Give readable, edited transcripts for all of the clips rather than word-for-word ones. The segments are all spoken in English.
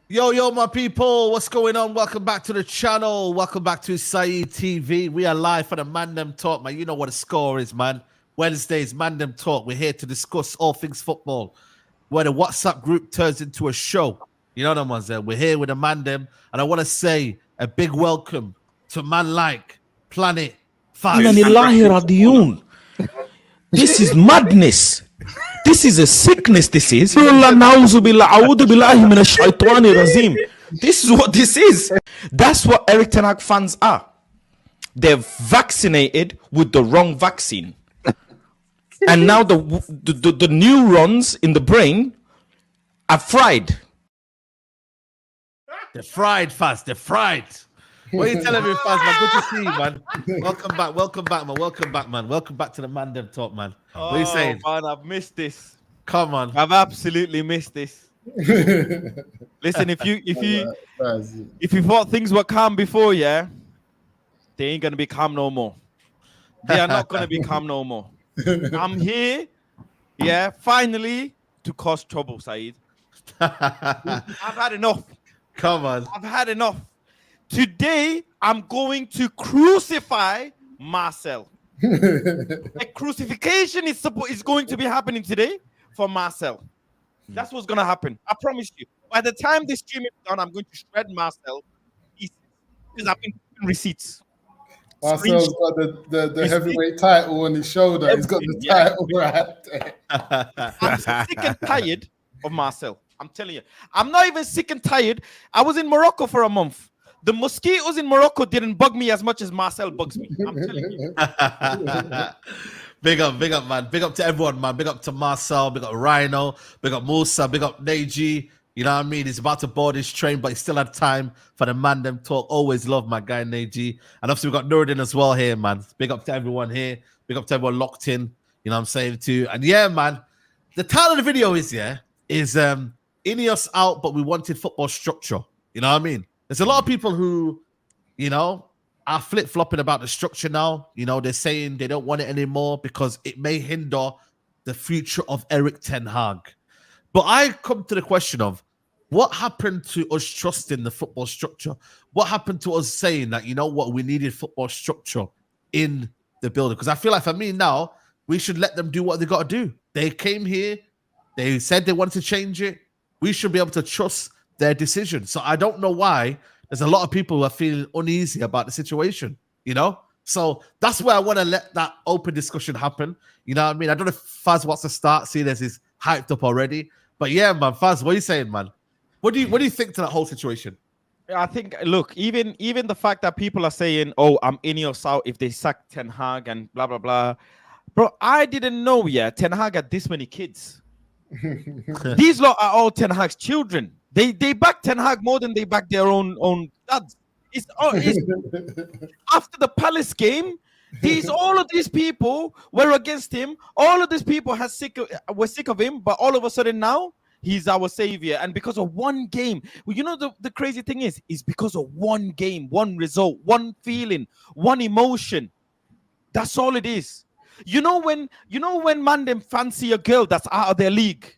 Yo, my people, what's going on? Welcome back to the channel. Welcome back to Saeed TV. We are live for the Mandem Talk, man. You know what the score is, man. Wednesdays, Mandem Talk. We're here to discuss all things football, where the WhatsApp group turns into a show. You know what I'm saying? We're here with the Mandem, and I want to say a big welcome to man like Planet Faz. This is madness. This is a sickness, this is. This is what this is. That's what Eric Ten Hag fans are. They're vaccinated with the wrong vaccine. And now the neurons in the brain are fried. They're fried, Faz. They're fried. What are you telling me, Faz, man? Good to see you, man. Welcome back, man. Welcome back to the Mandem Talk, man. What are you saying? Man, I've missed this. Come on. I've absolutely missed this. Listen, if you thought things were calm before, yeah, they ain't gonna be calm no more. They are not gonna be calm no more. I'm here, yeah, finally to cause trouble, Saeed. I've had enough. Come on. I've had enough. Today, I'm going to crucify Marcel. A crucifixion is going to be happening today for Marcel. That's what's going to happen. I promise you. By the time this stream is done, I'm going to shred Marcel because I've been giving receipts. Marcel's got the heavyweight title on his shoulder. He's got the title right there. I'm sick and tired of Marcel. I'm telling you. I'm not even sick and tired. I was in Morocco for a month. The mosquitoes in Morocco didn't bug me as much as Marcel bugs me. I'm telling you. Big up, man. Big up to everyone, man. Big up to Marcel. Big up Rhino. Big up Musa. Big up Neji. You know what I mean? He's about to board his train, but he still had time for the Mandem Talk. Always love my guy, Neji. And obviously, we got Nuruddin as well here, man. Big up to everyone here. Big up to everyone locked in. You know what I'm saying, too. And yeah, man, the title of the video is INEOS out, but we wanted football structure. You know what I mean? There's a lot of people who, you know, are flip-flopping about the structure now. You know, they're saying they don't want it anymore because it may hinder the future of Eric Ten Hag. But I come to the question of what happened to us trusting the football structure? What happened to us saying that, you know what, we needed football structure in the building? Because I feel like for me now, we should let them do what they got to do. They came here. They said they wanted to change it. We should be able to trust their decision. So I don't know why there's a lot of people who are feeling uneasy about the situation, you know? So that's where I want to let that open discussion happen. You know what I mean? I don't know if Faz wants to start, seeing as he's hyped up already. But yeah, man, Faz, what are you saying, man? What do you think to that whole situation? I think, look, even the fact that people are saying, oh, I'm INEOS out if they sack Ten Hag and blah, blah, blah. Bro, I didn't know, Ten Hag had this many kids. These lot are all Ten Hag's children. They back Ten Hag more than they back their own dads. It's after the Palace game, all of these people were against him. All of these people were sick of him, but all of a sudden now he's our savior. And because of one game, well, you know the crazy thing is because of one game, one result, one feeling, one emotion. That's all it is. You know when Mandem fancy a girl that's out of their league,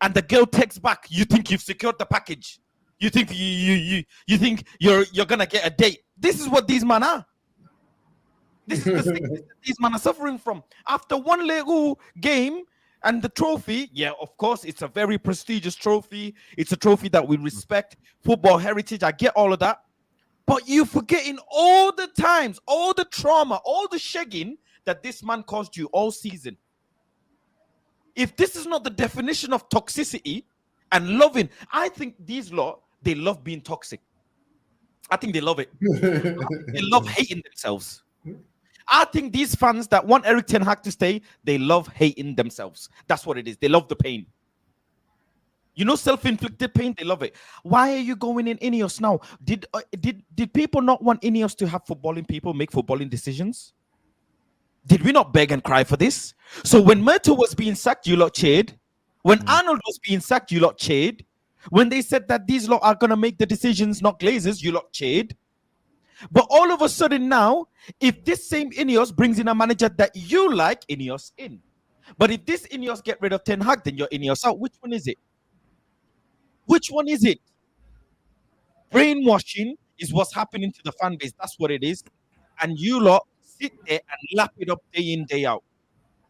and the girl texts back, you think you've secured the package. You think you think you're gonna get a date. This is what these men are. This is the sickness that these men are suffering from. After one little game and the trophy, yeah, of course, it's a very prestigious trophy. It's a trophy that we respect. Football heritage, I get all of that. But you're forgetting all the times, all the trauma, all the shagging that this man caused you all season. If this is not the definition of toxicity and loving, I think these lot, they love being toxic. I think they love it. They love hating themselves. I think these fans that want Eric Ten Hag to stay, they love hating themselves. That's what it is. They love the pain. You know, self-inflicted pain, they love it. Why are you going in INEOS now? Did people not want INEOS to have footballing people make footballing decisions? Did we not beg and cry for this? So when Myrtle was being sacked, you lot cheered. When Arnold was being sacked, you lot cheered. When they said that these lot are going to make the decisions, not Glazers, you lot cheered. But all of a sudden now, if this same INEOS brings in a manager that you like, INEOS in. But if this INEOS get rid of Ten Hag, then you're INEOS out. Which one is it? Which one is it? Brainwashing is what's happening to the fan base. That's what it is. And you lot sit there and lap it up day in, day out.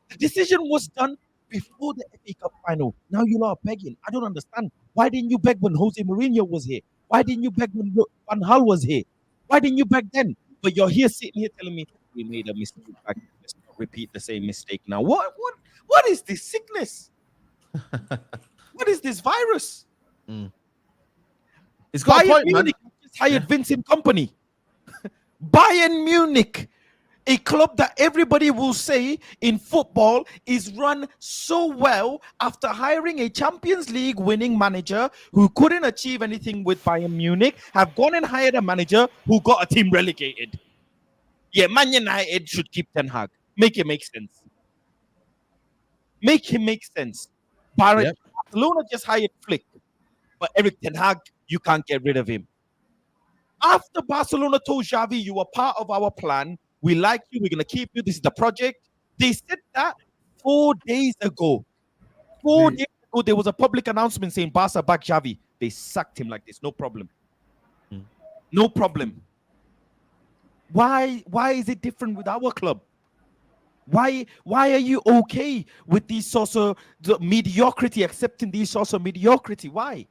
The decision was done before the FA Cup final. Now you lot are begging. I don't understand. Why didn't you beg when Jose Mourinho was here? Why didn't you beg when Van Gaal was here? Why didn't you beg then? But you're here sitting here telling me we made a mistake back. Let's not repeat the same mistake now. What is this sickness? What is this virus? It's got a Bayern point, man. Munich just hired Vincent Company. Bayern Munich, a club that everybody will say in football is run so well after hiring a Champions League winning manager who couldn't achieve anything with Bayern Munich, have gone and hired a manager who got a team relegated. Yeah, Man United should keep Ten Hag. Make it make sense. Make him make sense. Barcelona just hired Flick, but Eric Ten Hag, you can't get rid of him. After Barcelona told Xavi, you are part of our plan, we like you, we're going to keep you, this is the project. They said that 4 days ago. 4 days ago, there was a public announcement saying Barca back Xavi. They sacked him like this, no problem. No problem. Why is it different with our club? Why are you okay with these sorts of mediocrity, accepting these sorts of mediocrity? Why?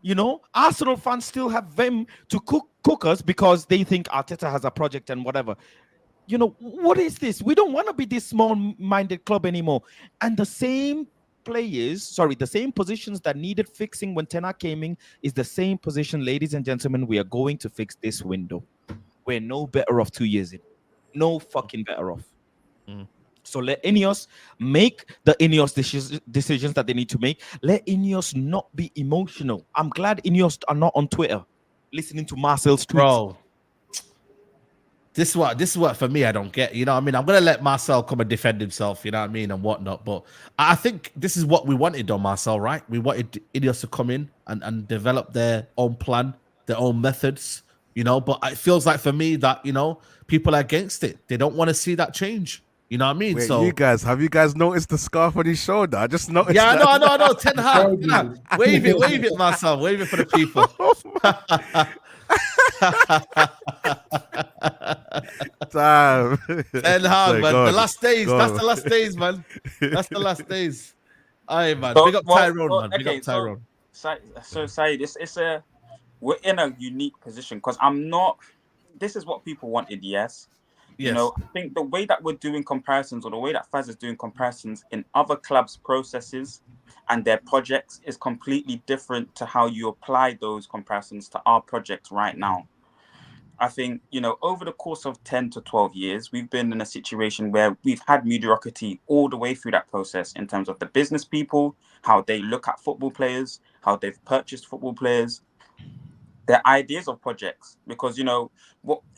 You know, Arsenal fans still have them to cook us because they think Arteta has a project and whatever. You know, what is this? We don't want to be this small-minded club anymore. And the same the same positions that needed fixing when Ten Hag came in is the same position, ladies and gentlemen, we are going to fix this window. We're no better off 2 years in. No fucking better off. So let INEOS make the INEOS decisions that they need to make. Let INEOS not be emotional. I'm glad INEOS are not on Twitter listening to Marcel's tweets. Bro, this is what for me I don't get. You know what I mean? I'm gonna let Marcel come and defend himself, you know what I mean, and whatnot. But I think this is what we wanted on Marcel, right? We wanted INEOS to come in and develop their own plan, their own methods, you know. But it feels like for me that, you know, people are against it. They don't want to see that change. You know what I mean? Wait, so have you guys noticed the scarf on his shoulder? I just noticed. Yeah, that. I know. Ten Hag. Wave it, Marcel. Wave it for the people. Damn. Ten Hag, man. God. The last days. God. That's the last days, man. That's the last days. Aye, man. So, Big up Tyrone, man. Big okay, up Tyrone. So Saeed, we're in a unique position because this is what people wanted, yes. Yes. You know, I think the way that we're doing comparisons, or the way that Faz is doing comparisons in other clubs' processes and their projects, is completely different to how you apply those comparisons to our project right now. I think, you know, over the course of 10 to 12 years, we've been in a situation where we've had mediocrity all the way through that process in terms of the business people, how they look at football players, how they've purchased football players, their ideas of projects. Because, you know,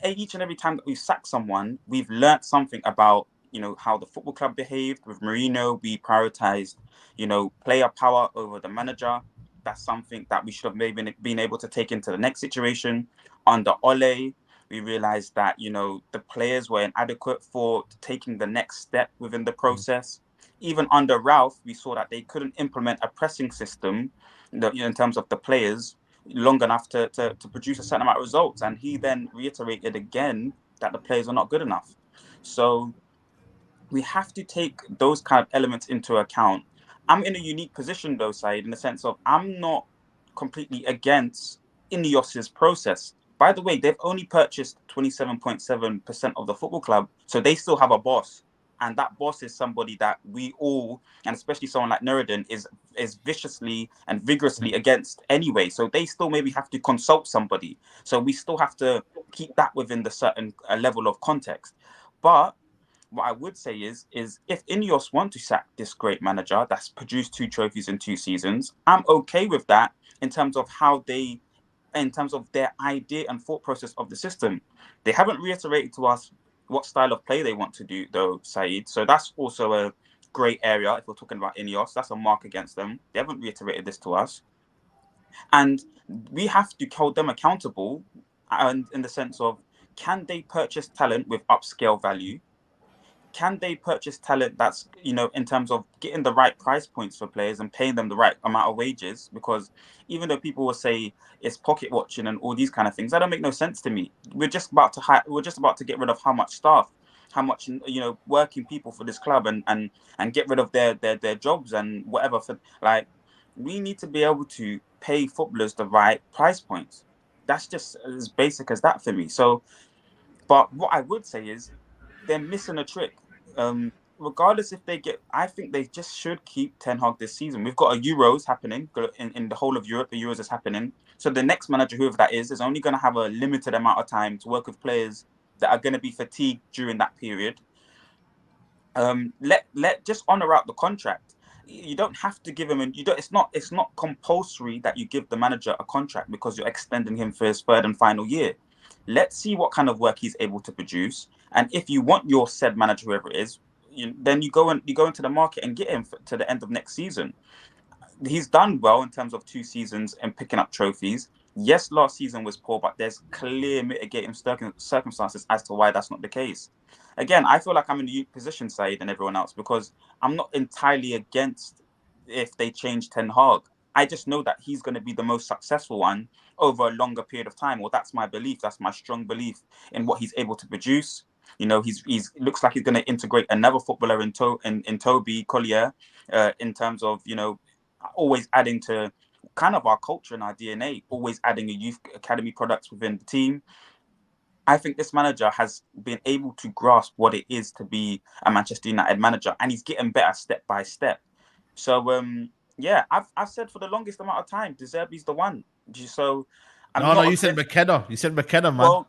each and every time that we've sacked someone, we've learnt something about, you know, how the football club behaved. With Mourinho, we prioritized, you know, player power over the manager. That's something that we should have maybe been able to take into the next situation. Under Ole, we realized that, you know, the players were inadequate for taking the next step within the process. Even under Ralph, we saw that they couldn't implement a pressing system, you know, in terms of the players long enough to produce a certain amount of results. And he then reiterated again that the players are not good enough. So we have to take those kind of elements into account. I'm in a unique position though, Saeed, in the sense of I'm not completely against INEOS's process. By the way, they've only purchased 27.7% of the football club, so they still have a boss. And that boss is somebody that we all, and especially someone like Nuruddin, is viciously and vigorously against anyway. So they still maybe have to consult somebody. So we still have to keep that within the certain level of context. But what I would say is if INEOS want to sack this great manager that's produced 2 trophies in 2 seasons, I'm okay with that in terms of in terms of their idea and thought process of the system. They haven't reiterated to us what style of play they want to do, though, Saeed. So that's also a grey area if we're talking about INEOS. That's a mark against them. They haven't reiterated this to us. And we have to hold them accountable, and in the sense of, can they purchase talent with upscale value? can they purchase talent that's, in terms of getting the right price points for players and paying them the right amount of wages? Because even though people will say it's pocket watching and all these kind of things, that don't make no sense to me. We're just about to get rid of how much staff, how much working people for this club, and get rid of their jobs and whatever. For like, we need to be able to pay footballers the right price points. That's just as basic as that for me. So, but what I would say is they're missing a trick. Regardless if they get, I think they just should keep Ten Hag this season. We've got a Euros happening in the whole of Europe. The Euros is happening. So the next manager, whoever that is only going to have a limited amount of time to work with players that are going to be fatigued during that period. Let just honor out the contract. You don't have to give him, and it's not compulsory that you give the manager a contract because you're extending him for his third and final year. Let's see what kind of work he's able to produce, and if you want your said manager, whoever it is, then you go into the market and get him to the end of next season. He's done well in terms of 2 seasons and picking up trophies. Yes, last season was poor, but there's clear mitigating circumstances as to why that's not the case. Again, I feel like I'm in a unique position, Saeed, and everyone else, because I'm not entirely against if they change Ten Hag. I just know that he's going to be the most successful one over a longer period of time. Well, that's my belief. That's my strong belief in what he's able to produce. He's looks like he's going to integrate another footballer in Toby Collier, in terms of always adding to kind of our culture and our DNA, always adding a youth academy products within the team. I think this manager has been able to grasp what it is to be a Manchester United manager, and he's getting better step by step. So, I've said for the longest amount of time, De Zerbi's the one. So, you said McKenna. You said McKenna, man. Well,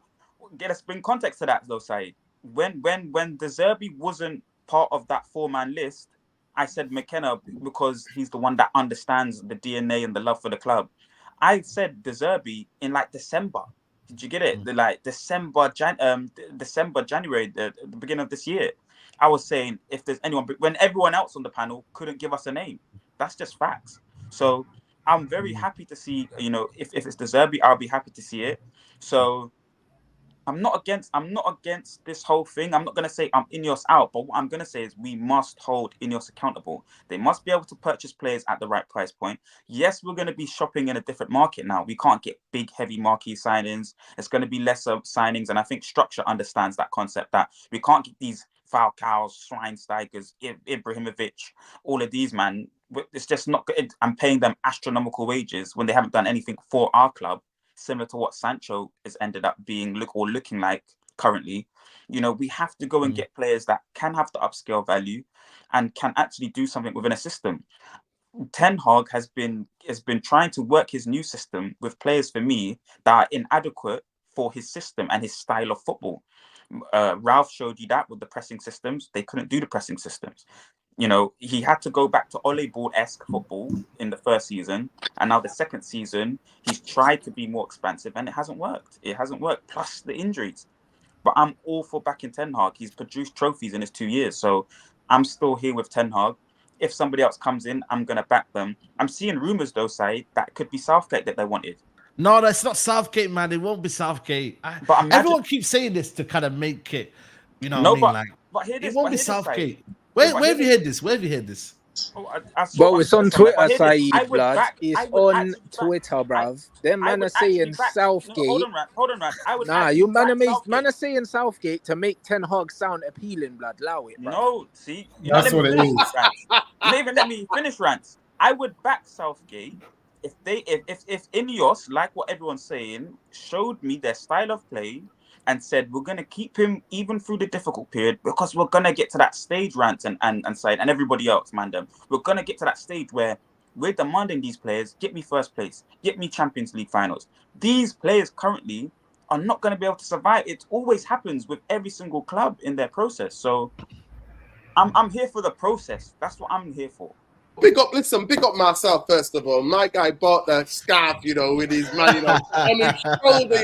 let's bring context to that, though, Saeed. When De Zerbi wasn't part of that 4-man list, I said McKenna because he's the one that understands the DNA and the love for the club. I said De Zerbi in like December. Did you get it? December, January, the beginning of this year. I was saying if there's anyone, when everyone else on the panel couldn't give us a name. That's just facts. So I'm very happy to see, if it's De Zerbi, I'll be happy to see it. So I'm not against this whole thing. I'm not going to say I'm INEOS out, but what I'm going to say is we must hold INEOS accountable. They must be able to purchase players at the right price point. Yes, we're going to be shopping in a different market now. We can't get big, heavy marquee signings. It's going to be lesser signings, and I think structure understands that concept, that we can't get these Falcaos, Schweinsteigers, Ibrahimovic, all of these, man. It's just not good. I'm paying them astronomical wages when they haven't done anything for our club, similar to what Sancho has ended up looking like currently. We have to go and get players that can have the upscale value and can actually do something within a system. Ten Hag has been trying to work his new system with players, for me, that are inadequate for his system and his style of football. Ralph showed you that with the pressing systems. They couldn't do the pressing systems. He had to go back to Ole Ball-esque football in the first season, and now the second season, he's tried to be more expansive, and it hasn't worked. Plus the injuries. But I'm all for backing Ten Hag. He's produced trophies in his 2 years, so I'm still here with Ten Hag. If somebody else comes in, I'm going to back them. I'm seeing rumours, though, Saeed, that could be Southgate that they wanted. No, that's not Southgate, man. It won't be Southgate. But everyone keeps saying this to kind of make it, but it won't be Southgate. Where have you heard this? Where have you heard this? Bro, it's on Twitter, Saeed, blood. It's on Twitter, bruv. Them man are saying Southgate. Hold on, Rand. Nah, you man are saying Southgate to make Ten Hag sound appealing, blood. Allow it, bro. No, see, That's what it is. You don't even let me finish, Rants. I would back Southgate if INEOS, like what everyone's saying, showed me their style of play and said, we're going to keep him even through the difficult period because we're going to get to that stage, Rants and Saeed and everybody else, Mandem. We're going to get to that stage where we're demanding these players, get me first place, get me Champions League finals. These players currently are not going to be able to survive. It always happens with every single club in their process. So I'm here for the process. That's what I'm here for. Big up myself, first of all. My guy bought the scarf, with his man, on his shoulder,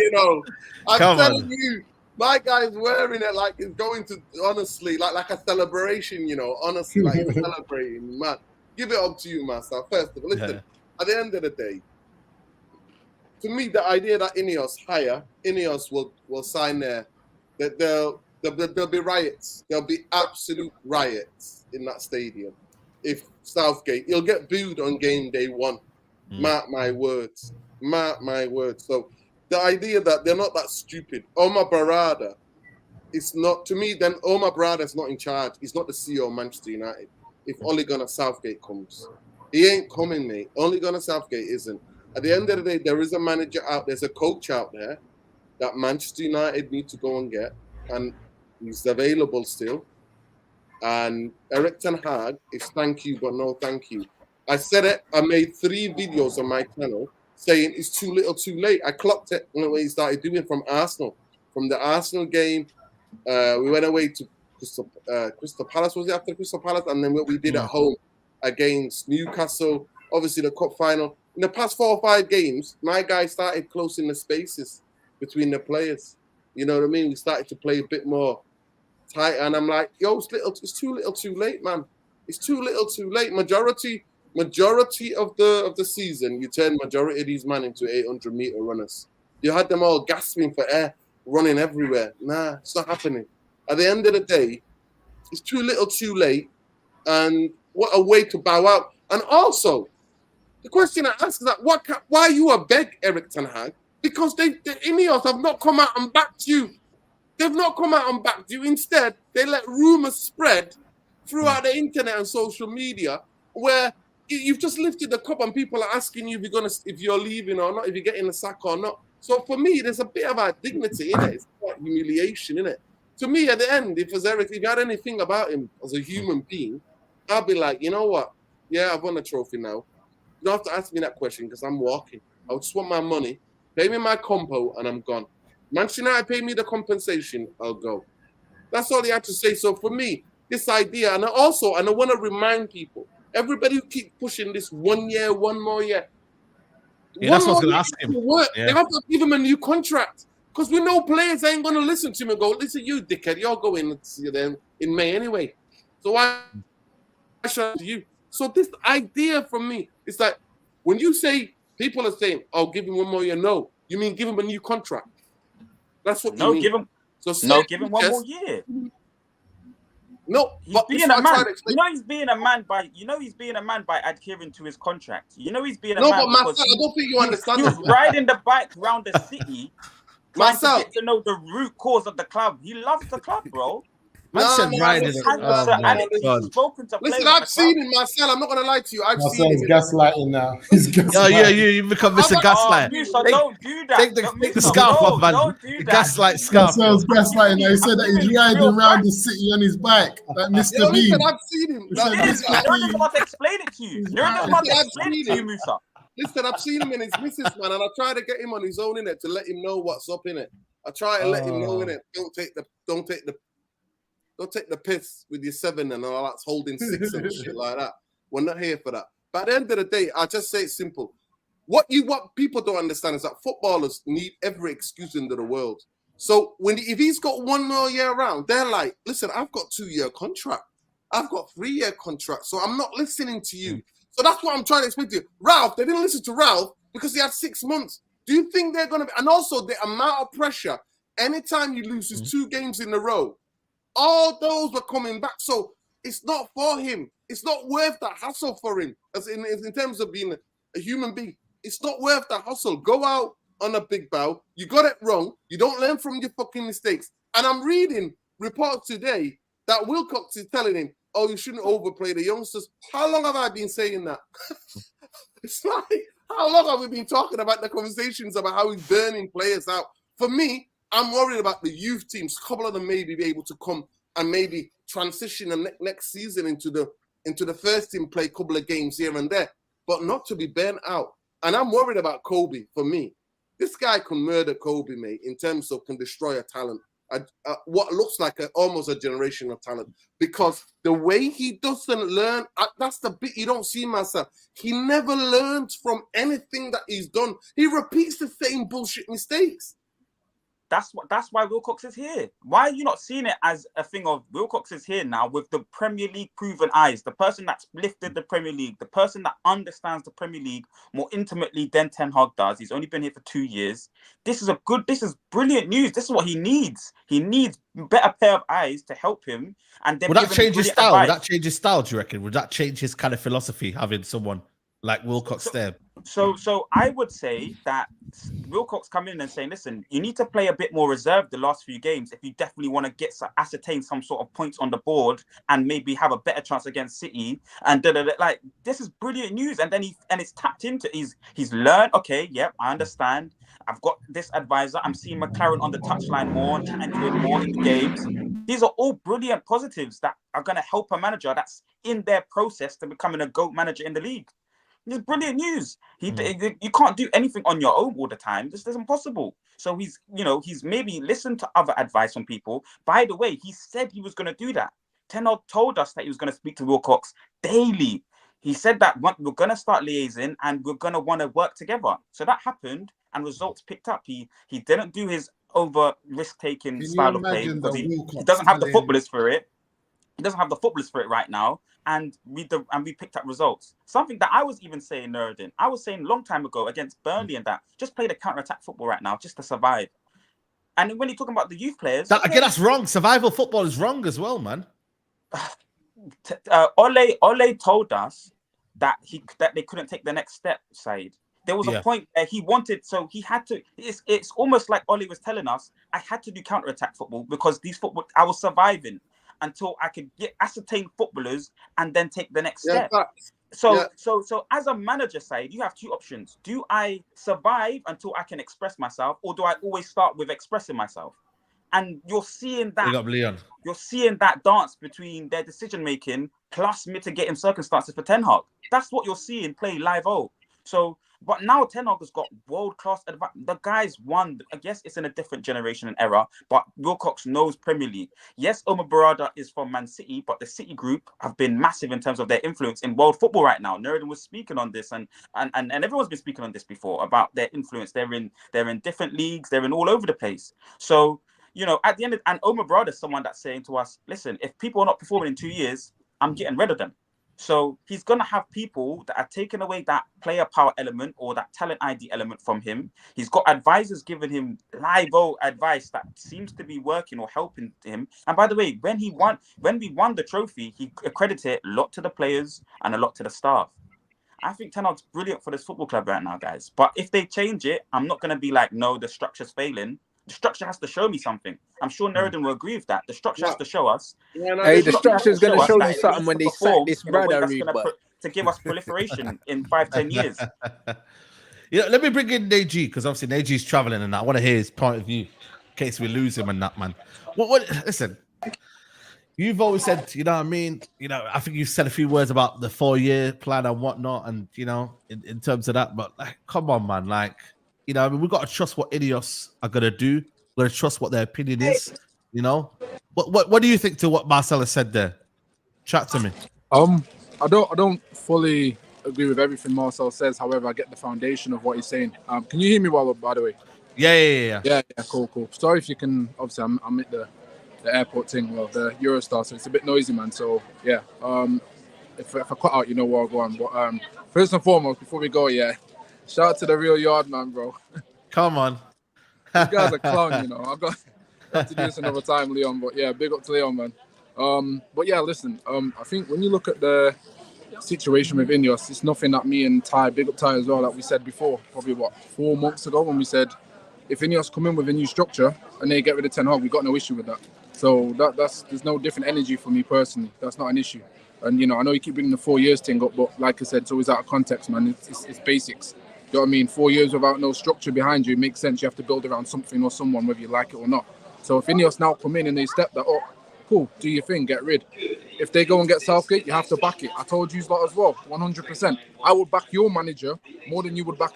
I'm telling you, my guy's wearing it like he's going to, honestly, like a celebration, honestly, like he's celebrating, man. Give it up to you, myself. First of all, listen, at the end of the day, to me, the idea that INEOS will sign the There'll be riots. There'll be absolute riots in that stadium. If Southgate, he'll get booed on game day 1. Mark my words. Mark my words. So the idea that they're not that stupid. Omar Barada, it's not, to me, then Omar Barada is not in charge. He's not the CEO of Manchester United. If Ole Gunnar Southgate comes, he ain't coming, mate. Ole Gunnar Southgate isn't. At the end of the day, there is a manager out, there's a coach out there that Manchester United need to go and get, and he's available still. And Erik Ten Hag is thank you, but no thank you. I said it, I made 3 videos on my channel saying it's too little too late. I clocked it when he started doing from Arsenal. From the Arsenal game, we went away to Crystal Palace, was it after Crystal Palace? And then what we did at home against Newcastle, obviously the cup final. In the past 4 or 5 games, my guy started closing the spaces between the players. You know what I mean? We started to play a bit more tight, and I'm like, yo, it's too little too late, man. It's too little too late. Majority of the season, you turn majority of these men into 800-meter runners. You had them all gasping for air, running everywhere. Nah, it's not happening. At the end of the day, it's too little too late, and what a way to bow out. And also, the question I ask is that why you are beg Erik Ten Hag? Because the INEOS have not come out and backed you. They've not come out and backed you. Instead, they let rumors spread throughout the internet and social media, where you've just lifted the cup and people are asking you if you're leaving or not, if you're getting the sack or not. So for me, there's a bit of a dignity in it. It's like humiliation in it. To me, at the end, if you had anything about him as a human being, I'd be like, you know what? Yeah, I've won a trophy now. You don't have to ask me that question because I'm walking. I just want my money, pay me my compo, and I'm gone. Manchester United pay me the compensation, I'll go. That's all he had to say. So for me, this idea, and I want to remind people, everybody who keep pushing this 1 year, 1 more year. Yeah, that's what I was going to ask him. Yeah. They have to give him a new contract. Because we know players ain't going to listen to him and go, listen, you dickhead, you're going to see them in May anyway. So why should you? So this idea from me is that when you say, people are saying, oh, give him 1 more year. No, you mean give him a new contract. That's what you mean. Give him 1 more year. No, he's being a man. He's being a man by adhering to his contract. He's being a man. No, but Marcel, I don't think you understand. He was riding the bike around the city, trying to get to know the root cause of the club. He loves the club, bro. Listen, I've seen him, Marcel. I'm not gonna lie to you. I've seen him. He's gaslighting now. He's gaslighting. Oh yeah, you become Mr. Gaslight. Don't do that. Take the scarf off, man. Don't do that. Gaslight scarf. Marcel's gaslighting now. He said that he's riding around the city on his bike, like Mr. Bean. Listen, I've seen him. You're just about to explain it to you. Musa. Listen, I've seen him in his missus, man, and I try to get him on his own in it to let him know what's up in it. I try to let him know in it. Don't take the piss with your 7 and all that's holding 6 and shit like that. We're not here for that. But at the end of the day, I just say it's simple. What people don't understand is that footballers need every excuse in the world. So if he's got 1 more year around, they're like, listen, I've got 2-year contract. I've got 3-year contract. So I'm not listening to you. So that's what I'm trying to explain to you. Ralph, they didn't listen to Ralph because he had 6 months. Do you think they're going to be, and also the amount of pressure, anytime you lose 2 games in a row, all those were coming back. So it's not for him. It's not worth that hassle for him. As in terms of being a human being, it's not worth that hustle. Go out on a big bow. You got it wrong. You don't learn from your fucking mistakes. And I'm reading reports today that Wilcox is telling him, oh, you shouldn't overplay the youngsters. How long have I been saying that? It's like, how long have we been talking about the conversations about how he's burning players out? For me, I'm worried about the youth teams. A couple of them maybe be able to come and maybe transition the next season into the first team, play a couple of games here and there, but not to be burnt out. And I'm worried about Kobe. For me, this guy can murder Kobe, mate, in terms of can destroy a talent. What looks like almost a generation of talent, because the way he doesn't learn, that's the bit you don't see, myself. He never learns from anything that he's done. He repeats the same bullshit mistakes. That's why Wilcox is here. Why are you not seeing it as a thing of Wilcox is here now with the Premier League proven eyes, the person that's lifted the Premier League, the person that understands the Premier League more intimately than Ten Hag does. He's only been here for 2 years. This is brilliant news. This is what he needs. He needs a better pair of eyes to help him. And would that change his style? Would that change his style, do you reckon? Would that change his kind of philosophy, having someone like Wilcox there? So I would say that Wilcox coming in and saying, listen, you need to play a bit more reserved the last few games if you definitely want to ascertain some sort of points on the board and maybe have a better chance against City. And like, this is brilliant news. And then it's tapped into, he's learned, okay, yep, I understand. I've got this advisor. I'm seeing McLaren on the touchline more, chatting to him more in the games. These are all brilliant positives that are going to help a manager that's in their process to becoming a GOAT manager in the league. It's brilliant news. You can't do anything on your own all the time. This is impossible. So he's maybe listened to other advice from people. By the way, he said he was going to do that. Ten Hag told us that he was going to speak to Wilcox daily. He said that we're going to start liaising and we're going to want to work together. So that happened and results picked up. He didn't do his over risk-taking style of play because he doesn't have the footballers for it. He doesn't have the footballers for it right now. And we picked up results. Something that I was even saying, Nuruddin, I was saying a long time ago against Burnley and that, just play the counter-attack football right now, just to survive. And when you're talking about the youth players... Again, that's wrong. Survival football is wrong as well, man. Ole told us that they couldn't take the next step, Saeed. There was a point where he wanted, so he had to. It's almost like Ole was telling us, I had to do counter-attack football because I was surviving until I could ascertain footballers and then take the next step. So as a manager side, you have two options. Do I survive until I can express myself, or do I always start with expressing myself? And you're seeing that. You're seeing that dance between their decision making plus mitigating circumstances for Ten Hag. That's what you're seeing play live. So, but now Ten Hag has got world-class advice. The guys won. I guess it's in a different generation and era, but Wilcox knows Premier League. Yes, Omar Barada is from Man City, but the City group have been massive in terms of their influence in world football right now. Nuruddin was speaking on this, and everyone's been speaking on this before about their influence. They're in different leagues. They're in all over the place. So, at the end and Omar Barada is someone that's saying to us, listen, if people are not performing in 2 years, I'm getting rid of them. So he's going to have people that are taking away that player power element or that talent ID element from him. He's got advisors giving him live advice that seems to be working or helping him. And by the way, when we won the trophy, he accredited a lot to the players and a lot to the staff. I think Ten Hag's brilliant for this football club right now, guys. But if they change it, I'm not going to be like, no, the structure's failing. The structure has to show me something. I'm sure Nuruddin will agree with that. The structure has to show us. The structure's going to show you something when they sack this brother to give us proliferation in 5-10 years. Let me bring in Neji, because obviously Neji's traveling and I want to hear his point of view in case we lose him and that, man. Listen, you've always said, you know what I mean? I think you've said a few words about the 4-year plan and whatnot, and in terms of that, but come on, man, we've got to trust what INEOS are going to do. We've got to trust what their opinion is, What do you think to what Marcelo said there? Chat to me. I don't fully agree with everything Marcel says. However, I get the foundation of what he's saying. Can you hear me well, by the way? Yeah, cool. Sorry if you can, obviously I'm at the airport thing, the Eurostar, so it's a bit noisy, man. So, yeah. If I cut out, you know where I'll go on. But first and foremost, before we go, shout out to the real yard man, bro. Come on. You guys are clown, I've got to do this another time, Leon. But yeah, big up to Leon, man. But yeah, listen, I think when you look at the situation with INEOS, it's nothing that me and Ty, big up Ty as well, that we said before, probably 4 months ago, when we said if INEOS come in with a new structure and they get rid of Ten Hag, we got no issue with that. So there's no different energy for me personally. That's not an issue. And I know you keep bringing the 4 years thing up, but like I said, it's always out of context, man. It's basics. You know what I mean? 4 years without no structure behind you, it makes sense. You have to build around something or someone, whether you like it or not. So if INEOS now come in and they step that up, cool, do your thing, get rid. If they go and get Southgate, you have to back it. I told you lot as well, 100%. I would back your manager more than you would back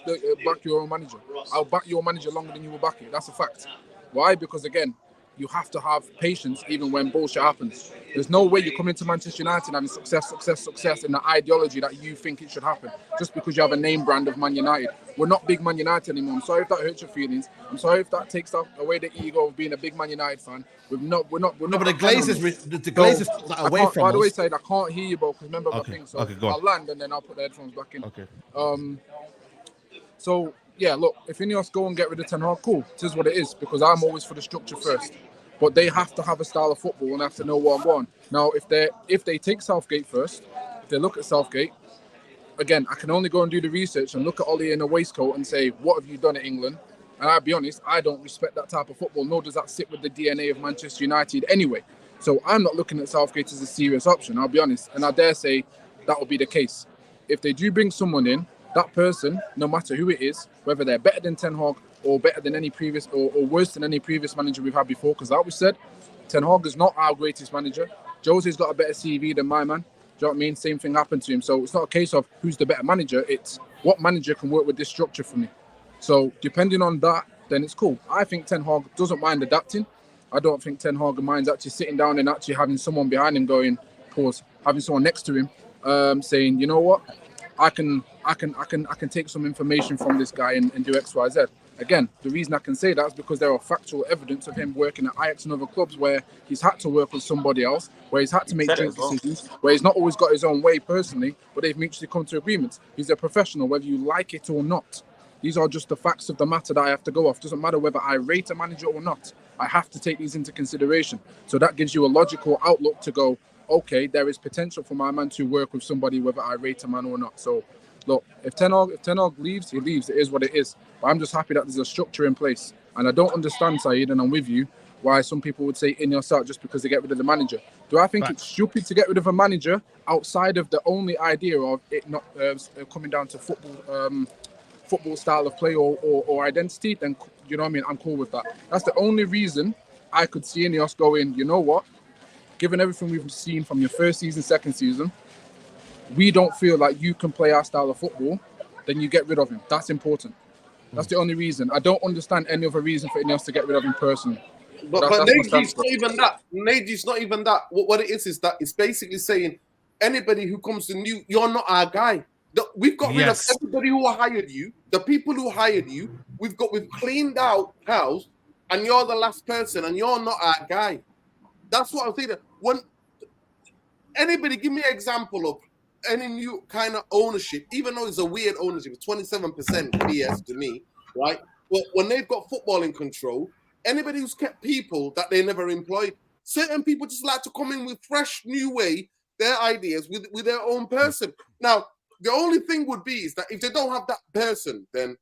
your own manager. I'll back your manager longer than you will back it. That's a fact. Why? Because again, you have to have patience even when bullshit happens. There's no way you're coming to Manchester United and having success in the ideology that you think it should happen just because you have a name brand of Man United. We're not big Man United anymore. I'm sorry if that hurts your feelings. I'm sorry if that takes away the ego of being a big Man United fan. We're not. But the Glazers took that away from us. By the way, Saeed, I can't hear you, bro, because remember my thing. So go on. I'll land and then I'll put the headphones back in. Okay. So yeah, look, if INEOS go and get rid of Ten Hag, cool. This is what it is, because I'm always for the structure first. But they have to have a style of football and have to know what I want. Now, if they take Southgate first, if they look at Southgate, again, I can only go and do the research and look at Ollie in a waistcoat and say, what have you done at England? And I'll be honest, I don't respect that type of football, nor does that sit with the DNA of Manchester United anyway. So I'm not looking at Southgate as a serious option, I'll be honest. And I dare say that will be the case. If they do bring someone in, that person, no matter who it is, whether they're better than Ten Hag or better than any previous or worse than any previous manager we've had before, because like we said, Ten Hag is not our greatest manager. Jose's got a better CV than my man. Do you know what I mean? Same thing happened to him. So it's not a case of who's the better manager. It's what manager can work with this structure for me. So depending on that, then it's cool. I think Ten Hag doesn't mind adapting. I don't think Ten Hag minds actually sitting down and actually having someone behind him going, pause, having someone next to him saying, you know what, I can take some information from this guy and do X, Y, Z. Again, the reason I can say that is because there are factual evidence of him working at Ajax and other clubs where he's had to work with somebody else, where he's had to make joint decisions, where he's not always got his own way personally, but they've mutually come to agreements. He's a professional, whether you like it or not. These are just the facts of the matter that I have to go off. Doesn't matter whether I rate a manager or not. I have to take these into consideration. So that gives you a logical outlook to go, okay, there is potential for my man to work with somebody, whether I rate a man or not. So, look, if Ten Hag leaves, he leaves. It is what it is. But I'm just happy that there's a structure in place. And I don't understand, Saeed, and I'm with you, why some people would say INEOS out just because they get rid of the manager. Do I think it's stupid to get rid of a manager outside of the only idea of it not coming down to football style of play or identity? Then, you know what I mean? I'm cool with that. That's the only reason I could see INEOS going, you know what? Given everything we've seen from your first season, second season, we don't feel like you can play our style of football, then you get rid of him. That's important. That's the only reason. I don't understand any other reason for INEOS to get rid of him personally. But Naji's not even that. Naji's not even that. What it is that it's basically saying anybody who comes to new, you're not our guy. We've got rid of everybody who hired you, the people who hired you. We've cleaned out house, and you're the last person, and you're not our guy. That's what I'm saying. When anybody give me an example of any new kind of ownership, even though it's a weird ownership, it's 27% BS to me, right? But when they've got football in control, anybody who's kept people that they never employed, certain people just like to come in with fresh new way, their ideas with their own person. Now, the only thing would be is that if they don't have that person, then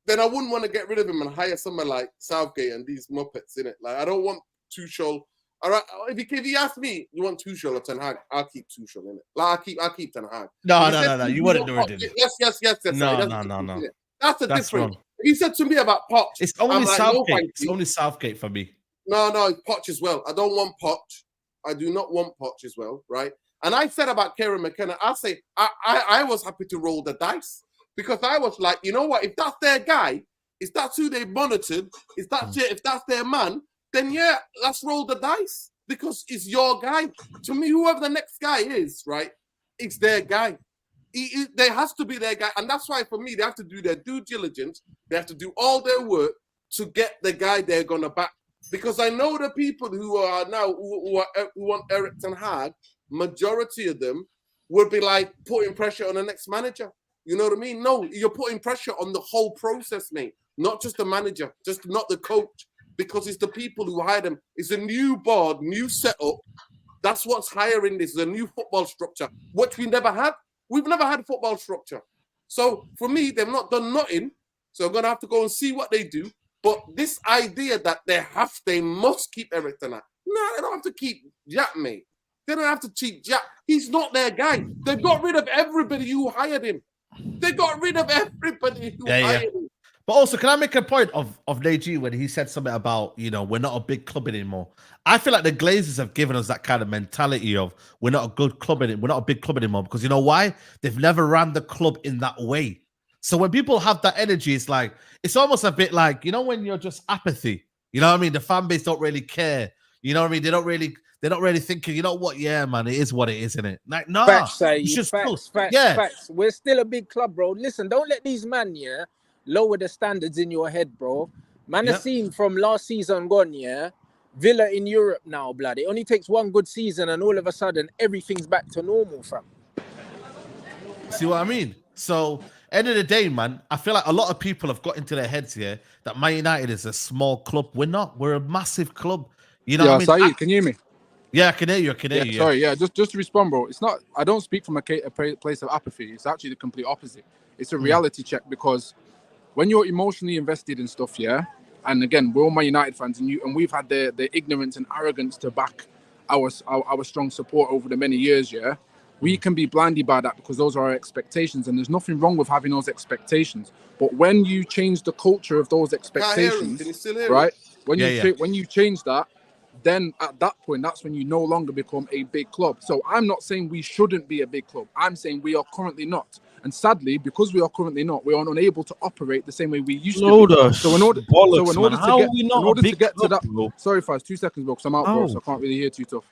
I wouldn't want to get rid of him and hire someone like Southgate and these Muppets in it. Like, I don't want Tuchel. All right, if he asked me, you want Tuchel or Ten Hag? I'll keep Tuchel in it. Like, I'll keep Ten Hag. No. You wouldn't do it. Yes. No. That's the difference. Wrong. If he said to me about Poch, it's only Southgate. It's only Southgate for me. No, Poch as well. I don't want Poch. I do not want Poch as well, right? And I said about Kieran McKenna, I say I was happy to roll the dice because I was like, you know what? If that's their guy, if that's who they monitored, if that's their man, then yeah, let's roll the dice because it's your guy. To me, whoever the next guy is, right, it's their guy. There has to be their guy. And that's why, for me, they have to do their due diligence. They have to do all their work to get the guy they're going to back. Because I know the people who are now, who want Erik Ten Hag, majority of them would be like putting pressure on the next manager. You know what I mean? No, you're putting pressure on the whole process, mate. Not just the manager, just not the coach. Because it's the people who hire them. It's a new board, new setup. That's what's hiring this. It's a new football structure, which we never had. We've never had a football structure. So for me, they've not done nothing. So I'm going to have to go and see what they do. But this idea that they must keep Erik Ten Hag. No, they don't have to keep Jack, mate. They don't have to keep Jack. He's not their guy. They got rid of everybody who hired him. They got rid of everybody who hired him. But also, can I make a point of Neji when he said something about, we're not a big club anymore? I feel like the Glazers have given us that kind of mentality of we're not a good club anymore. We're not a big club anymore because you know why? They've never ran the club in that way. So when people have that energy, it's almost a bit like, when you're just apathy, You know what I mean? The fan base don't really care. You know what I mean? They're not really thinking, you know what? Yeah, man, it is what it is, isn't it? Like, nah, Facts, yeah. facts. We're still a big club, bro. Listen, don't let these men, lower the standards in your head, bro. Man, has seen from last season gone, Villa in Europe now, blood. It only takes one good season, and all of a sudden, everything's back to normal, fam. See what I mean? So, end of the day, man, I feel like a lot of people have got into their heads here that Man United is a small club. We're not. We're a massive club. You know what I mean? Saeed, can you hear me? Yeah, I can hear you. I can hear you. Sorry, just to respond, bro. It's not. I don't speak from a place of apathy. It's actually the complete opposite. It's a reality check, because when you're emotionally invested in stuff, and again, we're all Man United fans, and we've had the ignorance and arrogance to back our strong support over the many years, we can be blinded by that because those are our expectations, and there's nothing wrong with having those expectations. But when you change the culture of those expectations, right? When you change that, then at that point, that's when you no longer become a big club. So I'm not saying we shouldn't be a big club. I'm saying we are currently not. And sadly, because we are currently not, we are unable to operate the same way we used to be. So in order to get to that, bro? Sorry, Faz, 2 seconds, bro, because I'm out, bro, so I can't really hear too tough.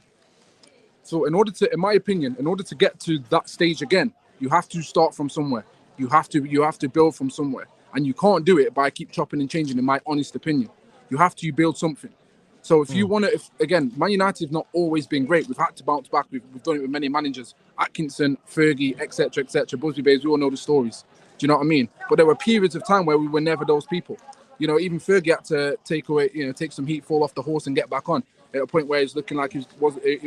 So in my opinion, in order to get to that stage again, you have to start from somewhere. You have to build from somewhere. And you can't do it by keep chopping and changing, in my honest opinion. You have to build something. So if you want to, again, Man United have not always been great. We've had to bounce back. We've done it with many managers, Atkinson, Fergie, etc., etc. Busby Babes, we all know the stories. Do you know what I mean? But there were periods of time where we were never those people. You know, even Fergie had to take some heat, fall off the horse, and get back on at a point where it's looking like he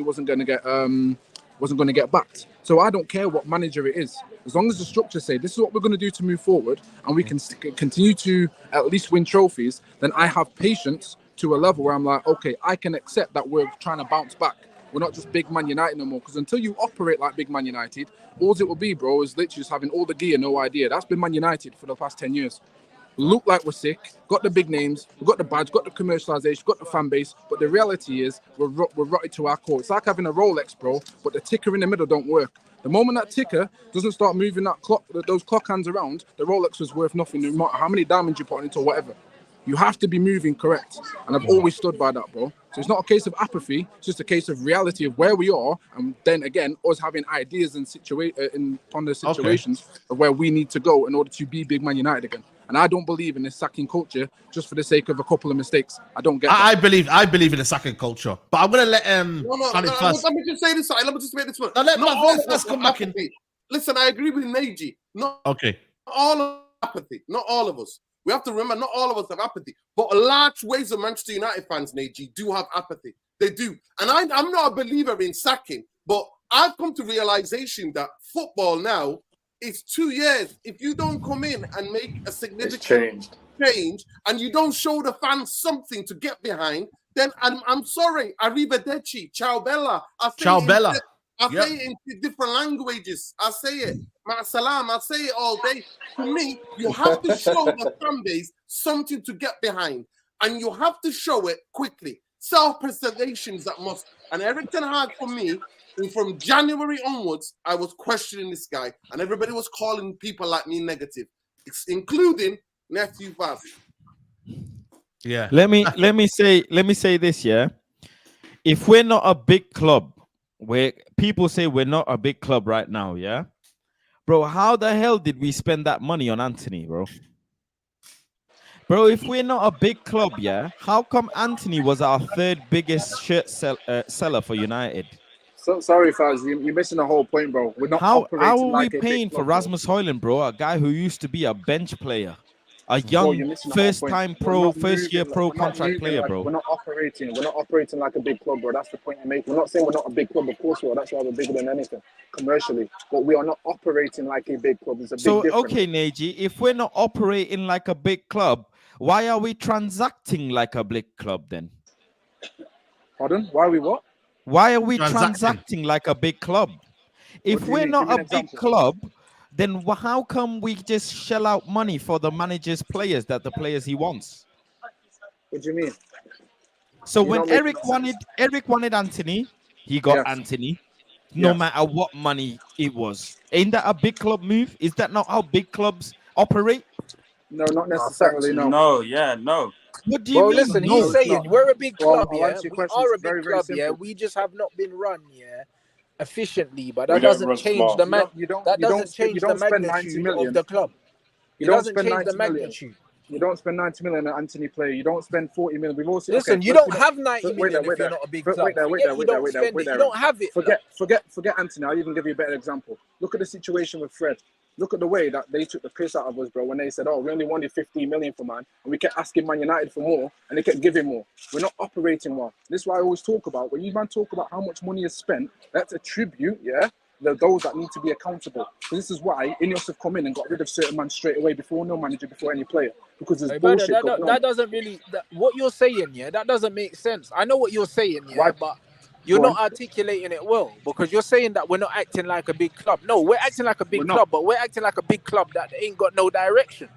wasn't going to get backed. So I don't care what manager it is, as long as the structure say this is what we're going to do to move forward, and we can continue to at least win trophies. Then I have patience to a level where I'm like, okay, I can accept that we're trying to bounce back. We're not just big Man United no more. Because until you operate like big Man United, all it will be, bro, is literally just having all the gear, no idea. That's been Man United for the past 10 years. Look like we're sick, got the big names, we've got the badge, got the commercialization, got the fan base, but the reality is we're rotted to our core. It's like having a Rolex, bro, but the ticker in the middle don't work. The moment that ticker doesn't start moving those clock hands around, the Rolex is worth nothing, no matter how many diamonds you put on it or whatever. You have to be moving correct, and I've always stood by that, bro. So it's not a case of apathy; it's just a case of reality of where we are, and then again, us having ideas and upon the situations of where we need to go in order to be big Man United again. And I don't believe in this sacking culture just for the sake of a couple of mistakes. I don't get that. I believe in the sacking culture, but I'm gonna let first. Let me just say this. Let me just make this one. Let's come back in. Listen, I agree with Neji. Not all of apathy. Not all of us. We have to remember, not all of us have apathy, but large ways of Manchester United fans, Neji, do have apathy. They do. And I'm not a believer in sacking, but I've come to realization that football now is 2 years. If you don't come in and make a significant change and you don't show the fans something to get behind, then I'm sorry, arrivederci, ciao bella. Ciao bella. I say it in different languages. I say it. Ma'asalam. I say it all day. To me, you have to show the fan base something to get behind. And you have to show it quickly. Self-preservation is that must. And Eric Ten Hag, for me, from January onwards, I was questioning this guy. And everybody was calling people like me negative, including Nephew Vaz. Yeah. Let me say this, yeah. If we're not a big club, where people say we're not a big club right now, yeah, bro, how the hell did we spend that money on Anthony, bro? If we're not a big club, yeah, how come Anthony was our third biggest shirt seller for United? So sorry, Faz, you're missing the whole point, bro. We're not. How are we paying for Rasmus Højlund, bro? A guy who used to be a bench player. A young first-year pro contract player, bro. We're not operating like a big club, bro. That's the point you make. We're not saying we're not a big club, of course we are. That's why we're bigger than anything commercially. But we are not operating like a big club. There's a big difference. Okay, Neji, if we're not operating like a big club, why are we transacting like a big club then? Pardon? Why are we what? Why are we transacting like a big club? If we're not a big club, then how come we just shell out money for the manager's players, that the players he wants? What do you mean? So when Eric wanted Anthony, he got Anthony, no matter what money it was. Ain't that a big club move? Is that not how big clubs operate? No, not necessarily. No. No. What do you Well, mean? listen, No, he's it's saying not. we're a big Well, club, I'll yeah. answer your We question. are a It's very, big very club, yeah. simple. We just have not been run, yeah, efficiently. But We that don't doesn't run change smart. the man. You don't That doesn't spend, change the 90 magnitude million. of the club. You It don't doesn't spend change the 90 million. magnitude. You don't spend 90 million on Anthony player. You don't spend 40 million. We've also Listen, you don't have 90 million if you're not a big club. Wait there. You don't spend it. You don't have it. Forget Anthony. I'll even give you a better example. Look at the situation with Fred. Look at the way that they took the piss out of us, bro, when they said, "Oh, we only wanted 15 million for man," and we kept asking Man United for more, and they kept giving more. We're not operating well. This is why I always talk about when you man talk about how much money is spent. Let's attribute, those that need to be accountable. So this is why INEOS have come in and got rid of certain man straight away before no manager, before any player, because there's bullshit going on. That doesn't really. What you're saying, that doesn't make sense. I know what you're saying, Why? but you're not articulating it well, because you're saying that we're not acting like a big club. No, we're acting like a big club, but we're acting like a big club that ain't got no direction.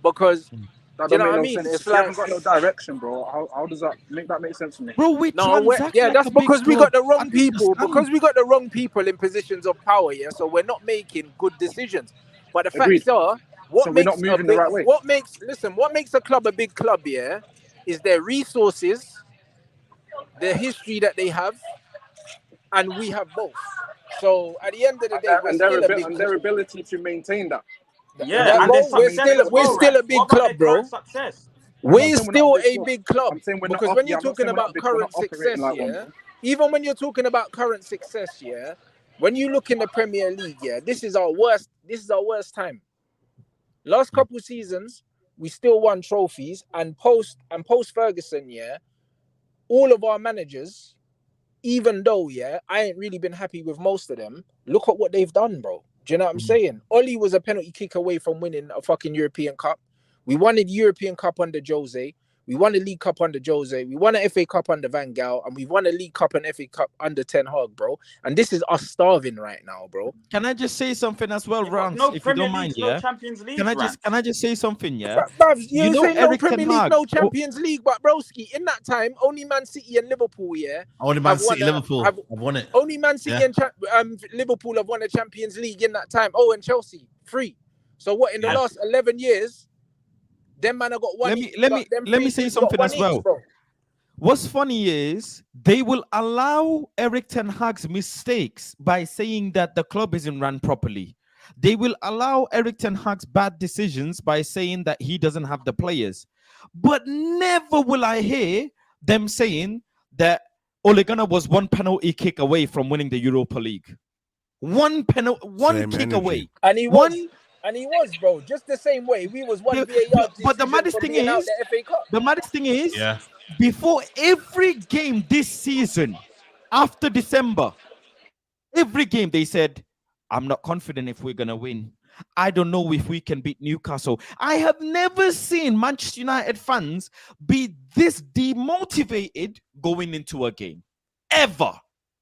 Because That do you don't know make what I no mean? sense. It's If you like, haven't got no direction, bro, how does that make sense to me? Bro, we no, transact like that's a big because we club. got the I wrong don't people. understand. Because we got the wrong people in positions of power, so we're not making good decisions. But the Agreed. facts are, So we're not moving the right way. what makes a club a big club, is their resources, their history that they have, and we have both. So at the end of the day, we're still a big and club. their ability to maintain that. Yeah, and their We're success as well, still right? a big What about club, their bro. current success? We're saying we're not still a big a club. big club. I'm saying we're not Because up- when yeah, you're I'm not talking saying we're not about big, we're not current operating success, like one, bro. even when you're talking about current success, when you look in the Premier League, this is our worst. This is our worst time. Last couple seasons, we still won trophies, and post Ferguson, all of our managers, even though I ain't really been happy with most of them, look at what they've done, bro. Do you know what I'm saying? Oli was a penalty kick away from winning a fucking European Cup. We won the European Cup under Jose. We won the League Cup under Jose. We won an FA Cup under Van Gaal, and we won a League Cup and FA Cup under Ten Hag, bro. And this is us starving right now, bro. Can I just say something as well, Rance, No if Premier you don't mind, Leagues, no Champions League. Can I just say something, Bruv, you know say no Eric Premier Ten League, Hag, no Champions League, but broski, in that time, only Man City and Liverpool, Only Man have won City, Liverpool have won it. Only Man City and Liverpool have won a Champions League in that time. Oh, and Chelsea, 3. So what, in the last 11 years, them man have got one. Let me say something as well. Bro. What's funny is they will allow Eric Ten Hag's mistakes by saying that the club isn't run properly. They will allow Eric Ten Hag's bad decisions by saying that he doesn't have the players. But never will I hear them saying that Ole Gunnar was one penalty kick away from winning the Europa League. One kick away. And he was, bro, just the same way. We was one VAR. But the maddest thing is, before every game this season, after December, every game they said, I'm not confident if we're going to win. I don't know if we can beat Newcastle. I have never seen Manchester United fans be this demotivated going into a game. Ever.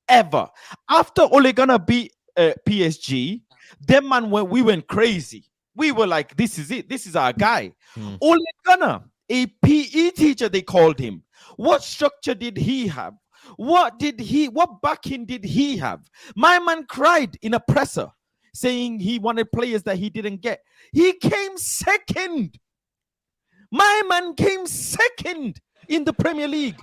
After Ole Gunnar beat PSG, them man, we went crazy. We were like, this is it. This is our guy. Ole Gunnar, a PE teacher, they called him. What structure did he have? What backing did he have? My man cried in a presser saying he wanted players that he didn't get. He came second. My man came second in the Premier League.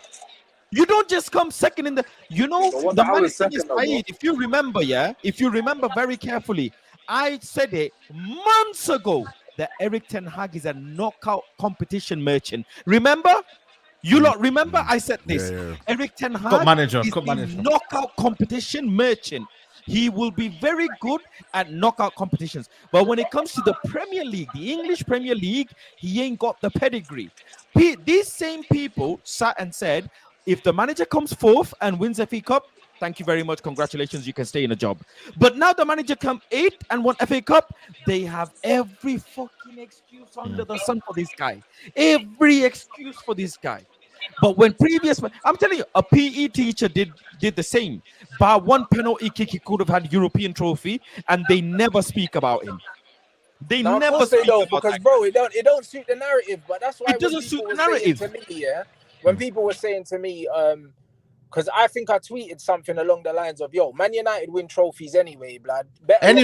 You don't just come second in the, the money thing is Saeed. If you remember very carefully, I said it months ago that Eric Ten Hag is a knockout competition merchant. Remember? You lot remember I said this. Yeah. Eric Ten Hag is a knockout competition merchant. He will be very good at knockout competitions. But when it comes to the Premier League, the English Premier League, he ain't got the pedigree. These same people sat and said, if the manager comes fourth and wins FA Cup, thank you very much. Congratulations, you can stay in a job. But now the manager come 8th and won FA Cup, they have every fucking excuse under the sun for this guy. Every excuse for this guy. But when I'm telling you, a PE teacher did the same. By one penalty kick, he could have had European trophy, and they never speak about him. They never speak about because that. bro, it don't suit the narrative. But that's why it doesn't suit the narrative. narrative. To me, when people were saying to me, because I think I tweeted something along the lines of, "Yo, Man United win trophies anyway, blood. Better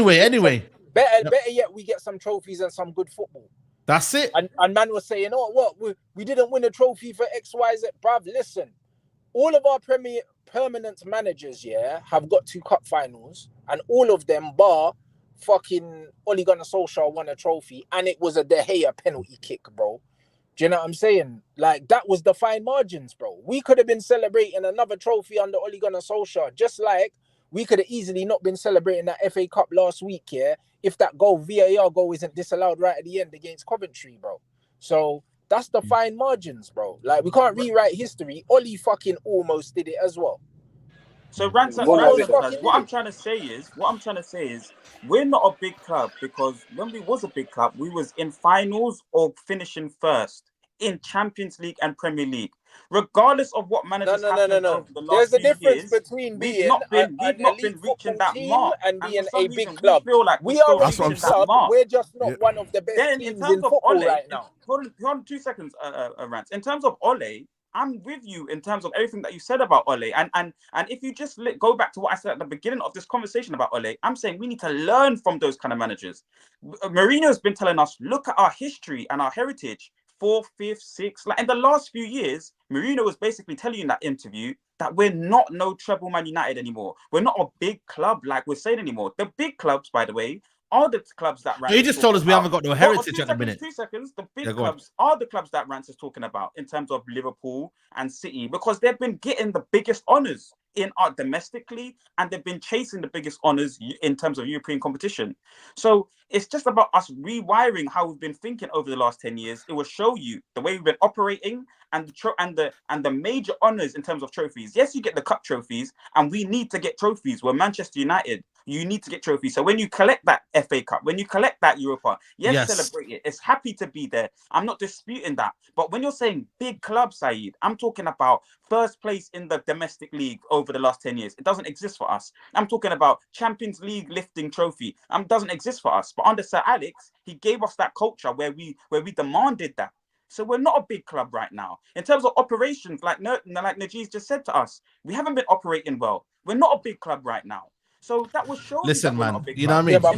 yet, we get some trophies and some good football." That's it. And man was saying, oh, what? We didn't win a trophy for XYZ. Bruv, listen. All of our permanent managers, yeah, have got 2 cup finals. And all of them, bar fucking Ole Gunnar Solskjaer, won a trophy. And it was a De Gea penalty kick, bro. Do you know what I'm saying? Like, that was the fine margins, bro. We could have been celebrating another trophy under Ole Gunnar Solskjaer, just like we could have easily not been celebrating that FA Cup last week, yeah, if that VAR goal isn't disallowed right at the end against Coventry, bro. So that's the fine margins, bro. Like, we can't rewrite history. Ole fucking almost did it as well. So what I'm trying to say is, we're not a big club because when we was a big club, we was in finals or finishing first in Champions League and Premier League. Regardless of what managers happened over the last There's a difference years, between being we've not been reaching that mark and being a big club. We are a big club. We're just not one of the best teams in football right now. Hold on 2 seconds, Rance. In terms of Ole, I'm with you in terms of everything that you said about Ole. And if you just go back to what I said at the beginning of this conversation about Ole, I'm saying we need to learn from those kind of managers. Mourinho's been telling us, look at our history and our heritage. 4th, 5th, 6th. Like in the last few years, Mourinho was basically telling you in that interview that we're not no treble Man United anymore. We're not a big club like we're saying anymore. The big clubs, by the way, are the clubs that Rance he just told us we haven't got no heritage at the minute. 2 seconds. The big clubs are the clubs that Rance is talking about in terms of Liverpool and City, because they've been getting the biggest honours in art domestically, and they've been chasing the biggest honours in terms of European competition. So it's just about us rewiring how we've been thinking over the last 10 years. It will show you the way we've been operating and the major honours in terms of trophies. Yes, you get the cup trophies, and we need to get trophies. We're Manchester United. You need to get trophies. So when you collect that FA Cup, when you collect that Europa, yes, celebrate it. It's happy to be there. I'm not disputing that. But when you're saying big club, Saeed, I'm talking about first place in the domestic league over the last 10 years. It doesn't exist for us. I'm talking about Champions League lifting trophy. Doesn't exist for us. But under Sir Alex, he gave us that culture where we demanded that. So we're not a big club right now. In terms of operations, like Najeez just said to us, we haven't been operating well. We're not a big club right now. So that was showing. Listen, man, you know what I mean? Yeah, but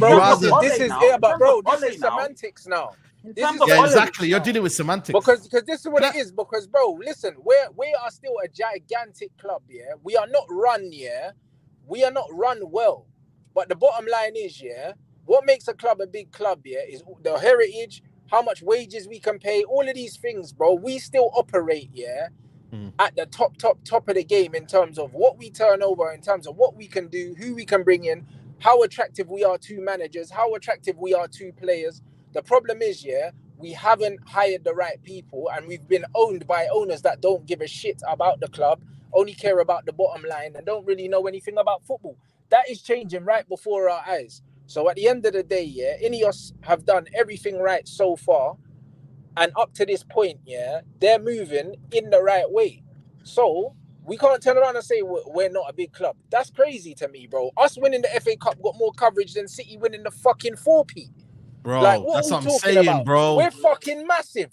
bro, this is semantics now. Exactly. You're dealing with semantics. Because this is what it is. Because, bro, listen, we are still a gigantic club, yeah? We are not run, yeah? We are not run well. But the bottom line is, yeah, what makes a club a big club, yeah, is the heritage, how much wages we can pay, all of these things, bro. We still operate, yeah, at the top of the game in terms of what we turn over, in terms of what we can do, who we can bring in, how attractive we are to managers, how attractive we are to players. The problem is, yeah, we haven't hired the right people, and we've been owned by owners that don't give a shit about the club, only care about the bottom line, and don't really know anything about football. That is changing right before our eyes. So at the end of the day, yeah, INEOS have done everything right so far. And up to this point, yeah, they're moving in the right way. So we can't turn around and say we're not a big club. That's crazy to me, bro. Us winning the FA Cup got more coverage than City winning the fucking 4P. Bro, like, that's what I'm saying, about? Bro. We're fucking massive.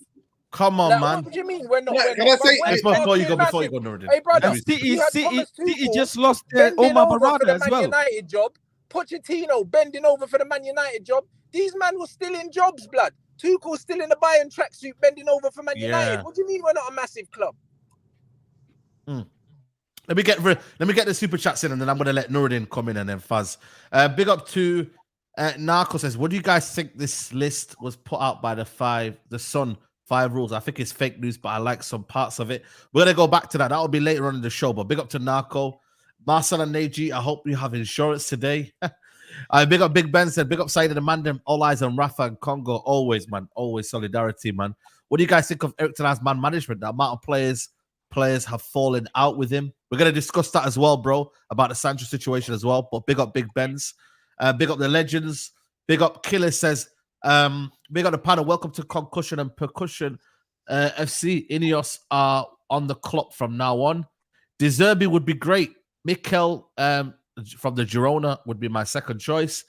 Come on, like, man. What do you mean? We're not. Yeah, can I say before you go, Nordin? Hey, brother, City just lost their Omar Barada as well. United job. Pochettino bending over for the Man United job. These men were still in jobs, blood. Tuchel's still in the Bayern tracksuit, bending over for Man United. What do you mean we're not a massive club? Let me get the super chats in, and then I'm going to let Nordin come in, and then Faz. Big up to Narco says, what do you guys think this list was put out by the Sun 5 rules? I think it's fake news, but I like some parts of it. We're going to go back to that. That'll be later on in the show, but big up to Narco. Marcel and Neji, I hope you have insurance today. Big up Big Ben said, big up Saeed and Mandem, all eyes on Rafa and Congo. Always, man. Always solidarity, man. What do you guys think of Eric Ten Hag's man management? The amount of players have fallen out with him. We're going to discuss that as well, bro, about the Sancho situation as well. But big up Big Ben's. Big up the legends. Big up Killer says, big up the panel. Welcome to Concussion and Percussion FC. INEOS are on the clock from now on. De Zerbi would be great. Mikel from the Girona would be my second choice.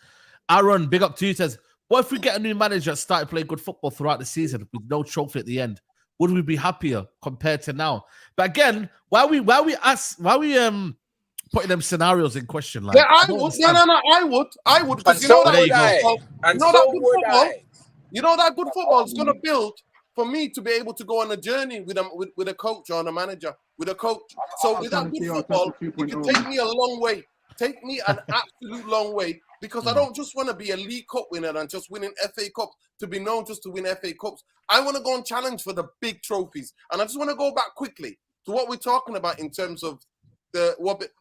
Aaron, big up to you, says, what if we get a new manager that started playing good football throughout the season with no trophy at the end? Would we be happier compared to now? But again, why we putting them scenarios in question? Like, yeah, I would. No, I would. Because you know that. And so would I. You know that good football is going to build for me to be able to go on a journey with a coach or a manager, with a coach. So with that good football, it can take me a long way. Take me an absolute long way, because I don't just want to be a League Cup winner and just winning FA Cups to be known just to win FA Cups. I want to go and challenge for the big trophies. And I just want to go back quickly to what we're talking about in terms of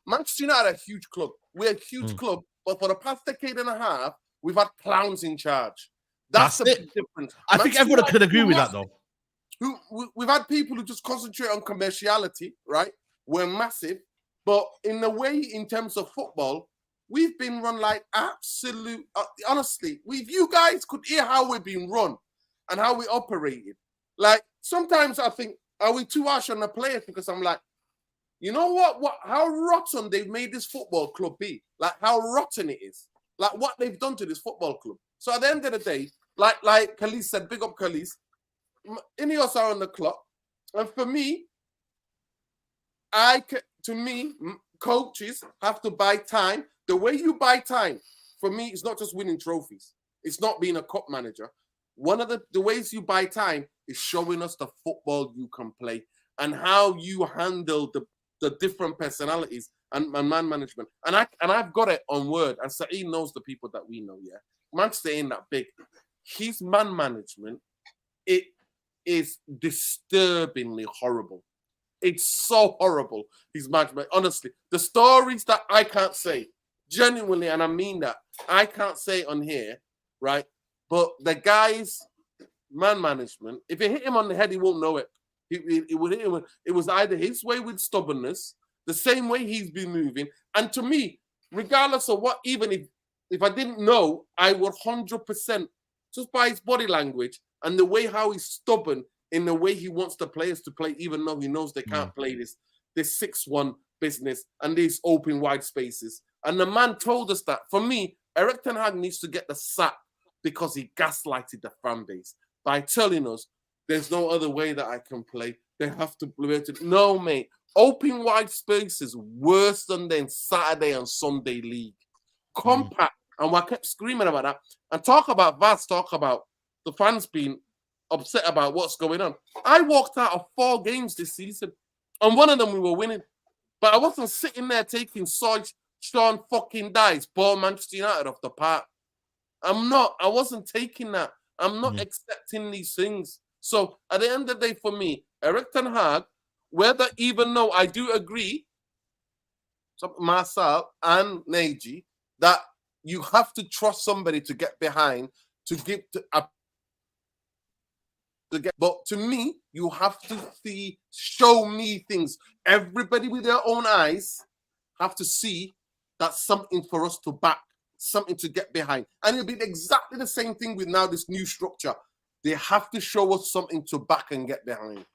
Manchester United are a huge club. We're a huge club, but for the past decade and a half, we've had clowns in charge. That's the big difference. I think everyone could agree with that, though. We've had people who just concentrate on commerciality, right? We're massive. But in a way, in terms of football, we've been run like absolute. Honestly, if you guys could hear how we've been run and how we operated, like sometimes I think, are we too harsh on the players? Because I'm like, you know what? How rotten they've made this football club be. Like how rotten it is. Like what they've done to this football club. So at the end of the day, like Khalid said, big up Khalid, INEOS are on the clock, and for me, coaches have to buy time. The way you buy time, for me, it's not just winning trophies. It's not being a cup manager. One of the ways you buy time is showing us the football you can play and how you handle the different personalities and man management. And I've got it on word, and Saeed knows the people that we know, yeah. Manchester ain't that big. His man management, it is disturbingly horrible. It's so horrible, his management. Honestly, the stories that I can't say, genuinely, and I mean that, I can't say on here, right? But the guy's man management, if it hit him on the head, he won't know it. It would hit him. It was either his way with stubbornness, the same way he's been moving. And to me, regardless of what, even if I didn't know, I would 100%, just by his body language and the way how he's stubborn in the way he wants the players to play, even though he knows they can't play this 6-1 business and these open wide spaces. And the man told us that. For me, Erik Ten Hag needs to get the sack because he gaslighted the fan base by telling us there's no other way that I can play. They have to play it. No, mate. Open wide spaces worse than the Saturday and Sunday league. Compact. And I kept screaming about that. And talk about VAS, talk about the fans being upset about what's going on. I walked out of 4 games this season. And one of them we were winning. But I wasn't sitting there taking Sean fucking Dice, ball Manchester United off the park. I wasn't taking that. I'm not accepting these things. So at the end of the day, for me, Erik Ten Hag, even though I do agree, Marcel and Neji, that you have to trust somebody to get behind, but to me, you have to show me things. Everybody with their own eyes have to see that's something for us to back, something to get behind. And it'll be exactly the same thing with now this new structure. They have to show us something to back and get behind.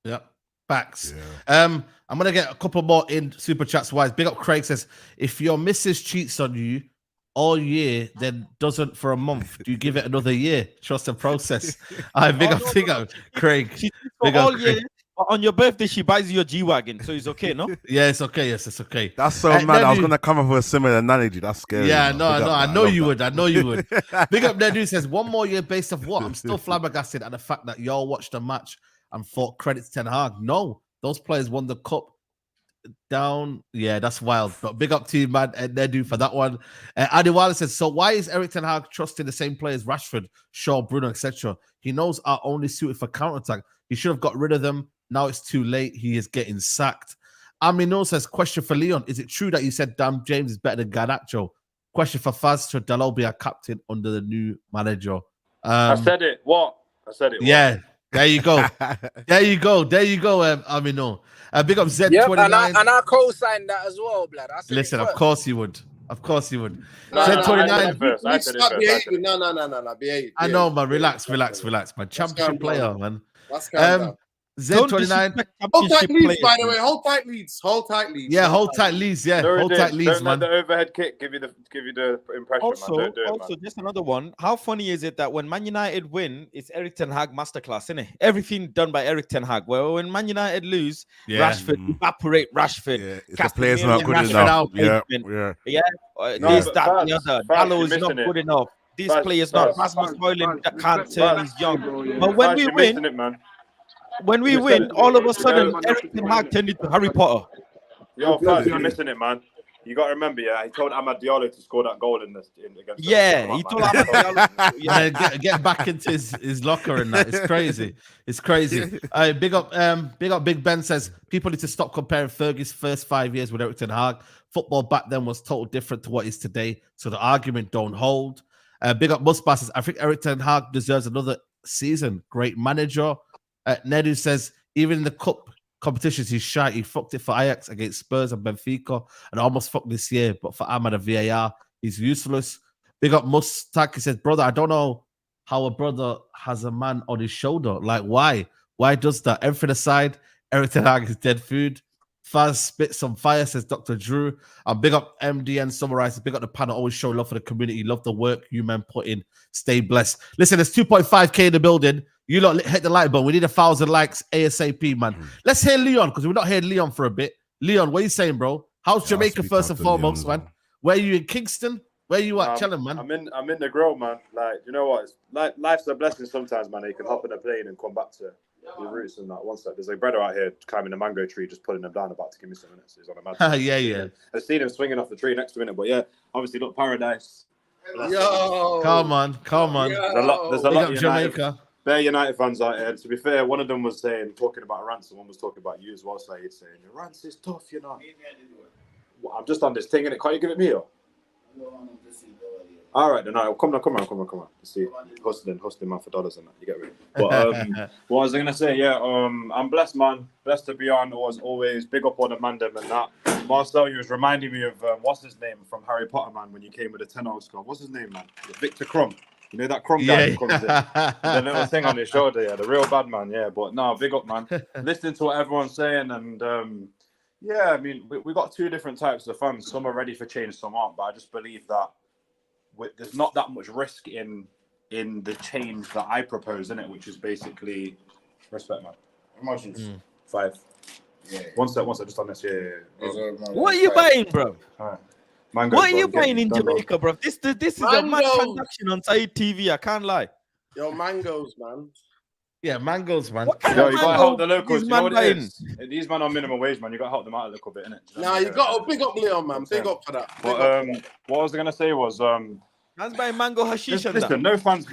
Yeah, facts. Yeah. I'm gonna get a couple more in super chats wise. Big up Craig says, if your missus cheats on you all year, then doesn't for a month, do you give it another year? Trust the process. I big up Craig. Big up Craig. On your birthday, she buys you a G-Wagon, so it's okay, no? Yeah, it's okay. Yes, it's okay. That's so mad. I was gonna come up with a similar analogy. That's scary. Yeah, no. I know you would. Big up Nedu says, 1 more year based off what? I'm still flabbergasted at the fact that y'all watched the match and thought credits Ten Hag. No, those players won the cup down. Yeah, that's wild. But big up to you, man, and Nedu for that one. Adiwala says, so why is Erik Ten Hag trusting the same players, Rashford, Shaw, Bruno, etc.? He knows are only suited for counter-attack. He should have got rid of them. Now it's too late. He is getting sacked. Amino says, question for Leon. Is it true that you said Dan James is better than Garnacho? Question for Faz. Should Dalot be a captain under the new manager? I said it. What? I said it. Yeah. There you go. There you go. Amino. Big up Z29. Yep, and I co-signed that as well, blood. Listen, of course you would. Of course you would. No, Z29. No, behave. I know, man. Relax, man. Championship player, man. Z29. Hold tight leads, by the way. Hold tight leads. Yeah, hold tight leads. Yeah, hold tight leads, don't man. Let the overhead kick give you the impression, also, man. Don't do it, also, man. just another one. How funny is it that when Man United win, it's Erik Ten Hag masterclass, isn't it? Everything done by Erik Ten Hag. Well, when Man United lose, Rashford evaporate. Rashford. Yeah, the player's not good enough. This, that, the other. Dallo is not good enough. this player's not Rasmus Højlund that can't turn, he's young. But when we win, all of a sudden, Erik Ten Hag turned into Harry Potter. Yo, Faz, you're missing it, man. You got to remember, he told Amad Diallo to score that goal against. He told Amad Diallo. Get back into his locker and that. It's crazy. It's crazy. Big up. Big Ben says people need to stop comparing Fergie's first 5 years with Erik Ten Hag. Football back then was totally different to what is today, so the argument don't hold. Big up Musbah says I think Erik Ten Hag deserves another season. Great manager. Nedu says even in the cup competitions, he's shy. He fucked it for Ajax against Spurs and Benfica, and almost fucked this year. But for Ahmad and VAR, he's useless. Big up Mustak. He says, brother, I don't know how a brother has a man on his shoulder. Like, why? Why does that? Everything aside, Erik Ten Hag is dead food. Faz spit some fire, says Dr. Drew. And big up MDN summarizes. Big up the panel. Always show love for the community. Love the work you men put in. Stay blessed. Listen, there's 2.5K in the building. You lot hit the like button. We need 1,000 likes ASAP, man. Let's hear Leon, because we've not heard Leon for a bit. Leon, what are you saying, bro? How's Jamaica first and foremost, man? Where are you in Kingston? Where you at? Tell him, man. I'm in the grill, man. Like, you know what? It's like life's a blessing sometimes, man. You can hop in a plane and come back to your roots and that. One sec, there's a brother out here climbing a mango tree, just pulling them down, about to give me some minutes. He's on a mad. Yeah. I've seen him swinging off the tree next to it, but yeah, obviously, look, paradise. Yo, come on. There's a lot of Jamaica. They're United fans out here. To be fair, one of them was talking about Rance, and one was talking about you as well, Saeed, saying, Rance is tough, you know. Well, I'm just on this thing, innit? Can't you give it me, or? All right, then. All right, come on. See, hustling, man, for dollars and that. You get me? But what was I going to say? Yeah, I'm blessed, man. Blessed to be on, as always. Big up on the Mandem and that. Marcel, you was reminding me of, what's his name, from Harry Potter, man, when you came with the Ten Hag squad. What's his name, man? Victor Crumb. You know that Crumb guy who comes in? The little thing on his shoulder, yeah, the real bad man, yeah. But no, big up, man. Listening to what everyone's saying, and yeah, I mean, we got two different types of fans. Some are ready for change, some aren't. But I just believe that there's not that much risk in the change that I propose, in it, which is basically respect, man. Emotions. 5. Yeah. One sec, just on this. Yeah. What are you buying, bro? All right. Mangoes, what are you buying in Jamaica, bro? This is a mad transaction on Saeed TV. I can't lie. Yo, mangoes, man. Yeah, mangoes, man. Yo, you gotta help the locals. You know what it is? These men on minimum wage, man. You gotta help them out a little bit, innit? Nah, you got to big up Leon, man. Big up for that. But what I was gonna say was man's buying mango hashish. Listen, no fans.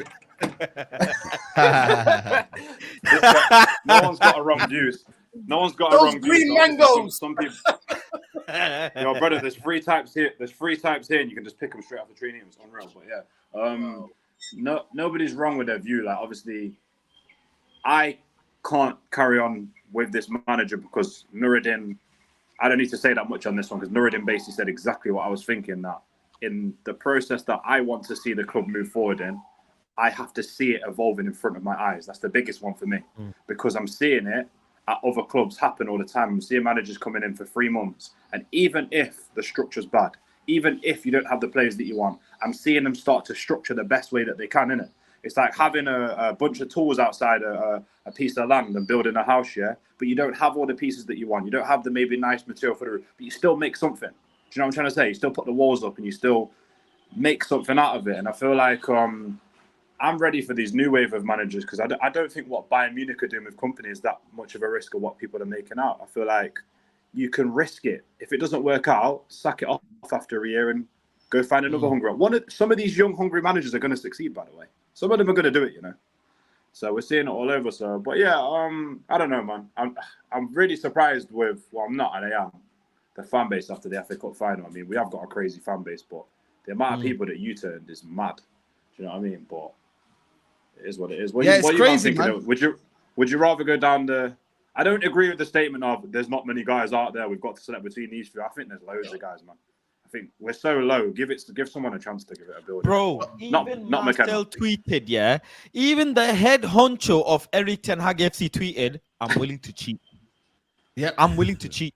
No one's got a wrong views. No one's got a wrong green mangoes. Some people. Yo, brother, there's 3 types here. There's 3 types here, and you can just pick them straight off the tree. It's unreal, but yeah. Nobody's wrong with their view. Like, obviously, I can't carry on with this manager because Nuruddin. I don't need to say that much on this one because Nuruddin basically said exactly what I was thinking. That in the process that I want to see the club move forward in, I have to see it evolving in front of my eyes. That's the biggest one for me because I'm seeing it at other clubs happen all the time. I'm seeing managers coming in for 3 months. And even if the structure's bad, even if you don't have the players that you want, I'm seeing them start to structure the best way that they can, innit? It's like having a bunch of tools outside a piece of land and building a house, yeah? But you don't have all the pieces that you want. You don't have the maybe nice material for the roof, but you still make something. Do you know what I'm trying to say? You still put the walls up and you still make something out of it. And I feel like I'm ready for these new wave of managers because I don't think what Bayern Munich are doing with company is that much of a risk of what people are making out. I feel like you can risk it. If it doesn't work out, sack it off after a year and go find another hungry. Some of these young hungry managers are going to succeed, by the way. Some of them are going to do it, you know. So we're seeing it all over. So, but yeah, I don't know, man. I'm really surprised with. Well, I'm not, and I am. The fan base after the FA Cup final. I mean, we have got a crazy fan base, but the amount of people that U-turned is mad. Do you know what I mean? But it is what it is. It's crazy, man. Would you rather go down the? I don't agree with the statement of there's not many guys out there. We've got to select between these 3. I think there's loads of guys, man. I think we're so low. Give someone a chance to give it a build. Bro, even Marcel tweeted, yeah. Even the head honcho of Erik Ten Hag FC tweeted, "I'm willing to cheat." Yep, I'm willing to cheat.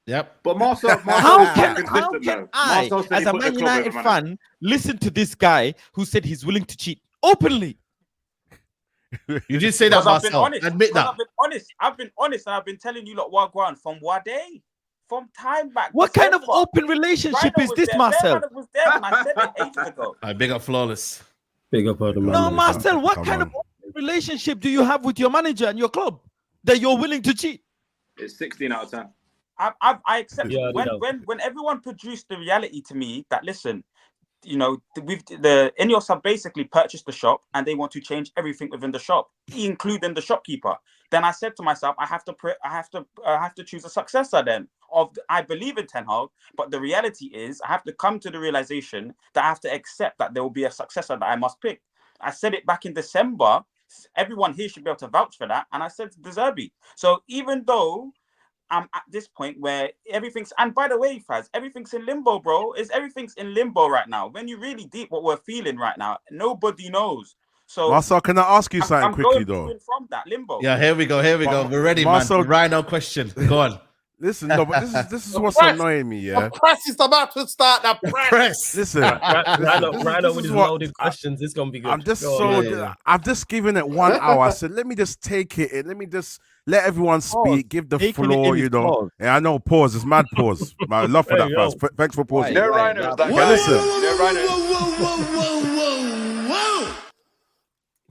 Yep. But Marcel how can I, as a Man United fan, listen to this guy who said he's willing to cheat openly? You did say that, Marcel. Admit that. I've been honest, and I've been telling you, lot, Wagwan from Wade, from time back. What kind of open relationship is this, Marcel? Was there, and I said it ages ago. I big up Flawless. Big up all the No, man. Marcel, what Come kind on. of relationship do you have with your manager and your club that you're willing to cheat? It's 16 out of 10. I accept Yeah, when everyone produced the reality to me that listen, you know, the INEOS have basically purchased the shop and they want to change everything within the shop, including the shopkeeper. Then I said to myself, I have to choose a successor. Then I believe in Ten Hag, but the reality is I have to come to the realization that I have to accept that there will be a successor that I must pick. I said it back in December. Everyone here should be able to vouch for that, and I said De Zerbi. So even though I'm at this point where everything's, and by the way, Faz, everything's in limbo, bro. Everything's in limbo right now. When you really deep what we're feeling right now, nobody knows. So Marcel, can I ask you something quickly going though? from that limbo. Yeah, here we go. We're ready, Marcel, man. Rhino question. Go on. Listen, no, but this is what's press. annoying me, The yeah. press is about to start. The press. Listen, Rhino with his loaded questions. It's gonna be good. I'm just Go on. I've just given it 1 hour. I said, let me just take it and let me just let everyone speak, give the Taking it floor, in you is know. pause. Yeah, I know, pause. It's mad pause. I love for that, Yo. Faz. Thanks for pausing. You know Rhino's that guy. listen. You know Rhino.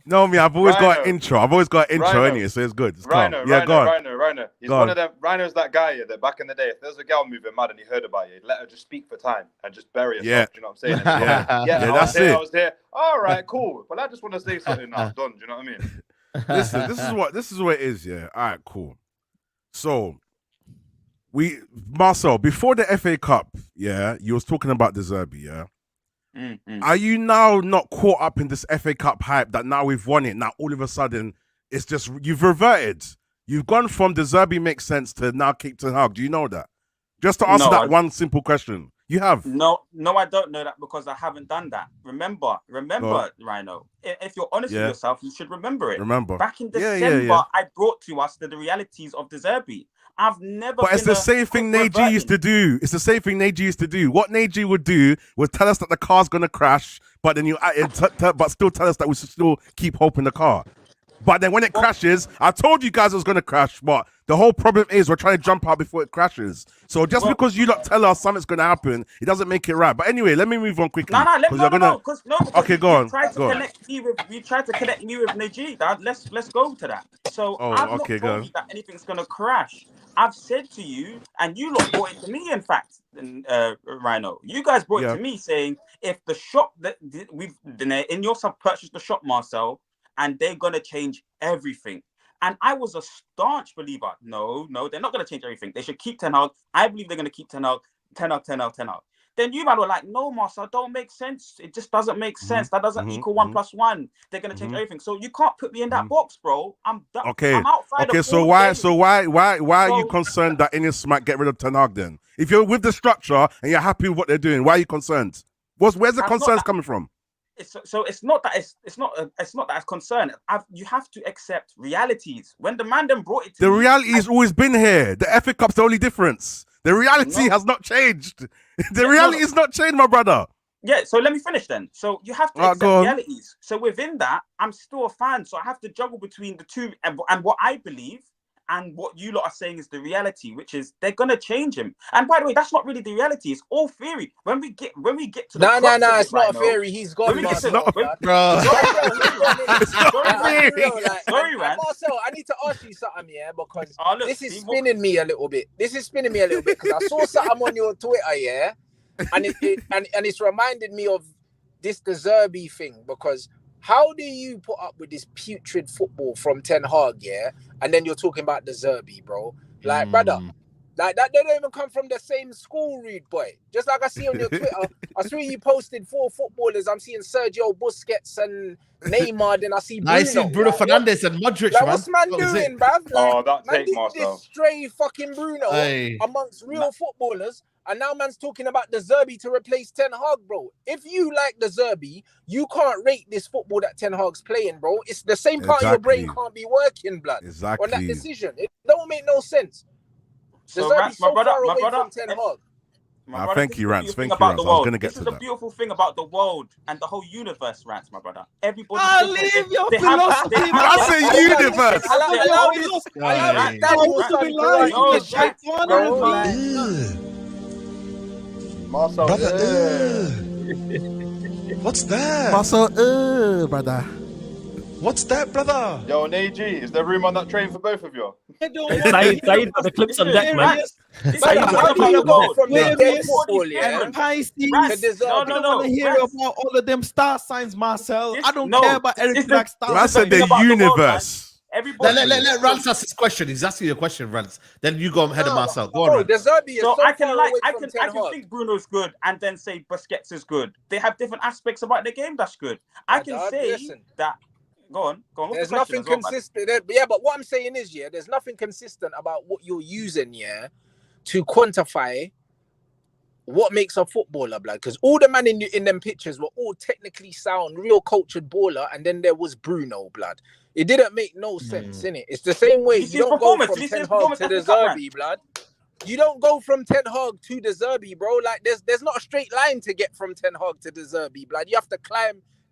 No, me, I've always got Rhino. an intro. I've always got an intro Rhino. anyway, so it's good. It's calm. Rhino, Yeah, go on. Rhino. He's Go one on. of them. Rhino's that guy that back in the day, if there's a girl moving mad and he heard about you, he'd let her just speak for time and just bury herself. Yeah. Do you know what I'm saying? Yeah, I that's it. I was there. All right, cool. But I just want to say something now. Done. Do you know what I mean? Listen, this is what it is, yeah. All right, cool. So Marcel, before the FA Cup, yeah, you was talking about De Zerbi, yeah. Are you now not caught up in this FA Cup hype that now we've won it? Now all of a sudden it's just you've reverted. You've gone from De Zerbi makes sense to now keep Ten Hag. Do you know that? Just to answer that one simple question. You have? No, I don't know that because I haven't done that. Remember, Rhino. If you're honest with yourself, you should remember it. Remember. Back in December, I brought to us the realities of De Zerbi. I've never. But it's the same thing Neji used to do. It's the same thing Neji used to do. What Neji would do was tell us that the car's gonna crash, but then but still tell us that we should still keep hope in the car. But then when it crashes, I told you guys it was going to crash, but the whole problem is we're trying to jump out before it crashes. So just because you don't tell us something's going to happen, it doesn't make it right. But anyway, let me move on quickly. Because okay, go on. You tried to connect me with Najee. Let's go to that. So I've not told you that anything's going to crash. I've said to you, and you lot brought it to me, in fact, Rhino. You guys brought it to me saying, if the shop that INEOS have purchased the shop, Marcel, and they're going to change everything. And I was a staunch believer. No, they're not going to change everything. They should keep Ten Hag. I believe they're going to keep Ten Hag. Then you man were like, no, Marcel, don't make sense. It just doesn't make sense. That doesn't equal 1 + 1. They're going to change everything. So you can't put me in that box, bro. I'm done. Okay. I'm outside. Okay, so why are you concerned that INEOS might get rid of Ten Hag then? If you're with the structure and you're happy with what they're doing, why are you concerned? Where's the concerns coming from? It's not that it's concerned. You have to accept realities. When the Mandem brought it to the me, reality has always been here. The FA Cup's the only difference. The reality has not changed. The reality is not changed, my brother. Yeah, so let me finish then. So you have to accept realities. So within that, I'm still a fan. So I have to juggle between the two and what I believe and what you lot are saying is the reality, which is they're gonna change him. And by the way, that's not really the reality. It's all theory. When we get to the it's not a theory. He's gone. Bro. Sorry, Marcel, I need to ask you something, yeah, because this is spinning me a little bit. Because I saw something on your Twitter, yeah, and it's reminded me of this De Zerbi thing. Because how do you put up with this putrid football from Ten Hag, yeah, and then you're talking about De Zerbi, bro? Like, brother, like that, they don't even come from the same school, rude boy. Just like I see on your Twitter, I saw you posted 4 footballers. I'm seeing Sergio Busquets and Neymar, then I see Bruno. I see Bruno Fernandes and Modric, like, man. what's man doing, bruv? Like, that man take did Marcel. this stray fucking Bruno amongst real footballers, and now man's talking about De Zerbi to replace Ten Hag, bro. If you like De Zerbi, you can't rate this football that Ten Hag's playing, bro. It's the same part of your brain can't be working, blood, on that decision. It don't make no sense. So, De Zerbi's my brother, far away from Ten Hag. Thank you, Rance. Thank you, Rance. Rance. I was going to get to that. This is the beautiful thing about the world and the whole universe, Rance, my brother. Everybody. Leave your philosophy. I say universe. Marcel. What's that? Marcel, brother. What's that, brother? Yo, Nag, is there room on that train for both of you? Saeed got the clips on deck, man. How do you go from the dead football, yeah? Pisces. I don't want to hear about all of them star signs, Marcel. I don't care about Eric Black star Man signs. said the universe. Let Rance ask his question. He's asking you a question, Rance. Then you go ahead of Marcel. Go on, Rance. So I can think Bruno's good and then say Busquets is good. They have different aspects about the game that's good. I can say that. Go on. There's nothing consistent. Yeah, but what I'm saying is, yeah, there's nothing consistent about what you're using, yeah, to quantify what makes a footballer, blood. Because all the men in them pictures were all technically sound, real cultured baller, and then there was Bruno, blood. It didn't make no sense, innit? It's the same way you don't go from Ten Hag to the Zerbi, blood. You don't go from Ten Hag to the Zerbi, bro. Like there's not a straight line to get from Ten Hag to the Zerbi, blood. You have to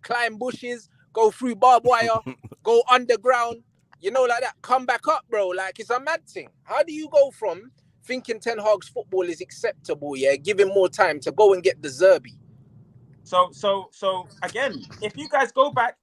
climb bushes, go through barbed wire, go underground, you know, like that. Come back up, bro. Like it's a mad thing. How do you go from thinking Ten Hag's football is acceptable, yeah, give him more time to go and get the Zerbi? So again, if you guys go back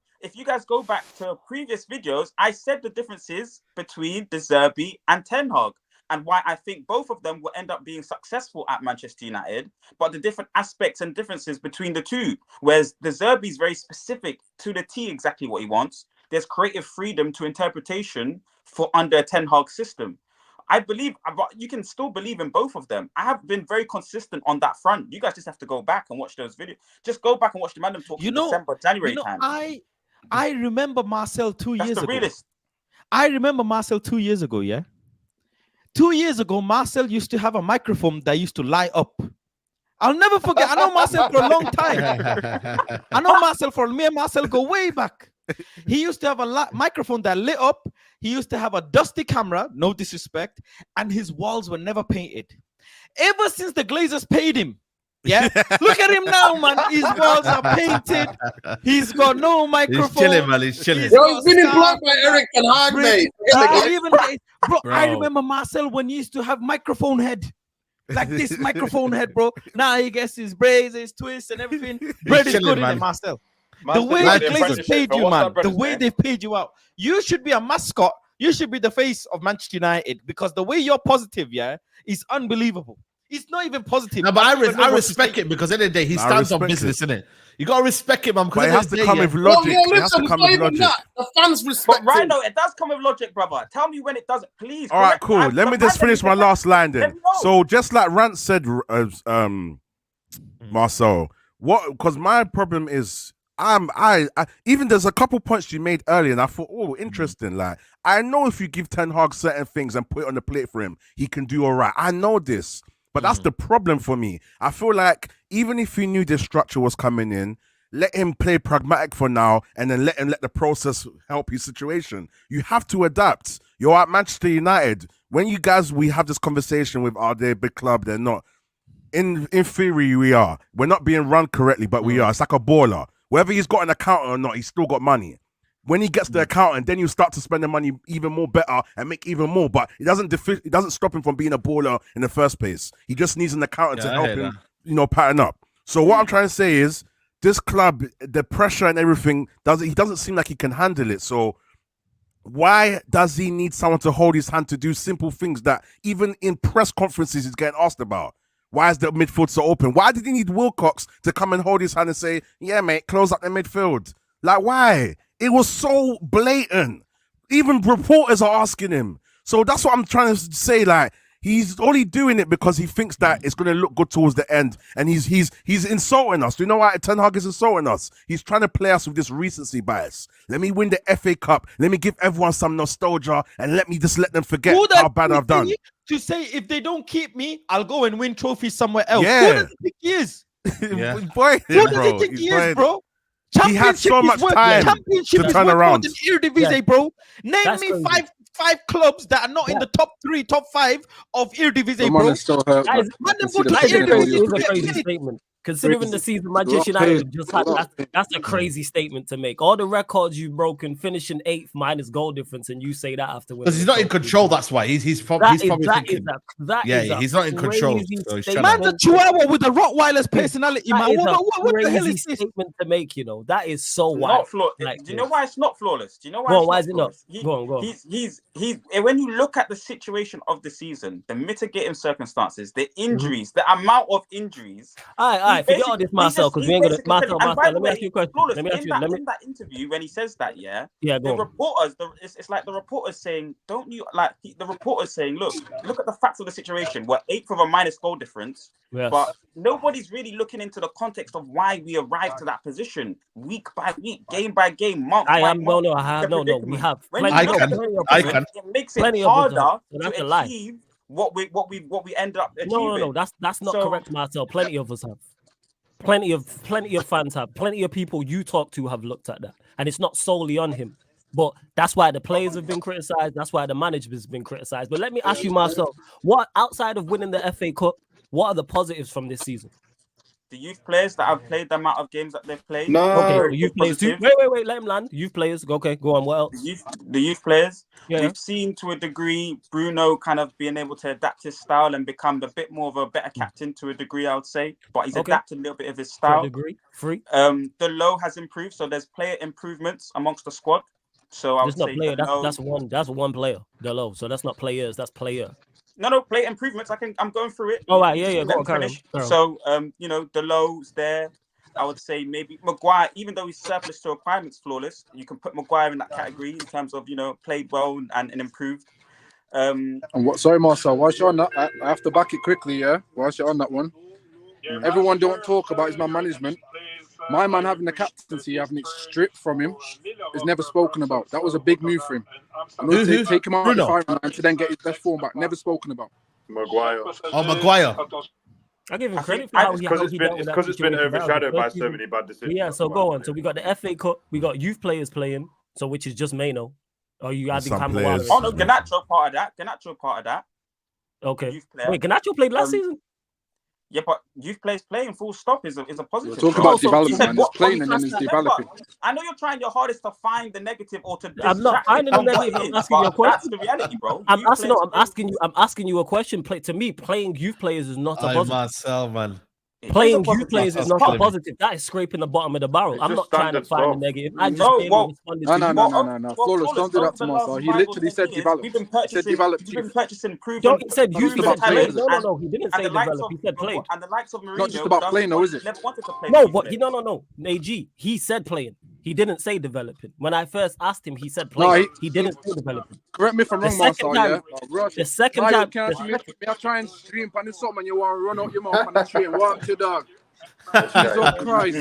to previous videos, I said the differences between the Zerbi and Ten Hag and why I think both of them will end up being successful at Manchester United, but the different aspects and differences between the two. Whereas the Zerbi is very specific to the T, exactly what he wants. There's creative freedom to interpretation for under a Ten Hag system. I believe you can still believe in both of them. I have been very consistent on that front. You guys just have to go back and watch those videos. Just go back and watch the Mandem talk in December, January time. I remember Marcel 2 years ago. Realist. I remember Marcel 2 years ago, yeah? 2 years ago, Marcel used to have a microphone that used to light up. I'll never forget. I know Marcel for a long time. I know Marcel me and Marcel go way back. He used to have a microphone that lit up. He used to have a dusty camera, no disrespect, and his walls were never painted. Ever since the Glazers paid him, yeah, look at him now, man. His walls are painted. He's got no microphone. He's chilling, man. He's chilling. He's been employed by Eric Ten Hag, mate. Bro, I remember Marcel when he used to have microphone head. Like this microphone head, bro. Now he gets his braids, his twists, and everything. Bread is good in it, Marcel. The way the Glazers paid you, man. The way they paid you out. You should be a mascot. You should be the face of Manchester United because the way you're positive, yeah, is unbelievable. It's not even positive. No, but I respect it because at the end of the day, he stands on business, isn't it? You gotta respect it, man. But it has to come with logic. It has to come with logic. The fans respect it. Rhino, it does come with logic, brother. Tell me when it doesn't, please. All right, cool. Let me just finish my last line then. So just like Rance said, Marcel, because my problem is I even there's a couple points you made earlier and I thought, oh, interesting. Like, I know if you give Ten Hag certain things and put it on the plate for him, he can do all right. I know this. But that's the problem for me. I feel like even if he knew this structure was coming in, let him play pragmatic for now and then let the process help his situation. You have to adapt. You're at Manchester United. When we have this conversation with, are they a big club? They're not. In theory, we are. We're not being run correctly, but we are. It's like a baller. Whether he's got an accountant or not, he's still got money. When he gets the accountant, then you start to spend the money even more better and make even more. But it doesn't stop him from being a baller in the first place. He just needs an accountant to help him, pattern up. So what I'm trying to say is, this club, the pressure and everything, he doesn't seem like he can handle it. So why does he need someone to hold his hand to do simple things that even in press conferences he's getting asked about? Why is the midfield so open? Why did he need Wilcox to come and hold his hand and say, yeah, mate, close up the midfield? Like, why? It was so blatant. Even reporters are asking him. So that's what I'm trying to say. Like, he's only doing it because he thinks that it's going to look good towards the end. And he's insulting us. Do you know why Ten Hag is insulting us? He's trying to play us with this recency bias. Let me win the FA Cup. Let me give everyone some nostalgia. And let them forget how bad I've done. To say, if they don't keep me, I'll go and win trophies somewhere else. Yeah. Who does he think he is? Who does he think he is, bro? He had so much time to turn around. Eredivisie, bro. Name me five clubs that are not in the top 5 of Eredivisie, bro. That is a crazy statement. Considering the season Manchester United just had, that's a crazy statement to make. All the records you've broken, finishing 8th minus goal difference, and you say that after winning. Because he's not in control. That's why he's probably thinking. He's not in control. So Man's a chihuahua with a Rottweiler's personality, man. What the hell is this statement to make? You know, that is so not wild. Do you know why it's not flawless? Do you know why? Why is it not? Go on. He's when you look at the situation of the season, the mitigating circumstances, the injuries, the amount of injuries. All right, forget all this, Marcel, because we ain't gonna. Marcel, let me ask you a question. Flawless, in that interview, when he says that, the reporters, it's like the reporters saying, "Don't you like?" The reporters saying, "Look at the facts of the situation. We're 8th with a minus goal difference, but nobody's really looking into the context of why we arrived to that position week by week, game by game, month by month." We have. It makes it harder to achieve what we end up achieving. No, that's not correct, Marcel. Plenty of us have. Plenty of fans have. Plenty of people you talk to have looked at that, and it's not solely on him. But that's why the players have been criticized. That's why the management's been criticized. But let me ask you, Marcel, what outside of winning the FA Cup, what are the positives from this season? The youth players that have played the amount of games that they've played. Okay, youth players too. Wait, let him land. Youth players. Okay, go on. What else? The youth players. Yeah. We've seen to a degree Bruno kind of being able to adapt his style and become a bit more of a better captain to a degree, I would say. But he's adapted a little bit of his style. To a degree. Free. The low has improved, so there's player improvements amongst the squad. So I would say player. That's one player. The low. So that's not players. That's player. No, play improvements. I'm going through it. All right, yeah. Go on, finish. So, the lows there. I would say maybe Maguire, even though he's surplus to requirements, flawless. You can put Maguire in that category in terms of played well and improved. And what? Sorry, Marcel. Whilst you're on that, I have to back it quickly. Yeah, whilst you're on that one, everyone don't talk about his man management. My man having the captaincy, having it stripped from him, is never spoken about. That was a big move for him. Take him out of the firing line to then get his best form back. Never spoken about. Maguire. Oh, Maguire. I give him credit for how because it's been overshadowed by so many bad decisions. Yeah, so go on. So we got the FA Cup, we got youth players playing, so which is just Mano. Or you adding Cameron? Oh no, Garnacho part of that. Okay. Wait, Garnacho played last season? Yeah, but youth players playing full stop is a positive. Talk about development. It's playing and then it's developing. I know you're trying your hardest to find the negative or to. I'm not finding the negative. I'm asking you a question. That's the reality, bro. I'm asking you a question. To me, playing youth players is not a positive. Marcel, man. Playing youth players is not a positive. That is scraping the bottom of the barrel. I'm not trying to find the negative. I just No. Flawless, don't do that to Marcel. He literally said develop. He said develop. We've been purchasing proven. Don't he said youth talent. No. He didn't say develop. He said played. And the likes of Mourinho. Not just about playing, though, is it? Never wanted to play. No, but no. AG, he said playing. He didn't say developing. When I first asked him, he said playing. He didn't say developing. Correct me if I'm wrong, Marcel. The second time. I try and stream on this something you want to run out your mouth on the stream. Watch your dog. Jesus Christ.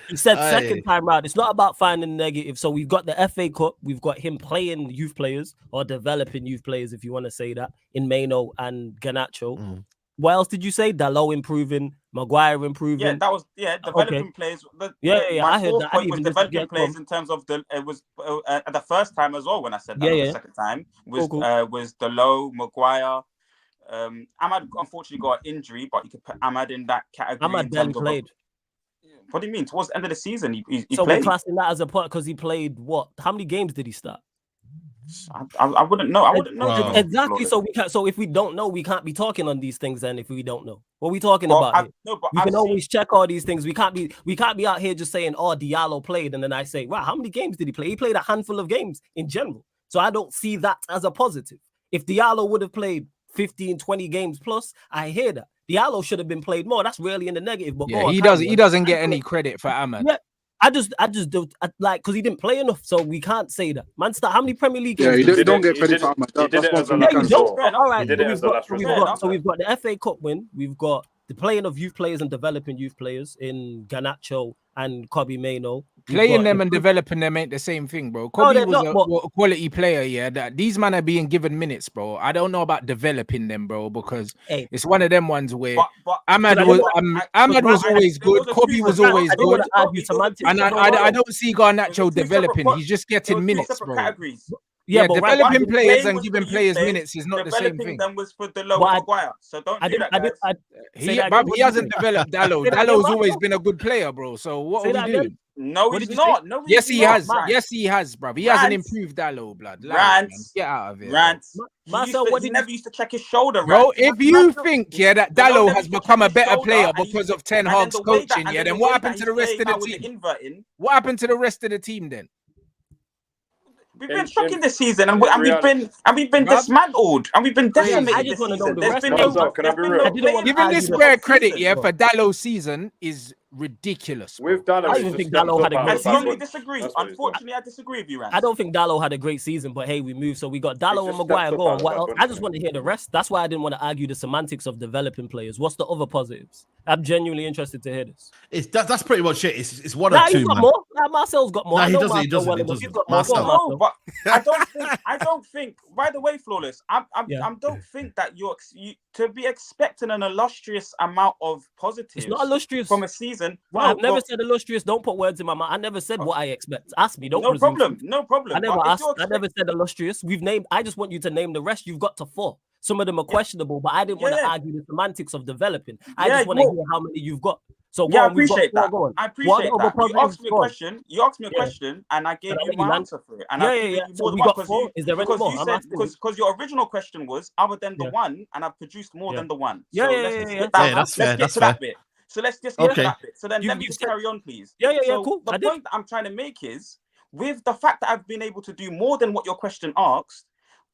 He said second time round. It's not about finding negative. So we've got the FA Cup. We've got him playing youth players or developing youth players, if you want to say that, in Mano and Garnacho. What else did you say? Dalot improving, Maguire improving. Yeah, that was developing players. I heard that. Point was developing players in terms of the first time as well. When I said that the second time was Dalot, Maguire. Ahmad unfortunately got an injury, but you could put Ahmad in that category. Ahmad barely played. What do you mean? Towards the end of the season, he played. So we're classing that as a part because he played what? How many games did he start? I wouldn't know. Wow. Exactly. So we can't. So if we don't know, we can't be talking on these things. Then if we don't know, what are we talking about? We can always check all these things. We can't be out here just saying, "Oh, Diallo played," and then I say, "Wow, how many games did he play?" He played a handful of games in general. So I don't see that as a positive. If Diallo would have played 15, 20 games plus, I hear that. Diallo should have been played more. That's really in the negative. But he doesn't get any credit for Ahmad. Yeah, I just don't like because he didn't play enough, so we can't say that. Man, how many Premier League games? Yeah, he don't get credit for Ahmad. All right, so we've got the FA Cup win. We've got the playing of youth players and developing youth players in Garnacho and Kobe Mano. Playing them and developing them ain't the same thing, bro. Kobe was a quality player, yeah. That these men are being given minutes, bro. I don't know about developing them, bro, because it's one of them ones where Ahmad was always good, Kobe was always good, and I don't see Garnacho developing. He's just getting minutes, bro. Yeah, but developing players and giving players minutes is not the same thing. Developing them was for Dalot and Maguire. So don't do that, guys. He hasn't developed Dalot. Dalot's always been a good player, bro. So what are we doing? No, he's not. No, yes, he has. Yes, he has, bro. He hasn't improved Dalot, blood. Get out of here. Rants. Marcel, he never used to check his shoulder, bro. If you think, that Dalot has become a better player because of Ten Hag's coaching, then what happened to the rest of the team? What happened to the rest of the team then? We've been shocking this season, and we've been dismantled, and we've been decimated this season. Giving this player credit, for Dalot's season is ridiculous. With Dalot, I even think Dalot had a great season. I strongly disagree. Unfortunately, I disagree with you, Rance. I don't think Dalot had a great season, but hey, we moved, so we got Dalot and Maguire going. What else? I just want to hear the rest. That's why I didn't want to argue the semantics of developing players. What's the other positives? I'm genuinely interested to hear this. That's pretty much it. It's one or two. He's got more. Marcel's got more. He doesn't. He doesn't. No, but I don't think. By the way, Flawless, I don't think that you to be expecting an illustrious amount of positives. It's not illustrious from a season. Well, I've never said illustrious. Don't put words in my mouth. I never said what I expect. Ask me. Don't. No problem. No problem. I never asked. I never said illustrious. We've named. I just want you to name the rest. You've got to 4. Some of them are questionable, but I didn't want to argue the semantics of developing. I just want to hear how many you've got. So I appreciate that. I appreciate that. You asked me a question. You asked me a question, and I gave you my answer for it. And I gave you more than one. Is there any more? Because your original question was other than the one, and I've produced more than the one. That's fair. Let's get to that bit. So let's just get to that bit. So then let me just carry on, please. Cool. The point that I'm trying to make is, with the fact that I've been able to do more than what your question asked,